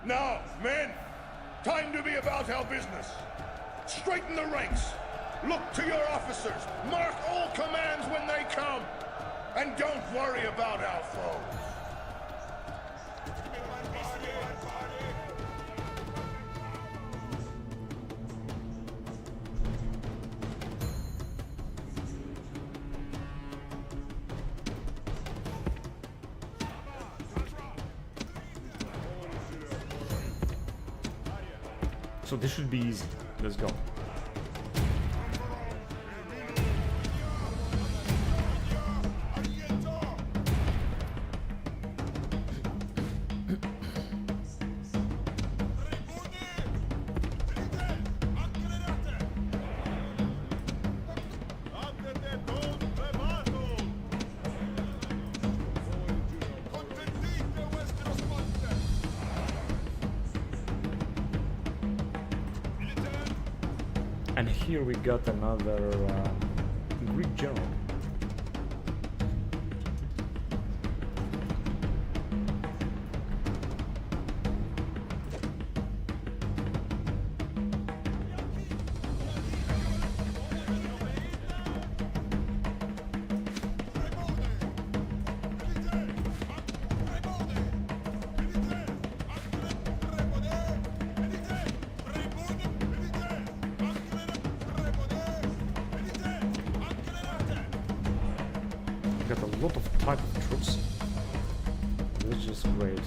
Now, men, time to be about our business. Straighten the ranks. Look to your officers. Mark all commands when they come. And don't worry about our foes.
So this should be easy. Let's go. And here we got another Greek general. Got a lot of type of troops. This is just great.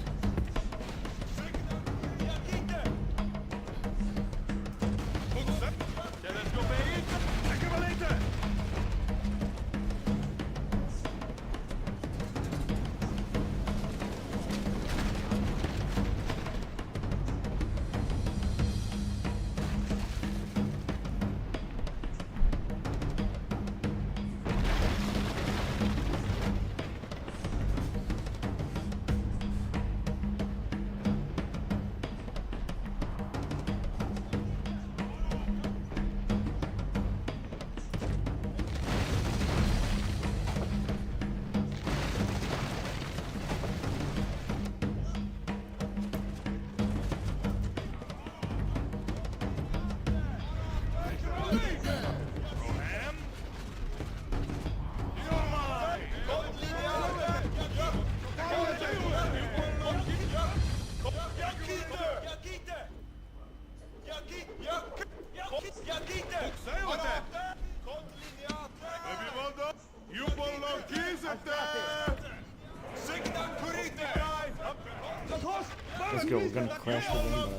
Let's go, we're gonna crash with them.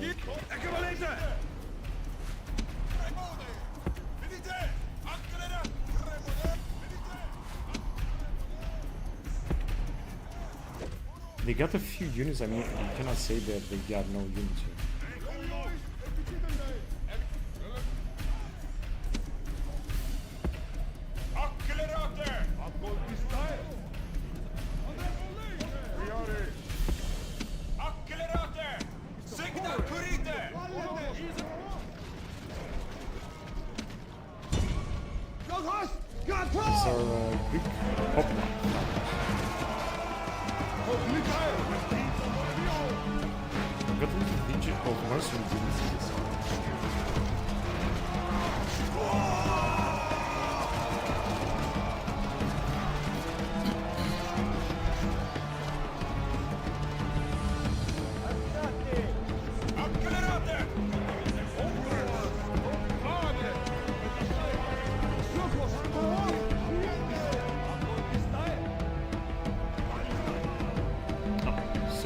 They got a few units, I mean, you cannot say that they got no units here.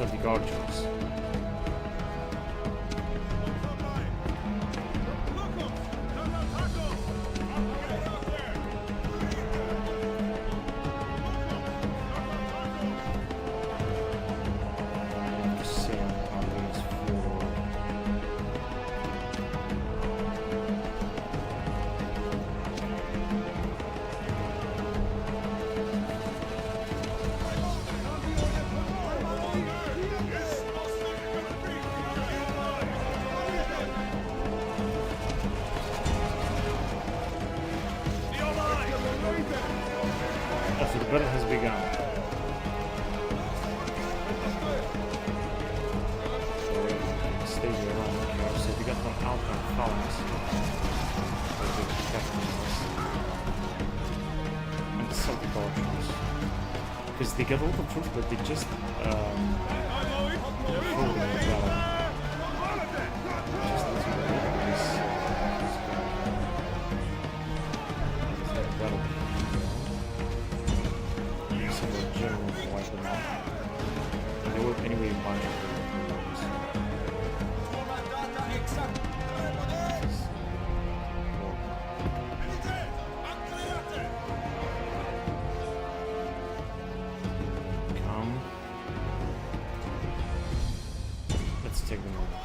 Celtic archers. Sail armies forward. After the battle has begun. So stay here around here. So we got some outbound columns. And the Celtic archers. Because they got a lot of troops, but they just followed the battle. Just let's that battle. General wipe them out. And they were anyway a bunch of come. Let's take them over.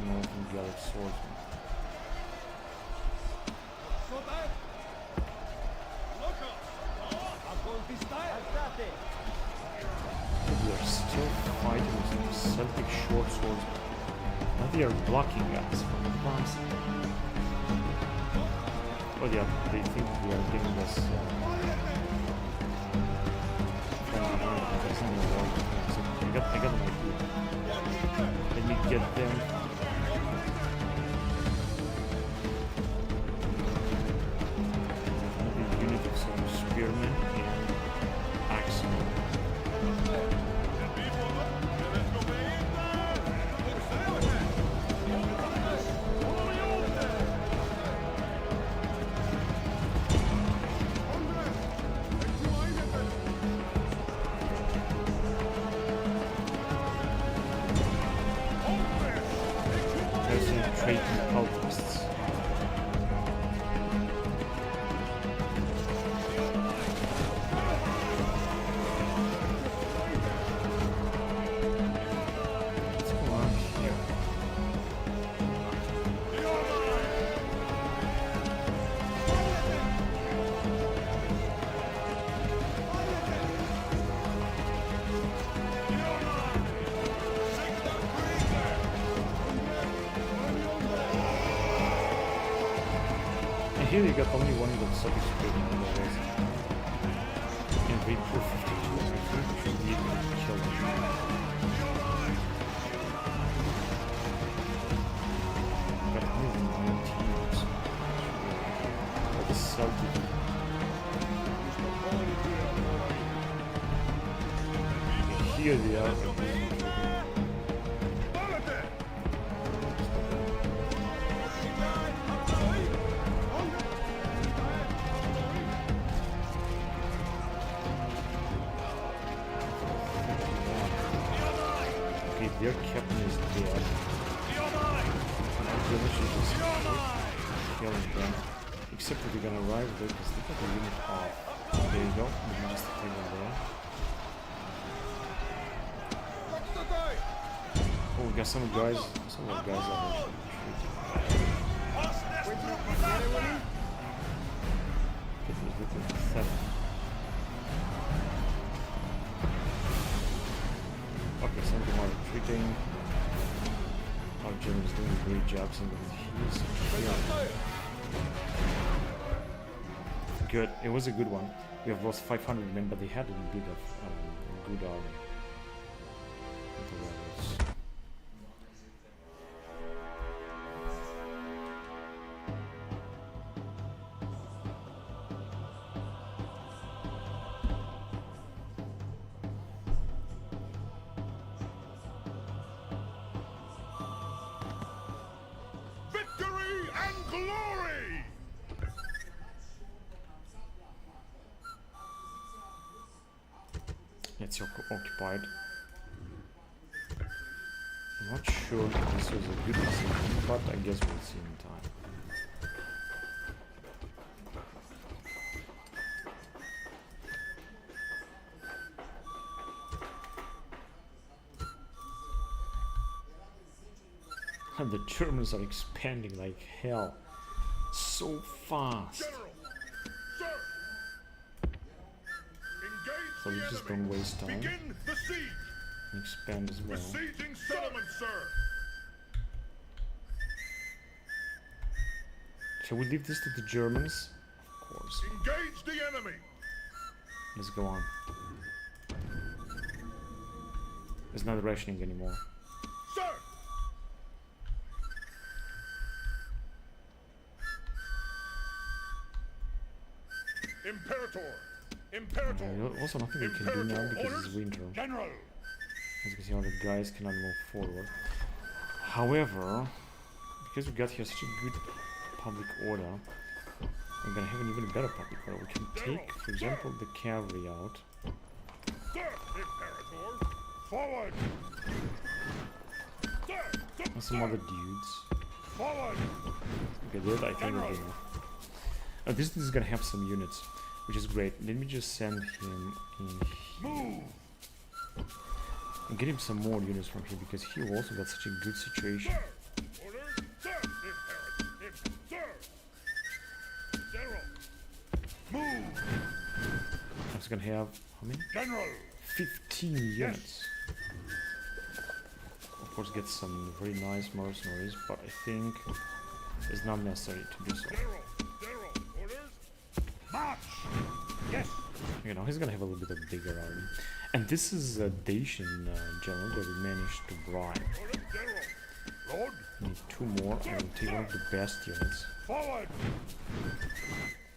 More from Gallic swordsmen. We are still fighting with some Celtic short swords. Now they are blocking us from advancing. Oh yeah, they think we are giving us I got an idea. Let me get them. Another unit of some spearmen and axemen. Trading cultists. What's going on here? Here you got only one of the subjects trading in the race. And we put 52, I think we should be able to kill them. Got only 9 teams. But the Celtic. Here they are. Their captain is dead. The mission is killing them. Except that they're gonna arrive there because they got a unit off. There you go. We must take them there. Oh, we got some guys. Some of our guys are retreating. It was written 7. Okay, some of them are retreating. Our general is doing a great job. Some of them here. Good. It was a good one. We have lost 500 men, but they had a bit of good army. It's occupied. I'm not sure that this was a good decision, but I guess we'll see in time. And the Germans are expanding like hell. So fast.
General! Sir! Engage
So we
the
just
enemy.
don't waste time.
Begin the siege!
Expand as well.
Besieging settlement, sir!
Shall we leave this to the Germans? Of course.
Engage the enemy!
Let's go on. There's not rationing anymore.
Sir! Imperator! Imperator!
Also nothing we can do now because it's winter.
General!
As you can see, all the guys cannot move forward. However, because we got here such a good public order, we're gonna have an even better public order. We can take, for example, the cavalry out.
Sir! Imperator! Forward! Sir!
And some other dudes.
Forward!
Okay, that I think will be enough. This is gonna have some units, which is great. Let me just send him in here. And get him some more units from here because he also got such a good situation.
Sir! Orders! Sir! Imperator! Sir! General! Move!
I was gonna have how many?
General!
15 units. Of course, get some very nice mercenaries, but I think it's not necessary to do so.
General! General! Orders! March! Yes!
You know, he's gonna have a little bit of bigger army. And this is a Dacian general that we managed to bribe.
Orders! General! Lord!
Need 2 more. I will take one of the best units.
Forward!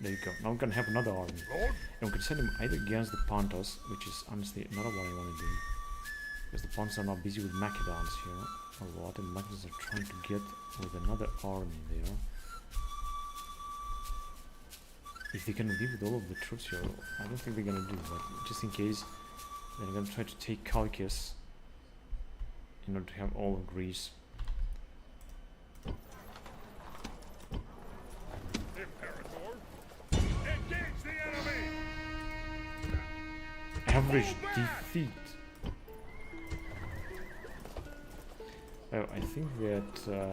There you go. Now we're gonna have another army.
Lord!
And we can send him either against the Pontus, which is honestly not what I want to do. Because the Pontus are now busy with Macedons here a lot, and Macedons are trying to get with another army there. If they can leave with all of the troops here, I don't think they're gonna do, but just in case, they're gonna try to take Chalkis in order to have all of Greece.
Imperator! Engage the enemy!
Average defeat. Oh, I think that
Sir!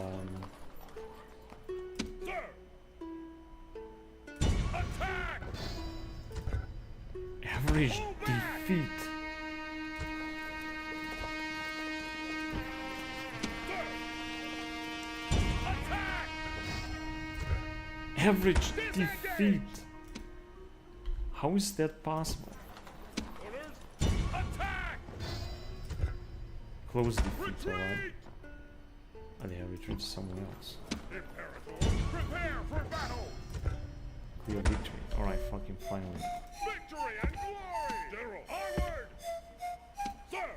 Attack!
average defeat.
Sir! Attack!
Average defeat. How is that possible?
Orders! Attack!
Close defeat, alright.
Retreat!
Oh, they have retreated somewhere else.
Imperator! Prepare for battle!
Clear victory. Alright, fucking finally.
Victory and glory! General! Onward! Sir!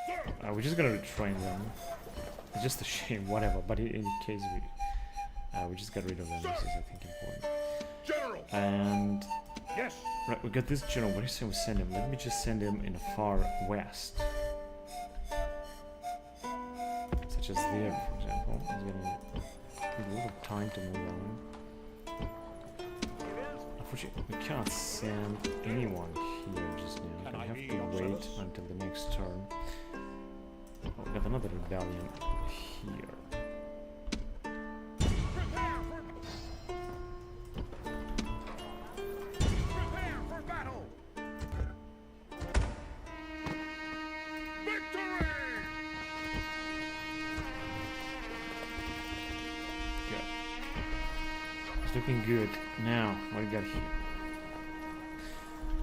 Sir!
We're just gonna retrain them. It's just a shame, whatever. But in any case, we just got rid of them. This is, I think, important.
General!
And
Yes!
right, we got this general. Where do you say we send him? Let me just send him in the far west, such as there, for example. He's gonna need a little time to move on. Unfortunately, we can't send anyone here just now. We have to wait until the next turn. Oh, we got another rebellion here.
Prepare for battle! Victory!
Good. It's looking good. Now, what do we got here?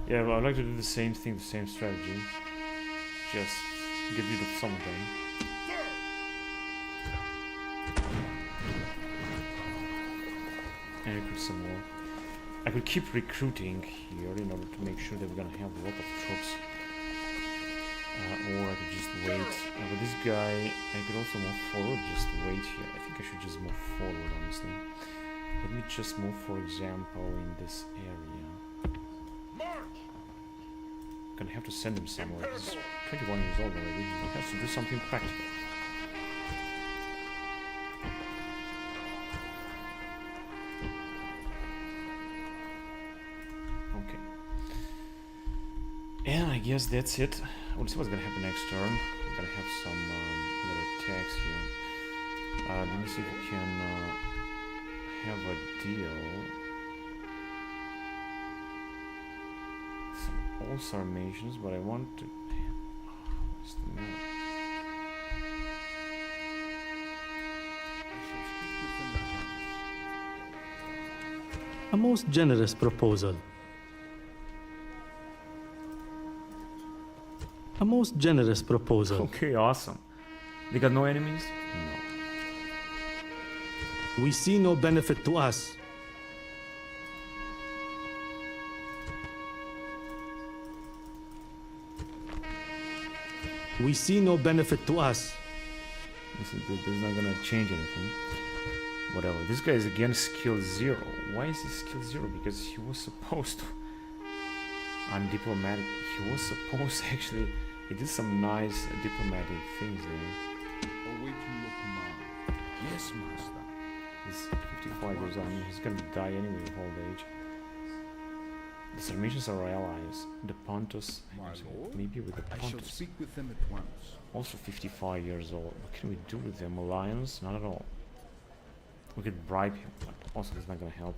Yeah, well, I'd like to do the same thing, the same strategy. Just get rid of some of them.
Sir!
And recruit some more. I could keep recruiting here in order to make sure that we're gonna have a lot of troops. Or I could just wait. With this guy, I could also move forward, just wait here. I think I should just move forward, honestly. Let me just move, for example, in this area.
March!
gonna have to send him somewhere. He's 21 years old already. He has to do something practical. Okay. And I guess that's it. We'll see what's gonna happen next turn. We're gonna have some other attacks here. Let me see if we can have a deal. Some all-star nations, but I want to. What's the map?
I shall speak with them at once.
A most generous proposal. A most generous proposal.
Okay, awesome. They got no enemies? No.
We see no benefit to us. We see no benefit to us.
This is not gonna change anything. Whatever. This guy is again skill 0. Why is he skill 0? Because he was supposed to. I'm diplomatic. He was supposed to actually. He did some nice diplomatic things there.
Awaiting your command. Yes, master.
He's 55 years old. I mean, he's gonna die anyway of old age. The Sarmatians are our allies. The Pontus.
My lord,
Maybe with the
I shall
Pontus.
speak with them at once.
Also 55 years old. What can we do with them? Alliance? Not at all. We could bribe him, but also it's not gonna help.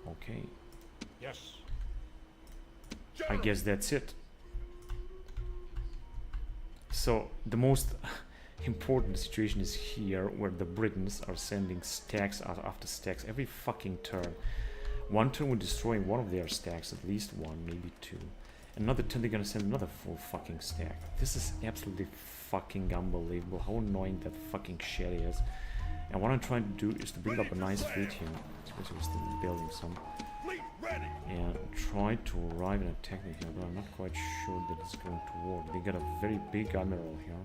Okay.
Yes.
I guess that's it. So the most important situation is here, where the Britons are sending stacks after stacks every fucking turn. One turn we're destroying one of their stacks, at least one, maybe two. Another turn they're gonna send another full fucking stack. This is absolutely fucking unbelievable how annoying that fucking shit is. And what I'm trying to do is to build up a nice fleet here, especially we're still building some,
Fleet ready.
and try to arrive and attack them here, but I'm not quite sure that it's going to work. They got a very big admiral here,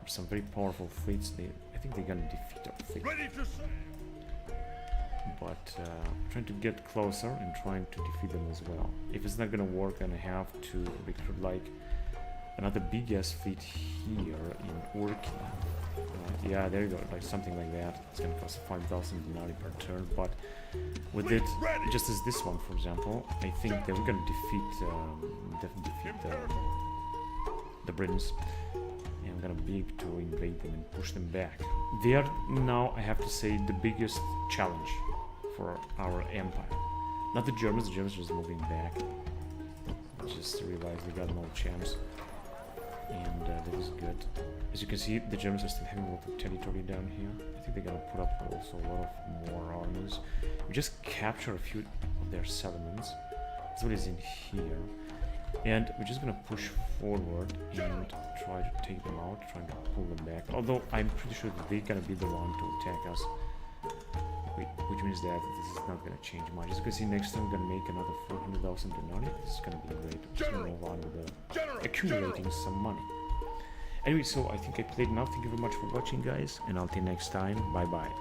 some very powerful fleets. I think they're gonna defeat our fleet.
Ready to sail.
But trying to get closer and trying to defeat them as well. If it's not gonna work, then I have to recruit like another big ass fleet here in Urki. Yeah, there you go, like something like that. It's gonna cost 5,000 denarii per turn, but with it, just as this one, for example, I think that we're gonna definitely defeat the Britons. And I'm gonna be able to invade them and push them back. They are now, I have to say, the biggest challenge for our empire. Not the Germans are just moving back. I just realized they got no chance. And that is good. As you can see, the Germans are still having a lot of territory down here. I think they're gonna put up also a lot of more armies. We just capture a few of their settlements. That's what is in here. And we're just gonna push forward and try to take them out, trying to pull them back. Although I'm pretty sure that they're gonna be the one to attack us. Which means that this is not gonna change much. As you can see, next time we're gonna make another 400,000 denarii. This is gonna be great. We're just gonna move on with accumulating some money. Anyway, so I think I played enough. Thank you very much for watching, guys, and until next time, bye bye.